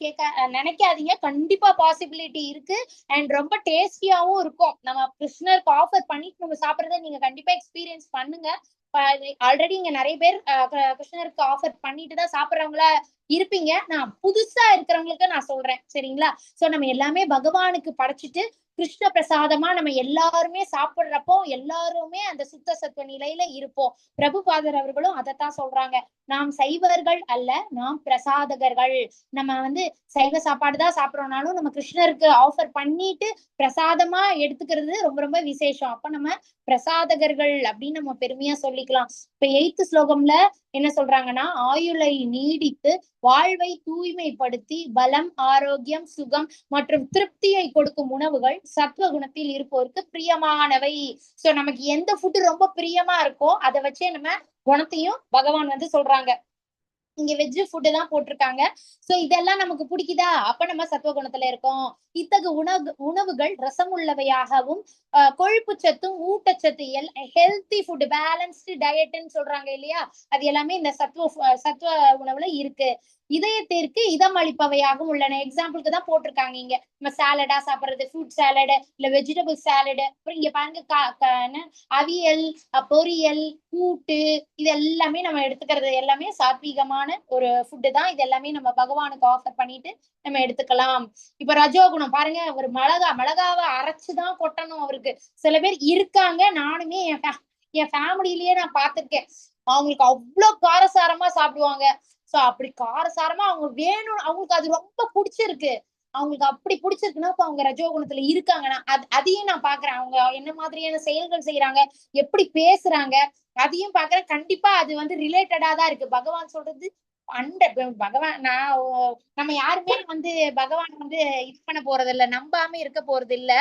நினைக்காதீங்க. கண்டிப்பா பாசிபிலிட்டி இருக்கு அண்ட் ரொம்ப டேஸ்டியாவும் இருக்கும். நம்ம கிருஷ்ணருக்கு ஆஃபர் பண்ணிட்டு நம்ம சாப்பிடுறத நீங்க கண்டிப்பா எக்ஸ்பீரியன்ஸ் பண்ணுங்க. ஆல்ரெடி இங்க நிறைய பேர் கிருஷ்ணருக்கு ஆஃபர் பண்ணிட்டு தான் சாப்பிடுறவங்களா இருப்பீங்க. நான் புதுசா இருக்கிறவங்களுக்கு நான் சொல்றேன், சரிங்களா. சோ நம்ம எல்லாமே பகவானுக்கு படைச்சிட்டு கிருஷ்ண பிரசாதமா நம்ம எல்லாருமே சாப்பிடுறப்போ எல்லாருமே அந்த சுத்த சத்துவ நிலையில இருப்போம். பிரபுபாதர் அவர்களும் அதைத்தான் சொல்றாங்க, நாம் சைவர்கள் அல்ல, நாம் பிரசாதகர்கள். நம்ம சைவ சாப்பாடு தான் சாப்பிடறோம்னாலும் நம்ம கிருஷ்ணருக்கு ஆஃபர் பண்ணிட்டு பிரசாதமா எடுத்துக்கிறது ரொம்ப ரொம்ப விசேஷம். அப்ப நம்ம பிரசாதகர்கள் அப்படின்னு நம்ம பெருமையா சொல்லிக்கலாம். இப்ப 8th ஸ்லோகம்ல என்ன சொல்றாங்கன்னா, ஆயுளை நீடித்து வாழ்வை தூய்மைப்படுத்தி பலம், ஆரோக்கியம், சுகம் மற்றும் திருப்தியை கொடுக்கும் உணவுகள் சத்துவ குணத்தில் இருப்போருக்கு பிரியமானவை. சோ நமக்கு எந்த ஃபுட்டு ரொம்ப பிரியமா இருக்கோ அதை வச்சே நம்ம குணத்தையும் பகவான் சொல்றாங்க. இங்க வெஜ் ஃபுட்டு தான் போட்டிருக்காங்க. சோ இதெல்லாம் நமக்கு பிடிக்குதா, அப்ப நம்ம சத்துவ குணத்துல இருக்கோம். இத்தகு உணவுகள் ரசம் உள்ளவையாகவும் கொழுப்பு சத்தும் ஊட்டச்சத்து ஹெல்த்தி ஃபுட் பேலன்ஸ்டு டயட்னு சொல்றாங்க இல்லையா, அது எல்லாமே இந்த சத்துவ உணவுல இருக்கு. இதயத்திற்கு இதம் அளிப்பவையாகவும் உள்ளன. எக்ஸாம்பிளுக்கு தான் போட்டிருக்காங்க இங்க. நம்ம சாலடா சாப்பிடுறது, ஃப்ரூட் சாலடு இல்ல வெஜிடபிள் சாலடு, அப்புறம் இங்க பாருங்க அவியல், பொரியல், கூட்டு, இது எல்லாமே நம்ம எடுத்துக்கிறது எல்லாமே சாத்வீகமான ஒரு ஃபுட்டு தான். இது எல்லாமே நம்ம பகவானுக்கு ஆஃபர் பண்ணிட்டு நம்ம எடுத்துக்கலாம். இப்ப ரஜோகுணம் பாருங்க, ஒரு மிளகாவை அரைச்சுதான் கொட்டணும் அவருக்கு. சில பேர் இருக்காங்க, நானுமே என் ஃபேமிலியிலேயே நான் பார்த்திருக்கேன். அவங்களுக்கு அவ்வளவு காரசாரமா சாப்பிடுவாங்க. சோ அப்படி காரசாரமா அவங்க வேணும், அவங்களுக்கு அது ரொம்ப பிடிச்சிருக்கு, அவங்களுக்கு அப்படி பிடிச்சிருக்குன்னா இப்ப அவங்க ரஜோகுணத்துல இருக்காங்கன்னா அதையும் நான் பாக்குறேன். அவங்க என்ன மாதிரியான செயல்கள் செய்யறாங்க, எப்படி பேசுறாங்க, அதையும் பாக்குறேன். கண்டிப்பா அது ரிலேட்டடா தான் இருக்கு. பகவான் சொல்றது பகவான் நம்ம யாருமே பகவான் இது பண்ண போறது இல்ல, நம்பாம இருக்க போறது இல்ல.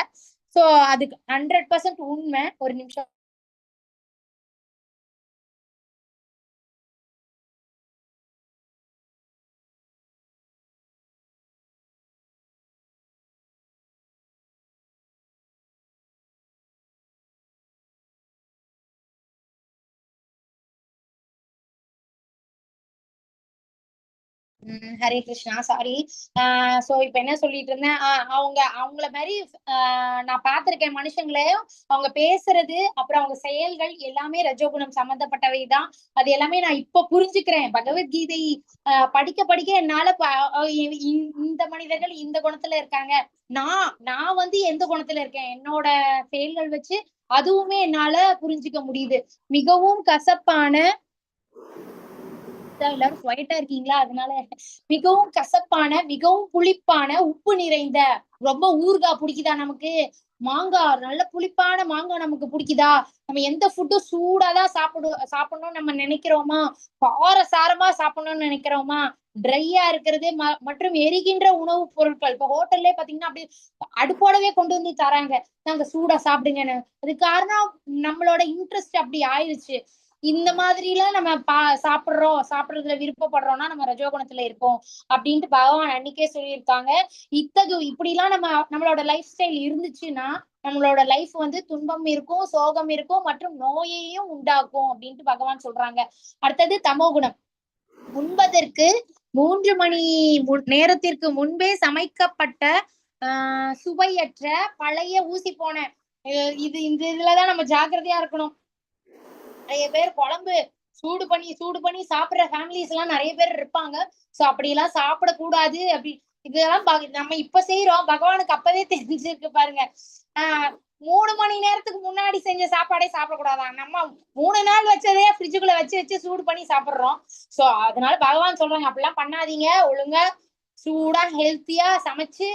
சோ அதுக்கு 100% உண்மை. ஒரு நிமிஷம். ஹரே கிருஷ்ணா, சாரி. சோ இப்ப என்ன சொல்லிட்டு இருந்தேன், அவங்கள மாதிரி நான் பார்த்திருக்கேன் மனுஷங்களையும். அவங்க பேசுறது அப்புறம் அவங்க செயல்கள் எல்லாமே ரஜோகுணம் சம்பந்தப்பட்டவைதான். அது எல்லாமே நான் இப்ப புரிஞ்சுக்கிறேன். பகவத்கீதை படிக்க படிக்க என்னால இந்த மனிதர்கள் இந்த குணத்துல இருக்காங்க, நான் எந்த குணத்துல இருக்கேன், என்னோட செயல்கள் வச்சு அதுவுமே என்னால புரிஞ்சுக்க முடியுது. மிகவும் கசப்பான, எல்லாரும் குவைட்டா இருக்கீங்களா, அதனால மிகவும் கசப்பான, மிகவும் புளிப்பான, உப்பு நிறைந்த, ரொம்ப ஊறுகாய் பிடிக்குதா நமக்கு, மாங்காய் நல்ல புளிப்பான மாங்காய் நமக்கு பிடிக்குதா, நம்ம எந்த ஃபுட்டும் சூடாதான் சாப்பிடணும் நம்ம நினைக்கிறோமா, காரசாரமா சாப்பிடணும்னு நினைக்கிறோமா, ட்ரையா இருக்கிறது மற்றும் எரிகின்ற உணவுப் பொருட்கள். இப்ப ஹோட்டல்லே பாத்தீங்கன்னா அப்படி அடுப்போடவே கொண்டு தராங்க, நாங்க சூடா சாப்பிடுங்கன்னு. அது காரணம் நம்மளோட இன்ட்ரெஸ்ட் அப்படி ஆயிடுச்சு. இந்த மாதிரி எல்லாம் நம்ம சாப்பிடுறதுல விருப்பப்படுறோம்னா நம்ம ரஜோகுணத்துல இருப்போம் அப்படின்ட்டு பகவான் அன்னைக்கே சொல்லியிருக்காங்க. இப்படி எல்லாம் நம்மளோட லைஃப் ஸ்டைல் இருந்துச்சுன்னா நம்மளோட லைஃப் துன்பம் இருக்கும், சோகம் இருக்கும் மற்றும் நோயையும் உண்டாக்கும் அப்படின்ட்டு பகவான் சொல்றாங்க. அடுத்தது தமோகுணம். உண்பதற்கு 3 மணி நேரத்திற்கு முன்பே சமைக்கப்பட்ட சுவையற்ற பழைய ஊசி போன இந்த இதுலதான் நம்ம ஜாக்கிரதையா இருக்கணும். நிறைய பேர் குழம்பு சூடு பண்ணி சாப்பிடுற ஃபேமிலிஸ் எல்லாம் நிறைய பேர் இருப்பாங்க. சோ அப்படி எல்லாம் சாப்பிடக்கூடாது. அப்படி இதெல்லாம் நம்ம இப்ப செய்யறோம், பகவானுக்கு அப்பவே தெரிஞ்சிருக்கு பாருங்க. 3 மணி நேரத்துக்கு முன்னாடி செஞ்ச சாப்பாடே சாப்பிடக்கூடாதான். நம்ம 3 நாள் வச்சதே ஃப்ரிட்ஜுக்குள்ள வச்சு சூடு பண்ணி சாப்பிடுறோம். சோ அதனால பகவான் சொல்றாங்க, அப்படிலாம் பண்ணாதீங்க, ஒழுங்கா சூடா ஹெல்த்தியா சமைச்சு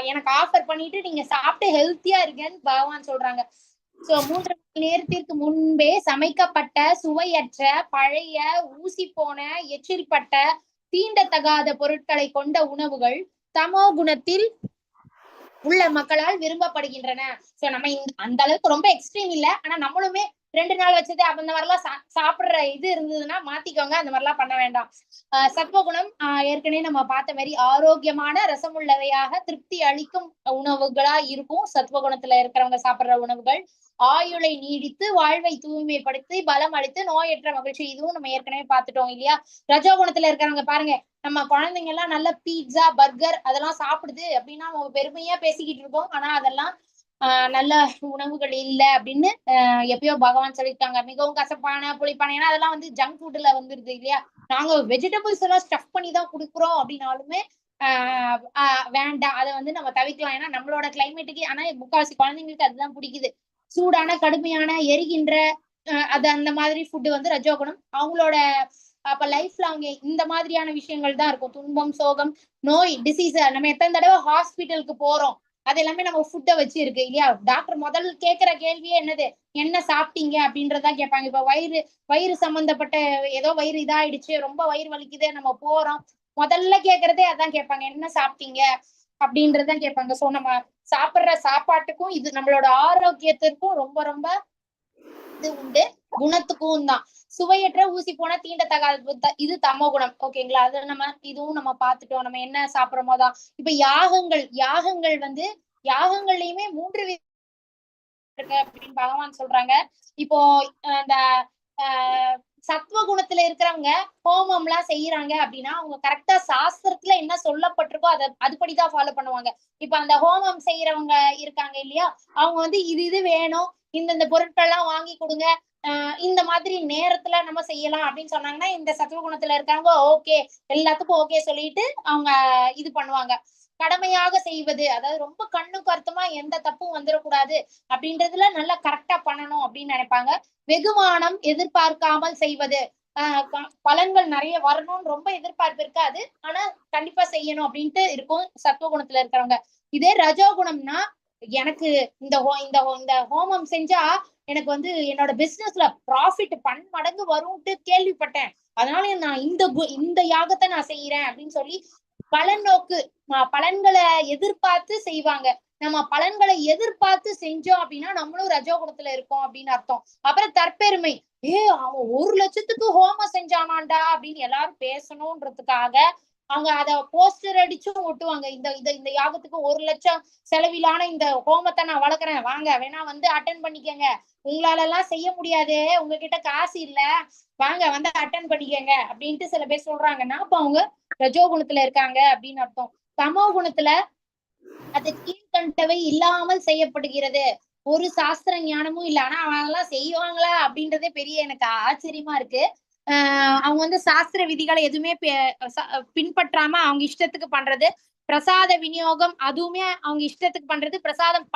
எனக்கு ஆஃபர் பண்ணிட்டு நீங்க சாப்பிட்டு ஹெல்த்தியா இருக்கேன்னு பகவான் சொல்றாங்க. சோ 3 மணி நேரத்திற்கு முன்பே சமைக்கப்பட்ட சுவையற்ற பழைய ஊசி போன எச்சில் பட்ட தீண்டத்தகாத பொருட்களை கொண்ட உணவுகள் தமோ குணத்தில் உள்ள மக்களால் விரும்பப்படுகின்றன. சோ நம்ம அந்த அளவுக்கு ரொம்ப எக்ஸ்ட்ரீம் இல்ல, ஆனா நம்மளுமே 2 நாள் வச்சது அந்த மாதிரிலாம் சாப்பிடுற இது இருந்ததுன்னா மாத்திக்கோங்க, அந்த மாதிரிலாம் பண்ண வேண்டாம். சத்வகுணம் ஏற்கனவே நம்ம பார்த்த மாதிரி ஆரோக்கியமான ரசமுள்ளவையாக திருப்தி அளிக்கும் உணவுகளா இருக்கும் சத்வகுணத்துல இருக்கிறவங்க சாப்பிடுற உணவுகள். ஆயுளை நீடித்து வாழ்வை தூய்மைப்படுத்தி பலம் அளித்து நோயற்ற மகிழ்ச்சி, இதுவும் நம்ம ஏற்கனவே பார்த்துட்டோம் இல்லையா. ரஜோகுணத்துல இருக்கிறவங்க பாருங்க, நம்ம குழந்தைங்க எல்லாம் நல்ல பீட்சா பர்கர் அதெல்லாம் சாப்பிடுது அப்படின்னா நம்ம பெருமையா பேசிக்கிட்டு இருக்கோம், ஆனா அதெல்லாம் நல்ல உணவுகள் இல்ல அப்படின்னு எப்பயோ பகவான் சொல்லியிருக்காங்க. மிகவும் கசப்பான புளிப்பான, ஏன்னா அதெல்லாம் வந்து ஜங்க் ஃபுட்ல வந்துருது இல்லையா. நாங்க வெஜிடபிள்ஸ் எல்லாம் ஸ்டஃப் பண்ணி தான் கொடுக்குறோம் அப்படின்னாலுமே வேண்டாம், அதை வந்து நம்ம தவிர்க்கலாம். ஏன்னா நம்மளோட கிளைமேட்டுக்கு, ஆனா முக்காவாசி குழந்தைங்களுக்கு அதுதான் பிடிக்குது. சூடான கடுமையான எரிகின்ற அது அந்த மாதிரி ஃபுட்டு வந்து ரஜோகுணம். அவங்களோட அப்ப லைஃப்ல அவங்க இந்த மாதிரியான விஷயங்கள் தான் இருக்கும். துன்பம், சோகம், நோய், டிசீஸ். நம்ம எத்தனை தடவை ஹாஸ்பிட்டலுக்கு போறோம், அது எல்லாமே நம்ம ஃபுட்டை வச்சு இருக்கு இல்லையா. டாக்டர் முதல் கேட்கிற கேள்வியே என்னது, என்ன சாப்பிட்டீங்க அப்படின்றதா கேட்பாங்க. இப்ப வயிறு சம்பந்தப்பட்ட ஏதோ வயிறு இதாயிடுச்சு, ரொம்ப வயிறு வலிக்குது, நம்ம போறோம், முதல்ல கேட்கறதே அதான் கேட்பாங்க, என்ன சாப்பிட்டீங்க அப்படின்றதான் கேட்பாங்க. சோ நம்ம சாப்பிடுற சாப்பாட்டுக்கும் இது நம்மளோட ஆரோக்கியத்திற்கும் ரொம்ப ரொம்ப இது உண்டு, குணத்துக்கும் தான். சுவையற்ற ஊசி போன தீண்டத்தகாத இது தமோ குணம். ஓகேங்களா, அது இதுவும் நம்ம பார்த்துட்டோம். நம்ம என்ன சாப்பிடுறோமோ தான். இப்ப யாகங்கள் வந்து யாகங்கள்லயுமே 3 இருக்கு அப்படின்னு பகவான் சொல்றாங்க. இப்போ அந்த சத்வகுணத்துல இருக்கிறவங்க ஹோமம் எல்லாம் செய்யறாங்க அப்படின்னா அவங்க கரெக்டா சாஸ்திரத்துல என்ன சொல்லப்பட்டிருக்கோ அதுபடிதான் ஃபாலோ பண்ணுவாங்க. இப்ப அந்த ஹோமம் செய்யறவங்க இருக்காங்க இல்லையா, அவங்க வந்து இது வேணும், இந்த பொருட்கள் எல்லாம் வாங்கி கொடுங்க, இந்த மாதிரி நேரத்துல நம்ம செய்யலாம் அப்படின்னு சொன்னாங்கன்னா இந்த சத்வகுணத்துல இருக்காங்க ஓகே, எல்லாத்துக்கும் ஓகே சொல்லிட்டு அவங்க இது பண்ணுவாங்க. கடமையாக செய்வது, அதாவது ரொம்ப கண்ணு கருத்துமா எந்த தப்பும் வந்துடக்கூடாது அப்படின்றதுல நல்லா கரெக்டா பண்ணணும் அப்படின்னு நினைப்பாங்க. வெகுமானம் எதிர்பார்க்காமல் செய்வது, பலன்கள் நிறைய வரணும்னு ரொம்ப எதிர்பார்ப்பு இருக்காது, ஆனா கண்டிப்பா செய்யணும் அப்படின்ட்டு இருக்கும் சத்துவகுணத்துல இருக்கிறவங்க. இதே ரஜோகுணம்னா எனக்கு இந்த ஹோமம் செஞ்சா எனக்கு வந்து என்னோட பிசினஸ்ல ப்ராஃபிட் பன்மடங்கு வரும்ட்டு கேள்விப்பட்டேன், அதனால நான் இந்த யாகத்தை நான் செய்யறேன் அப்படின்னு சொல்லி பலன் நோக்கு பலன்களை எதிர்பார்த்து செய்வாங்க. நம்ம பலன்களை எதிர்பார்த்து செஞ்சோம் அப்படின்னா நம்மளும் ரஜோகுணத்துல இருக்கோம் அப்படின்னு அர்த்தம். அப்புறம் தற்பெருமை, அவன் 1 லட்சத்துக்கு ஹோமம் செஞ்சானான்டா அப்படின்னு எல்லாரும் பேசணும்ன்றதுக்காக அவங்க அத போஸ்டர் அடிச்சும் ஒட்டுவாங்க. இந்த யாகத்துக்கு 1 லட்சம் செலவிலான இந்த ஹோமத்தை நான் வளர்க்குறேன், வாங்க வேணா வந்து அட்டென்ட் பண்ணிக்கங்க, உங்களால எல்லாம் செய்ய முடியாது, உங்ககிட்ட காசு இல்ல, வாங்க வந்து அட்டென்ட் பண்ணிக்கங்க அப்படின்ட்டு சில பேர் சொல்றாங்கன்னா அப்ப அவங்க ரஜோகுணத்துல இருக்காங்க அப்படின்னு அர்த்தம். தமோ குணத்துல அது கீழ்கண்டவை இல்லாமல் செய்யப்படுகிறது, ஒரு சாஸ்திர ஞானமும் இல்ல, ஆனா அவங்க எல்லாம் செய்வாங்களா அப்படின்றதே பெரிய எனக்கு ஆச்சரியமா இருக்கு. அவங்க வந்து சாஸ்திர விதிகளை எதுவுமே பின்பற்றாம அவங்க இஷ்டத்துக்கு பண்றது. பிரசாத விநியோகம் அதுவுமே அவங்க இஷ்டத்துக்கு பண்றது. பிரசாதம்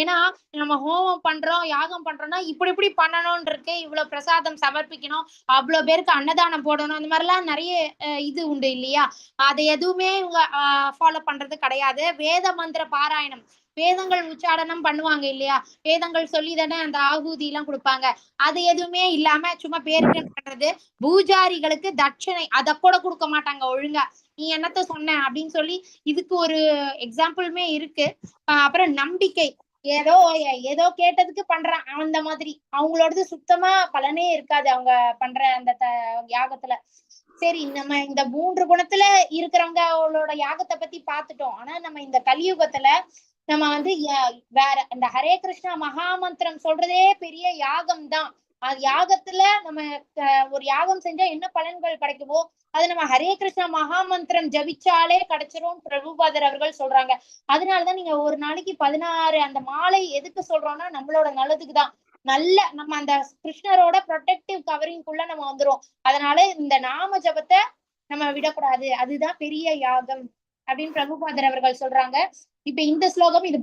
ஏன்னா நம்ம ஹோமம் பண்றோம் யாகம் பண்றோம்னா இப்படி பண்ணணும்னு இருக்கு, இவ்வளவு பிரசாதம் சமர்ப்பிக்கணும், அவ்வளவு பேருக்கு அன்னதானம் போடணும், அந்த மாதிரிலாம் நிறைய இது உண்டு இல்லையா. அதை எதுவுமே இவங்க ஃபாலோ பண்றது கிடையாது. வேத மந்திர பாராயணம், வேதங்கள் உச்சாரணம் பண்ணுவாங்க இல்லையா, வேதங்கள் சொல்லி தானே அந்த ஆகுதி எல்லாம் கொடுப்பாங்க, அது எதுவுமே இல்லாம சும்மா பேருக்கு பண்றது. பூஜாரிகளுக்கு தட்சணை அதை கூட கொடுக்க மாட்டாங்க ஒழுங்கா, நீ என்னத்த சொன்ன அப்படின்னு சொல்லி. இதுக்கு ஒரு எக்ஸாம்பிளுமே இருக்கு. அப்புறம் நம்பிக்கை, ஏதோ கேட்டதுக்கு பண்றான் அந்த மாதிரி, அவங்களோடது சுத்தமா பலனே இருக்காது அவங்க பண்ற அந்த யாகத்துல. சரி, நம்ம இந்த 3 குணத்துல இருக்கிறவங்களோட யாகத்தை பத்தி பார்த்துட்டோம். ஆனா நம்ம இந்த கலியுகத்துல நம்ம வந்து வேற இந்த ஹரே கிருஷ்ணா மகாமந்திரம் சொல்றதே பெரிய யாகம் தான். அது யாகத்துல நம்ம ஒரு யாகம் செஞ்சா என்ன பலன்கள் கிடைக்குமோ அது நம்ம ஹரே கிருஷ்ணா மகாமந்திரம் ஜபிச்சாலே கிடைச்சிரும் பிரபுபாதர் அவர்கள் சொல்றாங்க. அதனாலதான் நீங்க ஒரு நாளைக்கு 16 அந்த மாலை எதுக்கு சொல்றோம்னா நம்மளோட நல்லதுக்குதான். நல்ல நம்ம அந்த கிருஷ்ணரோட ப்ரொடெக்டிவ் கவரிங்குள்ள நம்ம வந்துரும். அதனால இந்த நாம ஜபத்தை நம்ம விடக்கூடாது, அதுதான் பெரிய யாகம் அப்படின்னு பிரபுபாதர் அவர்கள் சொல்றாங்க. இப்ப இந்த ஸ்லோகம் இது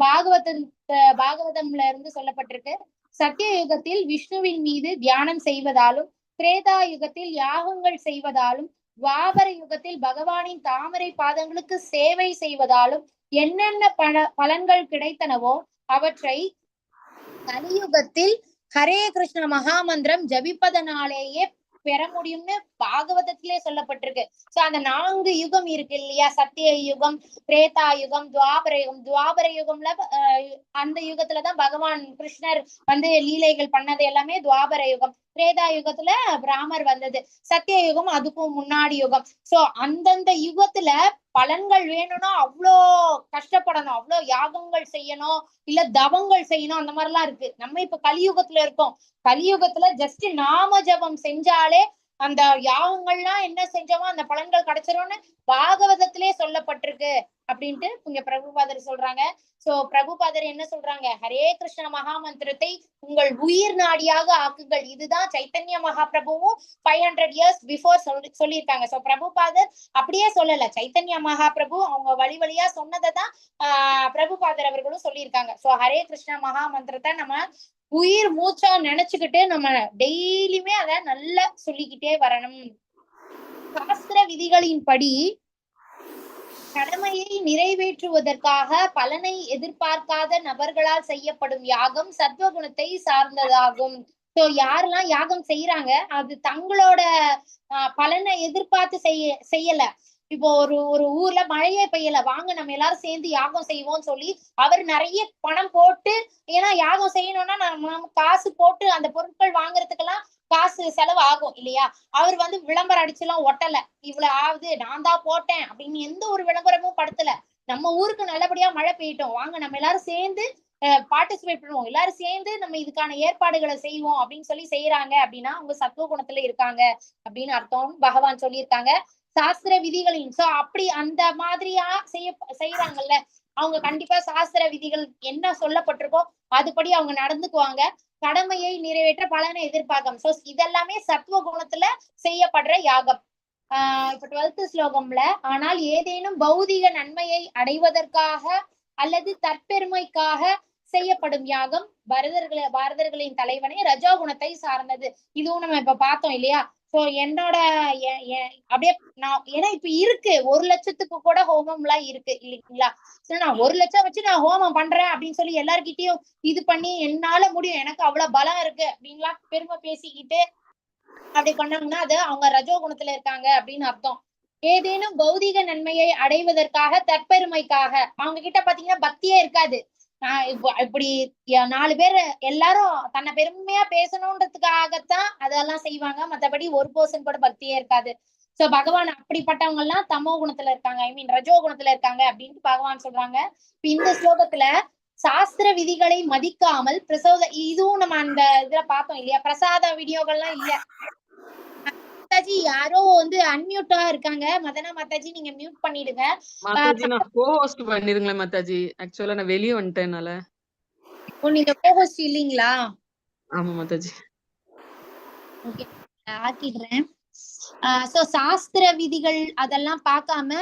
பாகவதம்ல இருந்து சொல்லப்பட்டிருக்கு. சத்திய யுகத்தில் விஷ்ணுவின் மீது தியானம் செய்வதாலும் திரேதா யுகத்தில் யாகங்கள் செய்வதாலும் துவாபர யுகத்தில் பகவானின் தாமரை பாதங்களுக்கு சேவை செய்வதாலும் என்னென்ன பலன்கள் கிடைத்தனவோ அவற்றை கலியுகத்தில் ஹரே கிருஷ்ண மகாமந்திரம் ஜபிப்பதனாலேயே பெற முடியும்னு பாகவதத்திலே சொல்லப்பட்டிருக்கு. சோ அந்த 4 யுகம் இருக்கு இல்லையா, சத்திய யுகம், திரேதா யுகம், துவாபர யுகம். துவாபர யுகம்ல அந்த யுகத்துலதான் பகவான் கிருஷ்ணர் வந்து லீலைகள் பண்ணது எல்லாமே துவாபர யுகம். திரேதா யுகத்துல ராமர் வந்தது. சத்திய யுகம் அதுக்கும் முன்னாடி யுகம். சோ அந்தந்த யுகத்துல பலன்கள் வேணும்னா அவ்வளோ கஷ்டப்படணும், அவ்வளோ யாகங்கள் செய்யணும், இல்ல தவங்கள் செய்யணும், அந்த மாதிரி எல்லாம் இருக்கு. நம்ம இப்ப கலியுகத்துல இருக்கோம். கலியுகத்துல ஜஸ்ட் நாம ஜபம் செஞ்சாலே அந்த யாகங்கள்லாம் என்ன செஞ்சோமோ அந்த பலன்கள் கிடைச்சிரும்னு பாகவதத்திலே சொல்லப்பட்டிருக்கு அப்படின்ட்டு இங்க பிரபுபாதர் சொல்றாங்க. சோ பிரபுபாதர் என்ன சொல்றாங்க, ஹரே கிருஷ்ண மகாமந்திரத்தை உங்கள் உயிர் நாடியாக ஆக்குங்கள். இதுதான் சைத்தன்ய மகாபிரபுவும் 500 years பிஃபோர் சொல்லியிருக்காங்க. சோ பிரபுபாதர் அப்படியே சொல்லல, சைத்தன்ய மகாபிரபு அவங்க வழி வழியா சொன்னதான் பிரபுபாதர் அவர்களும் சொல்லியிருக்காங்க. சோ ஹரே கிருஷ்ண மகாமந்திரத்தை நம்ம உயிர் மூச்சா நினைச்சுக்கிட்டு நம்ம டெய்லியுமே அத நல்லா சொல்லிக்கிட்டே வரணும். சாஸ்திர விதிகளின்படி கடமையை நிறைவேற்றுவதற்காக பலனை எதிர்பார்க்காத நபர்களால் செய்யப்படும் யாகம் சத்வகுணத்தை சார்ந்ததாகும். சோ யாரெல்லாம் யாகம் செய்யறாங்க அது தங்களோட பலனை எதிர்பார்த்து செய்யல. இப்போ ஒரு ஊர்ல மழையே பெய்யல, வாங்க நம்ம எல்லாரும் சேர்ந்து யாகம் செய்வோம்னு சொல்லி அவர் நிறைய பணம் போட்டு, ஏன்னா யாகம் செய்யணும்னா நம்ம காசு போட்டு அந்த பொருட்கள் வாங்குறதுக்கெல்லாம் காசு செலவு ஆகும் இல்லையா. அவர் வந்து விளம்பரம் அடிச்சுலாம் ஒட்டல, இவ்வளவு ஆகுது நான் தான் போட்டேன் அப்படின்னு எந்த ஒரு விளம்பரமும் படுத்தல. நம்ம ஊருக்கு நல்லபடியா மழை பெய்யட்டும், வாங்க நம்ம எல்லாரும் சேர்ந்து பார்ட்டிசிபேட் பண்ணுவோம், எல்லாரும் சேர்ந்து நம்ம இதுக்கான ஏற்பாடுகளை செய்வோம் அப்படின்னு சொல்லி செய்யறாங்க அப்படின்னா அவங்க சத்துவ குணத்துல இருக்காங்க அப்படின்னு அர்த்தம் பகவான் சொல்லியிருக்காங்க. சாஸ்திர விதிகளின் சோ அப்படி அந்த மாதிரியா செய்யறாங்கல்ல, அவங்க கண்டிப்பா சாஸ்திர விதிகள் என்ன சொல்லப்பட்டிருக்கோ அதுபடி அவங்க நடந்துக்குவாங்க. கடமையை நிறைவேற்ற பலனை எதிர்பார்க்கும். சோ இதெல்லாமே சத்துவ குணத்துல செய்யப்படுற யாகம். இப்ப 12th ஸ்லோகம்ல, ஆனால் ஏதேனும் பௌதிக நன்மையை அடைவதற்காக அல்லது தற்பெருமைக்காக செய்யப்படும் யாகம் பாரதர்களின் தலைவனை ரஜோகுணத்தை சார்ந்தது. இதுவும் நம்ம இப்ப பார்த்தோம் இல்லையா. சோ என்னோட அப்படியே நான் ஏன்னா இப்ப இருக்கு 1 லட்சத்துக்கு கூட ஹோமம் எல்லாம் இருக்கு இல்லைங்களா. நான் 1 லட்சம் வச்சு நான் ஹோமம் பண்றேன் அப்படின்னு சொல்லி எல்லார்கிட்டயும் இது பண்ணி என்னால முடியும், எனக்கு அவ்வளவு பலம் இருக்கு அப்படின்லாம் பெருமை பேசிக்கிட்டு அப்படி பண்ணாங்கன்னா அது அவங்க ரஜோகுணத்துல இருக்காங்க அப்படின்னு அர்த்தம். ஏதேனும் பௌதிக நன்மையை அடைவதற்காக தற்பெருமைக்காக அவங்க கிட்ட பாத்தீங்கன்னா பக்தியே இருக்காது. இப்படி 4 பேர் எல்லாரும் தன்னை பெருமையா பேசணும்ன்றதுக்காகத்தான் அதெல்லாம் செய்வாங்க. மத்தபடி 1% கூட பக்தியே இருக்காது. சோ பகவான் அப்படிப்பட்டவங்க எல்லாம் தமோ குணத்துல இருக்காங்க, ஐ மீன் ரஜோ குணத்துல இருக்காங்க அப்படின்னு பகவான் சொல்றாங்க. இப்ப இந்த ஸ்லோகத்துல சாஸ்திர விதிகளை மதிக்காமல் இதுவும் நம்ம அந்த இதுல பார்த்தோம் இல்லையா, பிரசாத வீடியோகள்லாம் இல்ல. மாதாஜி யாரோ வந்து அன்மியூட்டா இருக்காங்க. மதனா மாதாஜி நீங்க மியூட் பண்ணிடுங்க. மாதாஜி நான் கோஹோஸ்ட் பண்ணிருங்களேன் மாதாஜி. ஆக்சுவலா நான் வெளிய வந்துட்டேனால. நீங்க கோஹோஸ்ட் இல்லீங்களா? ஆமா மாதாஜி. ஓகே ஆக்கிடுறேன். சோ சாஸ்திர விதிகள் அதெல்லாம் பார்க்காம,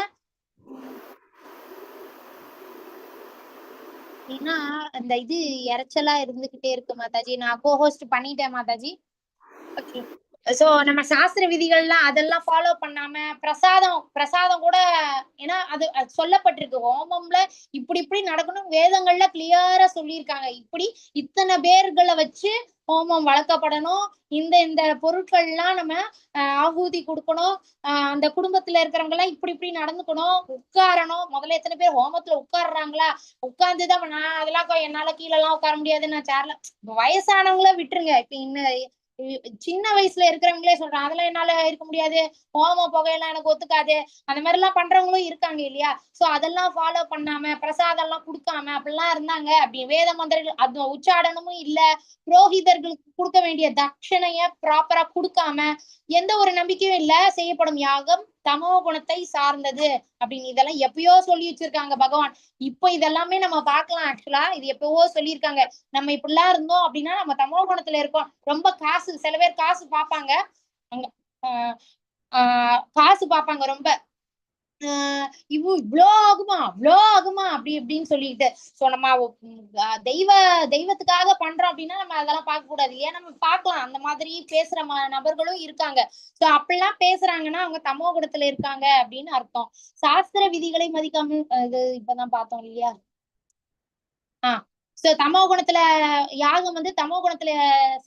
ஏன்னா அந்த இது இறைச்சலா இருந்துகிட்டே இருக்கு மாதாஜி. நான் கோஹோஸ்ட் பண்ணிட்டேன் மாதாஜி. ஓகே சோ நம்ம சாஸ்திர விதிகள்லாம் அதெல்லாம் ஃபாலோ பண்ணாம பிரசாதம் கூட, ஏன்னா அது சொல்லப்பட்டிருக்கு ஹோமம்ல இப்படி நடக்கணும், வேதங்கள்ல கிளியரா சொல்லியிருக்காங்க. இப்படி இத்தனை பேர்களை வச்சு ஹோமம் வளர்க்கப்படணும், இந்த பொருட்கள்லாம் நம்ம ஆகூதி கொடுக்கணும், அந்த குடும்பத்துல இருக்கிறவங்க எல்லாம் இப்படி நடந்துக்கணும், உட்காரணும். முதல்ல எத்தனை பேர் ஹோமத்துல உட்கார்றாங்களா, உட்கார்ந்துதான் நான் அதெல்லாம் என்னால கீழே எல்லாம் உட்கார முடியாது, நான் சேர்ல. வயசானவங்கள விட்டுருங்க, இப்ப இன்னும் சின்ன வயசுல இருக்கிறவங்களே சொல்றாங்க அதெல்லாம் என்னால இருக்க முடியாது, ஹோம புகையெல்லாம் எனக்கு ஒத்துக்காது, அந்த மாதிரி எல்லாம் பண்றவங்களும் இருக்காங்க இல்லையா. சோ அதெல்லாம் ஃபாலோ பண்ணாம பிரசாதம் எல்லாம் கொடுக்காம அப்படிலாம் இருந்தாங்க. அப்படி வேத மந்திரங்கள் அது உச்சாடனமும் இல்ல, புரோகிதர்களுக்கு கொடுக்க வேண்டிய தட்சணைய ப்ராப்பரா கொடுக்காம, எந்த ஒரு நம்பிக்கையும் இல்ல, செய்யப்படும் யாகம் தமோ குணத்தை சார்ந்தது அப்படின்னு இதெல்லாம் எப்பயோ சொல்லி வச்சிருக்காங்க பகவான். இப்போ இதெல்லாமே நம்ம பார்க்கலாம். ஆக்சுவலா இது எப்பவோ சொல்லியிருக்காங்க. நம்ம இப்படிலாம் இருந்தோம் அப்படின்னா நம்ம தமோ குணத்துல இருக்கோம். ரொம்ப காசு, சில பேர் காசு பார்ப்பாங்க, அங்க காசு பார்ப்பாங்க ரொம்ப. இவ்வளோ ஆகுமா அவ்வளோ ஆகுமா அப்படி இப்படின்னு சொல்லிட்டு. சோ நம்ம தெய்வத்துக்காக பண்றோம் அப்படின்னா நம்ம அதெல்லாம் பார்க்க கூடாது. ஏன் நம்ம பார்க்கலாம், அந்த மாதிரி பேசுற நபர்களும் இருக்காங்க. சோ அப்படிலாம் பேசுறாங்கன்னா அவங்க தமோ குணத்துல இருக்காங்க அப்படின்னு அர்த்தம். சாஸ்திர விதிகளை மதிக்காம இது இப்பதான் பார்த்தோம் இல்லையா. சோ தமோ குணத்துல யாகம் வந்து தமோ குணத்துல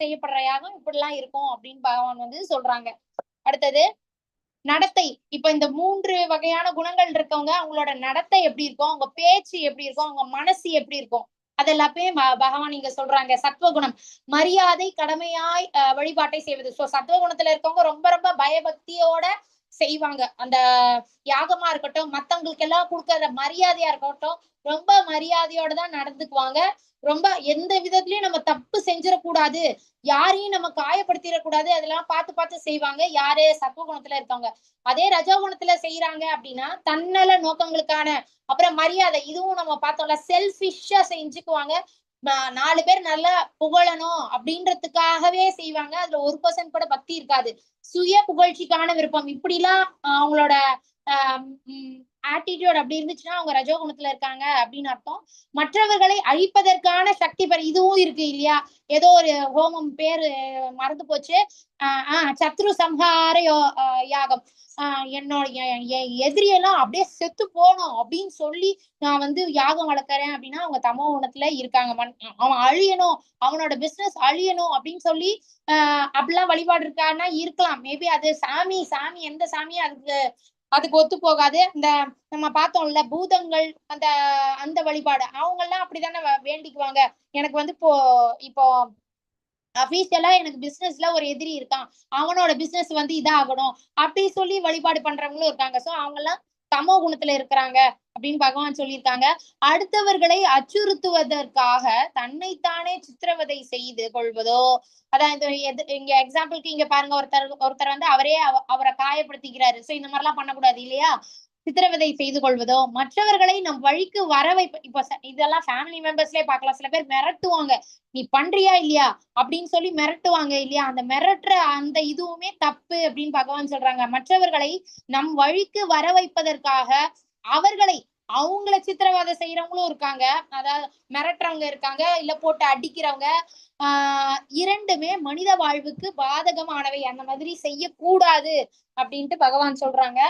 செய்யப்படுற யாகம் இப்படிலாம் இருக்கும் அப்படின்னு பகவான் வந்து சொல்றாங்க. அடுத்தது நடத்தை. இப்ப இந்த 3 வகையான குணங்கள் இருக்கவங்க அவங்களோட நடத்தை எப்படி இருக்கும், அவங்க பேச்சு எப்படி இருக்கும், அவங்க மனசு எப்படி இருக்கும், அது எல்லாத்தையும் பகவான் இங்க சொல்றாங்க. சத்வகுணம் மரியாதை கடமையாய் வழிபாட்டை செய்வது. சோ சத்வகுணத்துல இருக்கவங்க ரொம்ப ரொம்ப பயபக்தியோட செய்வாங்க. அந்த யாகமா இருக்கட்டும், மத்தவங்களுக்கு எல்லாம் கொடுக்கற மரியாதையா இருக்கட்டும், ரொம்ப மரியாதையோட தான் நடந்துக்குவாங்க. ரொம்ப எந்த விதத்திலயும் நம்ம தப்பு செஞ்சிடக்கூடாது, யாரையும் நம்ம காயப்படுத்திடக்கூடாது, அதெல்லாம் பார்த்து பார்த்து செய்வாங்க. யாரு சத்வகுணத்துல இருக்கவங்க. அதே ரஜோகுணத்துல செய்யறாங்க அப்படின்னா தன்னல நோக்கங்களுக்கான, அப்புறம் மரியாதை, இதுவும் நம்ம பார்த்தோம்ல, செல்ஃபிஷா செஞ்சுக்குவாங்க. 4 பேர் நல்லா புகழணும் அப்படின்றதுக்காகவே செய்வாங்க. அதுல 1% கூட பக்தி இருக்காது. சுய புகழ்ச்சிக்கான விருப்பம், இப்படிலாம் அவங்களோட ஆட்டிடியூட் அப்படி இருந்துச்சுன்னா அவங்க ரஜோகுணத்துல இருக்காங்க அப்படின்னு அர்த்தம். மற்றவர்களை அழிப்பதற்கான சக்தி இதுவும் இருக்கு இல்லையா. ஏதோ ஒரு ஹோமம் பேரு மறந்து போச்சு. சத்ரு சம்ஹார யாகம். என்னோட எதிரியெல்லாம் அப்படியே செத்து போகணும் அப்படின்னு சொல்லி நான் வந்து யாகம் வளர்க்கறேன் அப்படின்னா அவங்க தமோ குணத்துல இருக்காங்க. அவன் அழியணும், அவனோட பிசினஸ் அழியணும் அப்படின்னு சொல்லி அப்படிலாம் வழிபாடு இருக்கான்னா இருக்கலாம். மேபி அது சாமி எந்த சாமியும் அதுக்கு ஒத்து போகாது. இந்த நம்ம பார்த்தோம்ல பூதங்கள், அந்த வழிபாடு அவங்க எல்லாம் அப்படித்தானே வேண்டிக்குவாங்க. எனக்கு வந்து இப்போ அபிஷியலா எனக்கு பிசினஸ்ல ஒரு எதிரி இருக்கான், அவனோட பிசினஸ் வந்து இதாகணும் அப்படி சொல்லி வழிபாடு பண்றவங்களும் இருக்காங்க. சோ அவங்க எல்லாம் தமோ குணத்துல இருக்கிறாங்க அப்படின்னு பகவான் சொல்லியிருக்காங்க. அடுத்தவர்களை அச்சுறுத்துவதற்காக தன்னைத்தானே சித்திரவதை செய்து கொள்வதோ, அதான் இங்க எக்ஸாம்பிளுக்கு இங்க பாருங்க, ஒருத்தர் வந்து அவரை காயப்படுத்திக்கிறாரு. சோ இந்த மாதிரி எல்லாம் பண்ணக்கூடாது இல்லையா. சித்திரவதை செய்து கொள்வதோ, மற்றவர்களை நம் வழிக்கு வர இப்ப இதெல்லாம் ஃபேமிலி மெம்பர்ஸ்லயே பார்க்கலாம். சில பேர் மிரட்டுவாங்க, நீ பண்றியா இல்லையா அப்படின்னு சொல்லி மிரட்டுவாங்க இல்லையா. அந்த மிரட்டுற அந்த இதுவுமே தப்பு அப்படின்னு பகவான் சொல்றாங்க. மற்றவர்களை நம் வழிக்கு வர வைப்பதற்காக அவங்களை சித்திரவதை செய்யறவங்களும் இருக்காங்க, அதாவது மிரட்டுறவங்க இருக்காங்க, இல்ல போட்டு அடிக்கிறவங்க. இரண்டுமே மனித வாழ்வுக்கு பாதகமானவை, அந்த மாதிரி செய்யக்கூடாது அப்படின்ட்டு பகவான் சொல்றாங்க.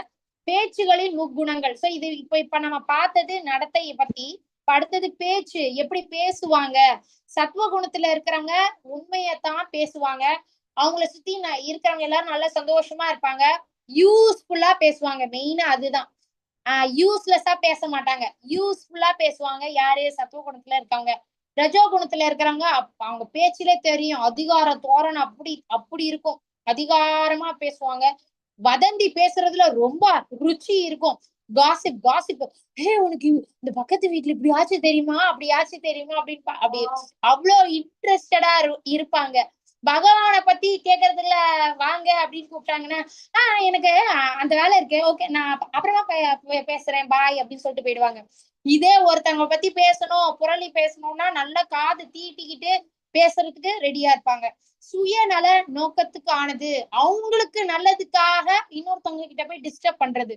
பேச்சுகளில் முக்குணங்கள். சோ இது இப்ப நம்ம பார்த்தது நடத்தையை பத்தி. அடுத்தது பேச்சு, எப்படி பேசுவாங்க. சத்வகுணத்துல இருக்கிறவங்க உண்மையத்தான் பேசுவாங்க. அவங்கள சுத்தி இருக்கிறவங்க எல்லாரும் நல்லா சந்தோஷமா இருப்பாங்க, யூஸ்ஃபுல்லா பேசுவாங்க. மெயினா அதுதான், யூஸ்லெஸ்ஸா பேச மாட்டாங்க, யூஸ்ஃபுல்லா பேசுவாங்க. யாரு சத்வகுணத்துல இருக்காங்க. ரஜோகுணத்துல இருக்கிறவங்க அவங்க பேச்சிலே தெரியும், அதிகார தோரணை அப்படி இருக்கும், அதிகாரமா பேசுவாங்க. வதந்தி பேசுறதுல ரொம்ப ருச்சி இருக்கும். காசிப் உனக்கு இந்த பக்கத்து வீட்டுல இப்படி ஆச்சு தெரியுமா, அப்படி ஆச்சு தெரியுமா அப்படின்னு அப்படி அவ்வளோ இன்ட்ரெஸ்டடா இருப்பாங்க. பகவானை பத்தி கேக்குறதுல வாங்க அப்படின்னு கூப்பிட்டாங்கன்னா எனக்கு அந்த வேலை இருக்கு, ஓகே நான் அப்புறமா பேசுறேன் பாய் அப்படின்னு சொல்லிட்டு போயிடுவாங்க. இதே ஒருத்தவங்க பத்தி பேசணும், புரளி பேசணும்னா நல்ல காது தீட்டிக்கிட்டு பேசுறதுக்கு ரெடியா இருப்பாங்க. சுயநல நோக்கத்துக்கு ஆனது, அவங்களுக்கு நல்லதுக்காக இன்னொருத்தவங்க கிட்ட போய் டிஸ்டர்ப் பண்றது.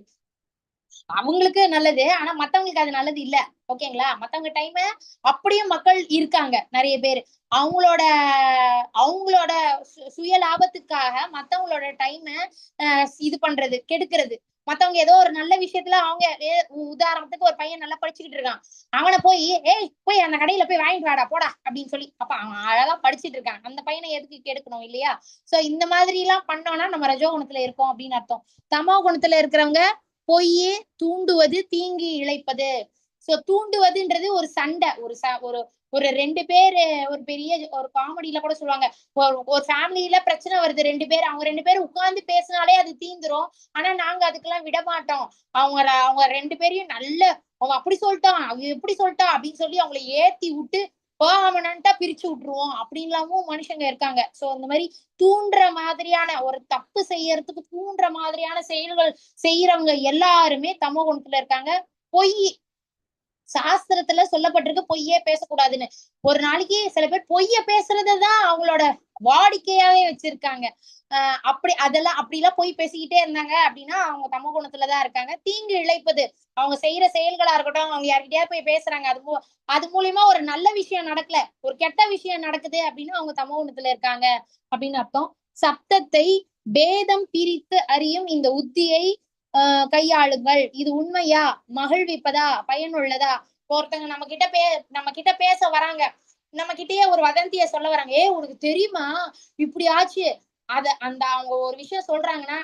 அவங்களுக்கு நல்லது, ஆனா மத்தவங்களுக்கு அது நல்லது இல்ல. ஓகேங்களா. மத்தவங்க டைம் அப்படியும் மக்கள் இருக்காங்க நிறைய பேர். அவங்களோட சுய லாபத்துக்காக மத்தவங்களோட டைம் இது பண்றது, கெடுக்கிறது. மத்தவங்க ஏதோ ஒரு நல்ல விஷயத்துல அவங்க உதாரணத்துக்கு ஒரு பையன் நல்லா படிச்சுக்கிட்டு இருக்கான், அவனை போய் அந்த கடையில போய் வாங்கிட்டு வாடா போடா அப்படின்னு சொல்லி, அப்ப அவன் அழகா படிச்சுட்டு இருக்கான், அந்த பையனை எதுக்கு கெடுக்கணும் இல்லையா. சோ இந்த மாதிரி எல்லாம் பண்ணோம்னா நம்ம ரஜோகுணத்துல இருக்கோம் அப்படின்னு அர்த்தம். தமோ குணத்துல இருக்கிறவங்க பொய்யே தூண்டுவது, தீங்கி இழைப்பது. சோ தூண்டுவதுன்றது ஒரு சண்டை, ஒரு 2 பேரு, ஒரு பெரிய ஒரு காமெடியில கூட சொல்லுவாங்க, ஒரு ஃபேமிலியில பிரச்சனை வருது, 2 பேர், அவங்க 2 பேரும் உட்கார்ந்து பேசினாலே அது தீந்துரும். ஆனா நாங்க அதுக்கெல்லாம் விட மாட்டோம். அவங்க 2 பேரையும் நல்ல, அவன் அப்படி சொல்லிட்டான், அவன் எப்படி சொல்லிட்டான் அப்படின்னு சொல்லி அவங்களை ஏத்தி விட்டு பர்மனண்டா பிரிச்சு விட்டுருவோம் அப்படின்லாமும் மனுஷங்க இருக்காங்க. சோ இந்த மாதிரி தூண்டுற மாதிரியான, ஒரு தப்பு செய்யறதுக்கு தூண்டுற மாதிரியான செயல்கள் செய்யறவங்க எல்லாருமே தமோ குணத்துல இருக்காங்க. பொய் சாஸ்திரத்துல சொல்லப்பட்டிருக்கு பொய்யே பேசக்கூடாதுன்னு. ஒரு நாளைக்கு சில பேர் பொய்ய பேசுறதுதான் அவங்களோட வாடிக்கையாவே வச்சிருக்காங்க. அப்படி அதெல்லாம் அப்படிலாம் பொய் பேசிக்கிட்டே இருந்தாங்க அப்படின்னா அவங்க தமோ குணத்துலதான் இருக்காங்க. தீங்கு இழைப்பது அவங்க செய்யற செயல்களா இருக்கட்டும், அவங்க யார்கிட்டயாவது போய் பேசுறாங்க, அது மூலியமா ஒரு நல்ல விஷயம் நடக்கல, ஒரு கெட்ட விஷயம் நடக்குது அப்படின்னா அவங்க தமோ குணத்துல இருக்காங்க அப்படின்னு அர்த்தம். சப்தத்தை பேதம் பிரித்து அறியும் இந்த உத்தியை கையாளுங்கள். இது உண்மையா, மகிழ்விப்பதா, பயனுள்ளதா? ஒருத்தங்க நம்ம கிட்ட பேச வராங்க, நம்ம கிட்டயே ஒரு வதந்திய சொல்ல வராங்க, உனக்கு தெரியுமா இப்படி ஆச்சு, அவங்க ஒரு விஷயம் சொல்றாங்கன்னா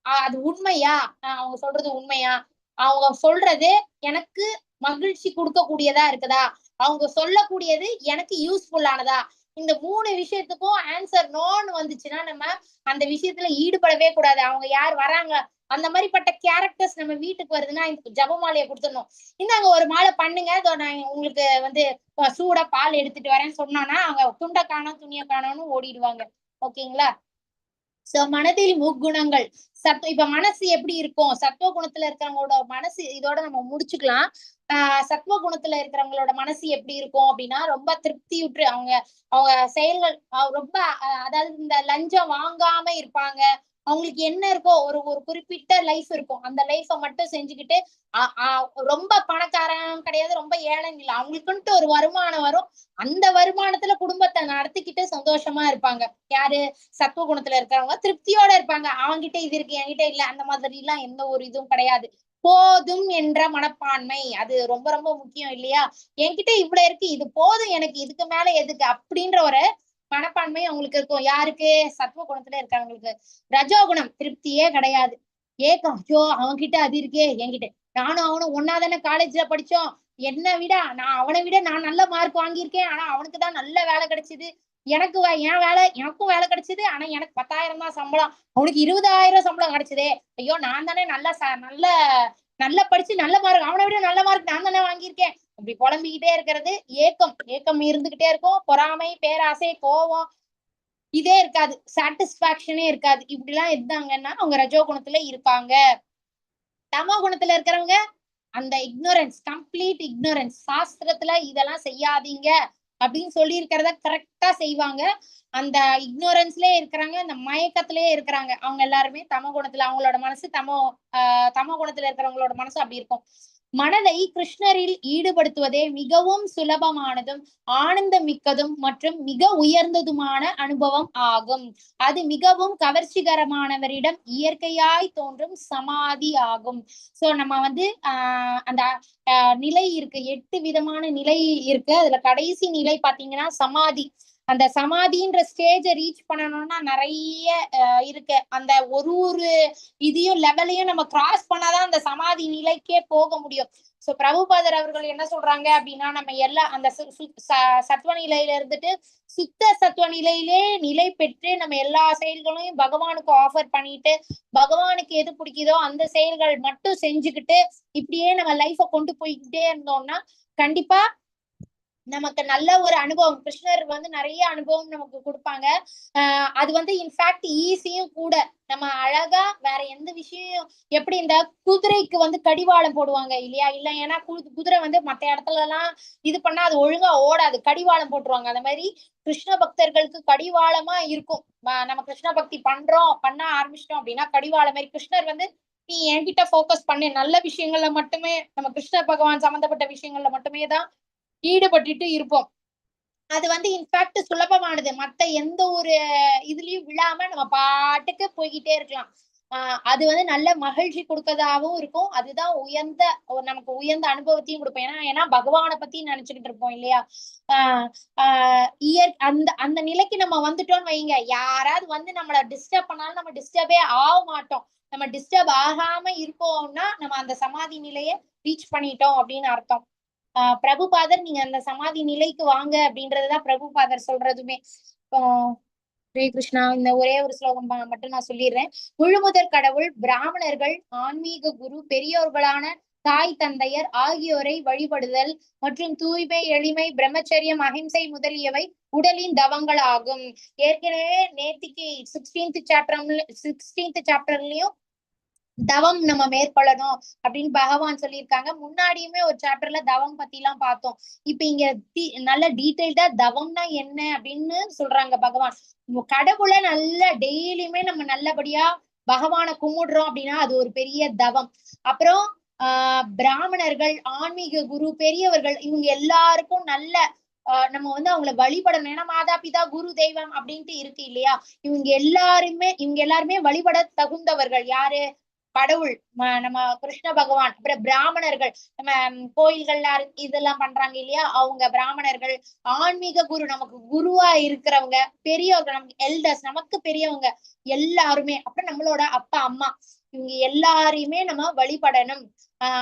அது உண்மையா, அவங்க சொல்றது உண்மையா, அவங்க சொல்றது எனக்கு மகிழ்ச்சி கொடுக்க கூடியதா இருக்குதா, அவங்க சொல்லக்கூடியது எனக்கு யூஸ்ஃபுல்லானதா? இந்த 3 விஷயத்துக்கும் ஆன்சர் நோன்னு வந்துச்சுன்னா நம்ம அந்த விஷயத்துல ஈடுபடவே கூடாது. அவங்க யார் வராங்க, அந்த மாதிரிப்பட்ட கேரக்டர்ஸ் நம்ம வீட்டுக்கு வருதுன்னா ஜபமாலையை கொடுத்துடணும். இந்தாங்க ஒரு மாலை பண்ணுங்க, நான் உங்களுக்கு சூடா பால் எடுத்துட்டு வரேன்னு சொன்னானா அவங்க துண்டை காணோம் துணியை காணோம்னு ஓடிடுவாங்க. ஓகேங்களா? சோ மனதில் முக்குணங்கள் இப்ப மனசு எப்படி இருக்கும், சத்துவ குணத்துல இருக்கிறவங்களோட மனசு, இதோட நம்ம முடிச்சுக்கலாம். சத்துவ குணத்துல இருக்கிறவங்களோட மனசு எப்படி இருக்கும் அப்படின்னா ரொம்ப திருப்தியுற்று அவங்க அவங்க செயல்கள் ரொம்ப அதாவது இந்த லஞ்சம் வாங்காம இருப்பாங்க. அவங்களுக்கு என்ன இருக்கோ ஒரு ஒரு குறிப்பிட்ட லைஃப் இருக்கும், அந்த லைஃப மட்டும் செஞ்சுக்கிட்டு ரொம்ப பணக்காரன் கிடையாது, ரொம்ப ஏழைன்னு இல்லை, அவங்களுக்குன்ட்டு ஒரு வருமானம் வரும், அந்த வருமானத்துல குடும்பத்தை நடத்திக்கிட்டு சந்தோஷமா இருப்பாங்க. யாரு? சத்துவ குணத்துல இருக்கிறவங்க திருப்தியோட இருப்பாங்க. அவன்கிட்ட இது இருக்கு என்கிட்ட இல்ல, அந்த மாதிரி எல்லாம் எந்த ஒரு இதுவும் கிடையாது. போதும் என்ற மனப்பான்மை, அது ரொம்ப ரொம்ப முக்கியம் இல்லையா? என்கிட்ட இவ்வளவு இருக்கு, இது போதும் எனக்கு, இதுக்கு மேல எதுக்கு அப்படின்ற ஒரு மனப்பான்மை அவங்களுக்கு இருக்கும். யாருக்கு? சத்துவ குணத்துல இருக்கிறவங்களுக்கு. ரஜோகுணம் திருப்தியே கிடையாது, ஏக்கம், ஐயோ அவன்கிட்ட அது இருக்கே என்கிட்ட, நானும் அவனும் ஒன்னாதானே காலேஜ்ல படிச்சோம், அவனை விட நான் நல்ல மார்க் வாங்கியிருக்கேன், ஆனா அவனுக்கு தான் நல்ல வேலை கிடைச்சது, எனக்கு எனக்கும் வேலை கிடைச்சது, ஆனா எனக்கு 10,000 தான் சம்பளம், அவனுக்கு 20,000 சம்பளம் கிடைச்சதே, ஐயோ நான் தானே நல்ல படிச்சு நல்ல மார்க், அவனை விட நல்ல மார்க் நான் தானே வாங்கியிருக்கேன், அப்படி புலம்பிக்கிட்டே இருக்கிறது ஏக்கம் இருந்துகிட்டே இருக்கும். பொறாமை, பேராசை, கோபம் இதே இருக்காது, சாட்டிஸ்பாக்சனே இருக்காது. இப்படி எல்லாம் இருந்தாங்கன்னா அவங்க ரஜோ குணத்துல இருப்பாங்க. தமோ குணத்துல இருக்கிறவங்க அந்த இக்னோரன்ஸ், கம்ப்ளீட் இக்னோரன்ஸ், சாஸ்திரத்துல இதெல்லாம் செய்யாதீங்க அப்படின்னு சொல்லி இருக்கிறத கரெக்டா செய்வாங்க. அந்த இக்னோரன்ஸ்லயே இருக்கிறாங்க, அந்த மயக்கத்திலேயே இருக்கிறாங்க. அவங்க எல்லாருமே தமோ குணத்துல, அவங்களோட மனசு தமோ குணத்துல இருக்கிறவங்களோட மனசு அப்படி இருக்கும். மனதை கிருஷ்ணரில் ஈடுபடுத்துவதே மிகவும் சுலபமானதும் ஆனந்தம் மிக்கதும் மற்றும் மிக உயர்ந்ததுமான அனுபவம் ஆகும். அது மிகவும் கவர்ச்சிகரமானவரிடம் இயற்கையாய் தோன்றும் சமாதி ஆகும். சோ நம்ம அந்த நிலை இருக்கு, 8 விதமான நிலை இருக்கு. அதுல கடைசி நிலை பாத்தீங்கன்னா சமாதி. அந்த சமாதின்ற ஸ்டேஜை ரீச் பண்ணணும்னா நிறைய இருக்கு. அந்த ஒரு இதையும் லெவலையும் நம்ம கிராஸ் பண்ணாதான் அந்த சமாதி நிலைக்கே போக முடியும். சோ பிரபுபாதர் அவர்கள் என்ன சொல்றாங்க அப்படின்னா, நம்ம எல்லாம் அந்த சத்துவ நிலையில இருந்துட்டு சுத்த சத்துவ நிலையிலே நிலை பெற்று நம்ம எல்லா செயல்களையும் பகவானுக்கு ஆஃபர் பண்ணிட்டு பகவானுக்கு எது பிடிக்குதோ அந்த செயல்கள் மட்டும் செஞ்சுக்கிட்டு இப்படியே நம்ம லைஃப கொண்டு போய்கிட்டே இருந்தோம்னா கண்டிப்பா நமக்கு நல்ல ஒரு அனுபவம், கிருஷ்ணர் நிறைய அனுபவம் நமக்கு கொடுப்பாங்க. அது இன்ஃபேக்ட் ஈஸியும் கூட. நம்ம அழகா வேற எந்த விஷயம், எப்படி இந்த குதிரைக்கு கடிவாளம் போடுவாங்க இல்லையா, இல்ல ஏன்னா குதிரை மத்த இடத்துல எல்லாம் இது பண்ணா அது ஒழுங்கா ஓடாது, கடிவாளம் போட்டுருவாங்க. அந்த மாதிரி கிருஷ்ண பக்தர்களுக்கு கடிவாளமா இருக்கும். நம்ம கிருஷ்ண பக்தி பண்ண ஆரம்பிச்சிட்டோம் அப்படின்னா கடிவாளம் மாதிரி கிருஷ்ணர் நீ என்கிட்ட போக்கஸ் பண்ணு, நல்ல விஷயங்கள்ல மட்டுமே, நம்ம கிருஷ்ண பகவான் சம்பந்தப்பட்ட விஷயங்கள்ல மட்டுமே தான் ஈடுபட்டுட்டு இருப்போம். அது இன்ஃபேக்ட் சுலபமானது, மத்த எந்த ஒரு இதுலயும் விழாம நம்ம பாட்டுக்கு போய்கிட்டே இருக்கலாம். அது நல்ல மகிழ்ச்சி கொடுக்கறதாவும் இருக்கும். அதுதான் நமக்கு உயர்ந்த அனுபவத்தையும் கொடுப்போம். ஏன்னா பகவானை பத்தி நினைச்சுக்கிட்டு இருப்போம் இல்லையா. அந்த நிலைக்கு நம்ம வந்துட்டோம்னு வைங்க, யாராவது நம்மள டிஸ்டர்ப் பண்ணாலும் நம்ம டிஸ்டர்பே ஆக மாட்டோம். நம்ம டிஸ்டர்ப் ஆகாம இருக்கோம்னா நம்ம அந்த சமாதி நிலையை ரீச் பண்ணிட்டோம் அப்படின்னு அர்த்தம். பிரபுபாதர் நீங்க அந்த சமாதி நிலைக்கு வாங்க அப்படின்றதுதான் பிரபுபாதர் சொல்றதுமே. ஹரே கிருஷ்ணா. இந்த ஒரே ஒரு ஸ்லோகம் மட்டும் நான் சொல்லிடுறேன். முழுமுதற் கடவுள், பிராமணர்கள், ஆன்மீக குரு, பெரியோர்களான தாய் தந்தையர் ஆகியோரை வழிபடுதல் மற்றும் தூய்மை, எளிமை, பிரம்மச்சரியம், அஹிம்சை முதலியவை உடலின் தவங்கள் ஆகும். ஏற்கனவே நேத்திக்கு 16th சாப்டர்லயும் தவம் நம்ம மேற்கொள்ளணும் அப்படின்னு பகவான் சொல்லியிருக்காங்க. முன்னாடியுமே ஒரு சாப்டர்ல தவம் பத்தி எல்லாம் பார்த்தோம். இப்ப இங்க நல்ல டீடைல்டா தவம்னா என்ன அப்படின்னு சொல்றாங்க பகவான். கடவுளை நல்ல டெய்லியுமே நம்ம நல்லபடியா பகவானை கும்பிடுறோம் அப்படின்னா அது ஒரு பெரிய தவம். அப்புறம் பிராமணர்கள், ஆன்மீக குரு, பெரியவர்கள், இவங்க எல்லாருக்கும் நல்ல நம்ம வந்து அவங்கள வழிபடணும். ஏன்னா மாதா பிதா குரு தெய்வம் அப்படின்ட்டு இருக்கு இல்லையா? இவங்க எல்லாருமே வழிபட தகுந்தவர்கள். யாரு? கடவுள், நம்ம கிருஷ்ண பகவான். அப்புறம் பிராமணர்கள், நம்ம கோயில்கள்ல இதெல்லாம் பண்றாங்க இல்லையா, அவங்க பிராமணர்கள். ஆன்மீக குரு, நமக்கு குருவா இருக்கிறவங்க, பெரியவர்கள், நமக்கு எல்டர்ஸ், நமக்கு பெரியவங்க எல்லாருமே. அப்புறம் நம்மளோட அப்பா அம்மா, இவங்க எல்லாரையுமே நம்ம வழிபடணும்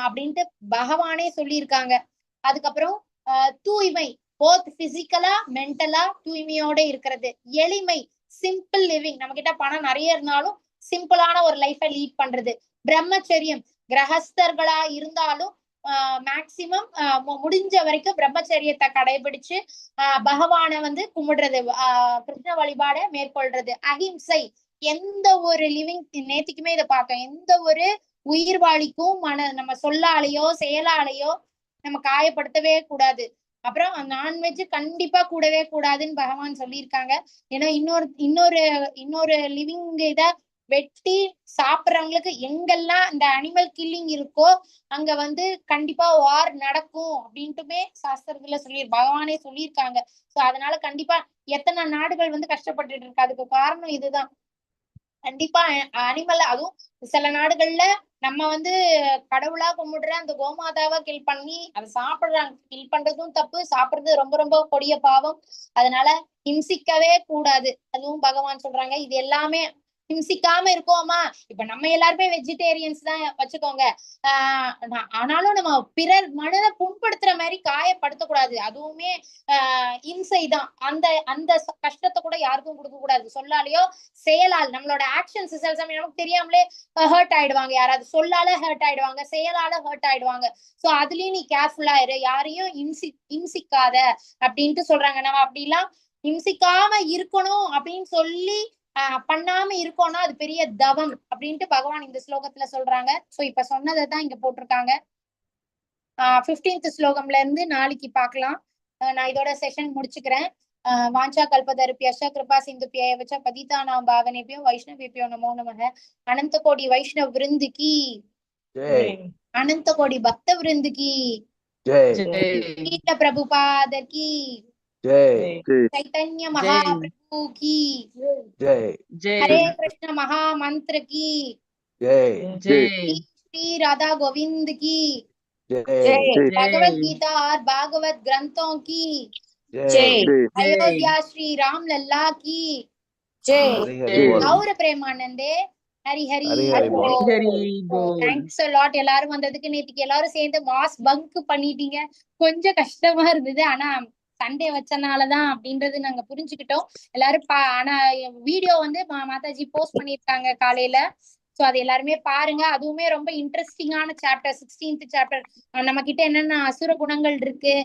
அப்படின்ட்டு பகவானே சொல்லியிருக்காங்க. அதுக்கப்புறம் தூய்மை, போத் பிசிக்கலா மென்டலா தூய்மையோட இருக்கிறது. எளிமை, சிம்பிள் லிவிங், நம்ம கிட்ட பணம் நிறைய இருந்தாலும் சிம்பிளான ஒரு லைஃபை லீட் பண்றது. பிரம்மச்சரியம், கிரகஸ்தர்களா இருந்தாலும் மேக்சிமம் முடிஞ்ச வரைக்கும் பிரம்மச்சரியத்தை கடைபிடிச்சு பகவானை வந்து கும்பிடுறது, கிருஷ்ண வழிபாட மேற்கொள்றது. அஹிம்சை, எந்த ஒரு லிவிங், நேத்திக்குமே இதை பார்த்தோம், எந்த ஒரு உயிர்வாளிக்கும் நம்ம சொல்லாலேயோ செயலாலேயோ நம்ம காயப்படுத்தவே கூடாது. அப்புறம் நான்வெஜ் கண்டிப்பா கூடவே கூடாதுன்னு பகவான் சொல்லியிருக்காங்க. ஏன்னா இன்னொரு லிவிங் இத வெட்டி சாப்பிட்றவங்களுக்கு எங்கெல்லாம் இந்த அனிமல் கில்லிங் இருக்கோ அங்க வந்து கண்டிப்பா வார் நடக்கும் அப்படின்ட்டுமே சாஸ்திரத்துல பகவானே சொல்லியிருக்காங்க. சோ அதனால கண்டிப்பா எத்தனை நாடுகள் வந்து கஷ்டப்பட்டுட்டு இருக்கு, அதுக்கு காரணம் இதுதான். கண்டிப்பா அனிமல், அதுவும் சில நாடுகள்ல நம்ம வந்து கடவுளா கும்பிடுற அந்த கோமாதாவை கில் பண்ணி அதை சாப்பிடுறாங்க. கில் பண்றதும் தப்பு, சாப்பிடுறது ரொம்ப ரொம்ப கொடிய பாவம். அதனால ஹிம்சிக்கவே கூடாது, அதுவும் பகவான் சொல்றாங்க. இது எல்லாமே ஹிம்சிக்காம இருக்கோமா? இப்ப நம்ம எல்லாருமே வெஜிடேரியன்ஸ் தான் வச்சுக்கோங்க. ஆனாலும் நம்ம பிறர் மனதை புண்படுத்துற மாதிரி காயப்படுத்தக்கூடாது, அதுவுமே இம்சை தான். அந்த அந்த கஷ்டத்தை கூட யாருக்கும் கொடுக்க கூடாது. சொல்லாலேயோ செயலால், நம்மளோட ஆக்ஷன்ஸ் சில சமயம் நமக்கு தெரியாமலே ஹர்ட் ஆயிடுவாங்க. யாராவது சொல்லால ஹர்ட் ஆயிடுவாங்க, செயலால ஹர்ட் ஆயிடுவாங்க. சோ அதுலயும் நீ கேர்ஃபுல்லா இரு, யாரையும் இம்சிக்காத அப்படின்ட்டு சொல்றாங்க. நம்ம அப்படிலாம் இம்சிக்காம இருக்கணும் அப்படின்னு சொல்லி பண்ணாம இருக்கோம்னா அது பெரிய தவம் அப்படின்ட்டு பகவான் இந்த ஸ்லோகத்துல சொல்றாங்க. சோ இப்ப சொன்னதான் இங்க போட்டிருக்காங்க. 15th ஸ்லோகம்ல இருந்து நாளைக்கு பார்க்கலாம். நான் இதோட செஷன் முடிச்சுக்கிறேன். வாஞ்சா கல்பதருப்பியஷ கிருபா சிந்துபியவச்ச பதிதானாம் பாவனேபியோ வைஷ்ணவேபியோ நமோ நமக. அனந்த கோடி வைஷ்ணவ விருந்து கி ஜெய், அனந்த கோடி பக்த விருந்து கி ஜெய், பிரபுபாத கி ஜெய், चैतन्य महाप्रभु की जय, हरे कृष्ण महामंत्र की जय, श्री राधा गोविंद की जय, भगवत गीता और भागवत ग्रंथों की जय, अयोध्या श्री राम लल्ला की जय, और प्रेमानंदे हरि हरि தேங்க்ஸ் லாட். எல்லாரும் வந்ததுக்கு. நேற்றுக்கு எல்லாரும் சேர்ந்து மாஸ் பங்க் பண்ணிட்டீங்க, கொஞ்சம் கஷ்டமா இருந்தது. ஆனா சண்டே வச்சனாலதான் அப்படின்றது நாங்க புரிஞ்சுக்கிட்டோம் எல்லாரும். ஆனா வீடியோ வந்து மாதாஜி போஸ்ட் பண்ணிருக்காங்க காலையில. சோ அது எல்லாருமே பாருங்க. அதுவுமே ரொம்ப இன்ட்ரெஸ்டிங்கான சாப்டர், 16th சாப்டர். நம்ம கிட்ட என்னென்ன அசுர குணங்கள் இருக்கு,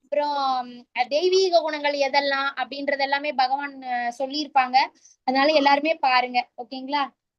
அப்புறம் தெய்வீக குணங்கள் எதெல்லாம் அப்படின்றது எல்லாமே பகவான் சொல்லியிருப்பாங்க. அதனால எல்லாருமே பாருங்க. ஓகேங்களா?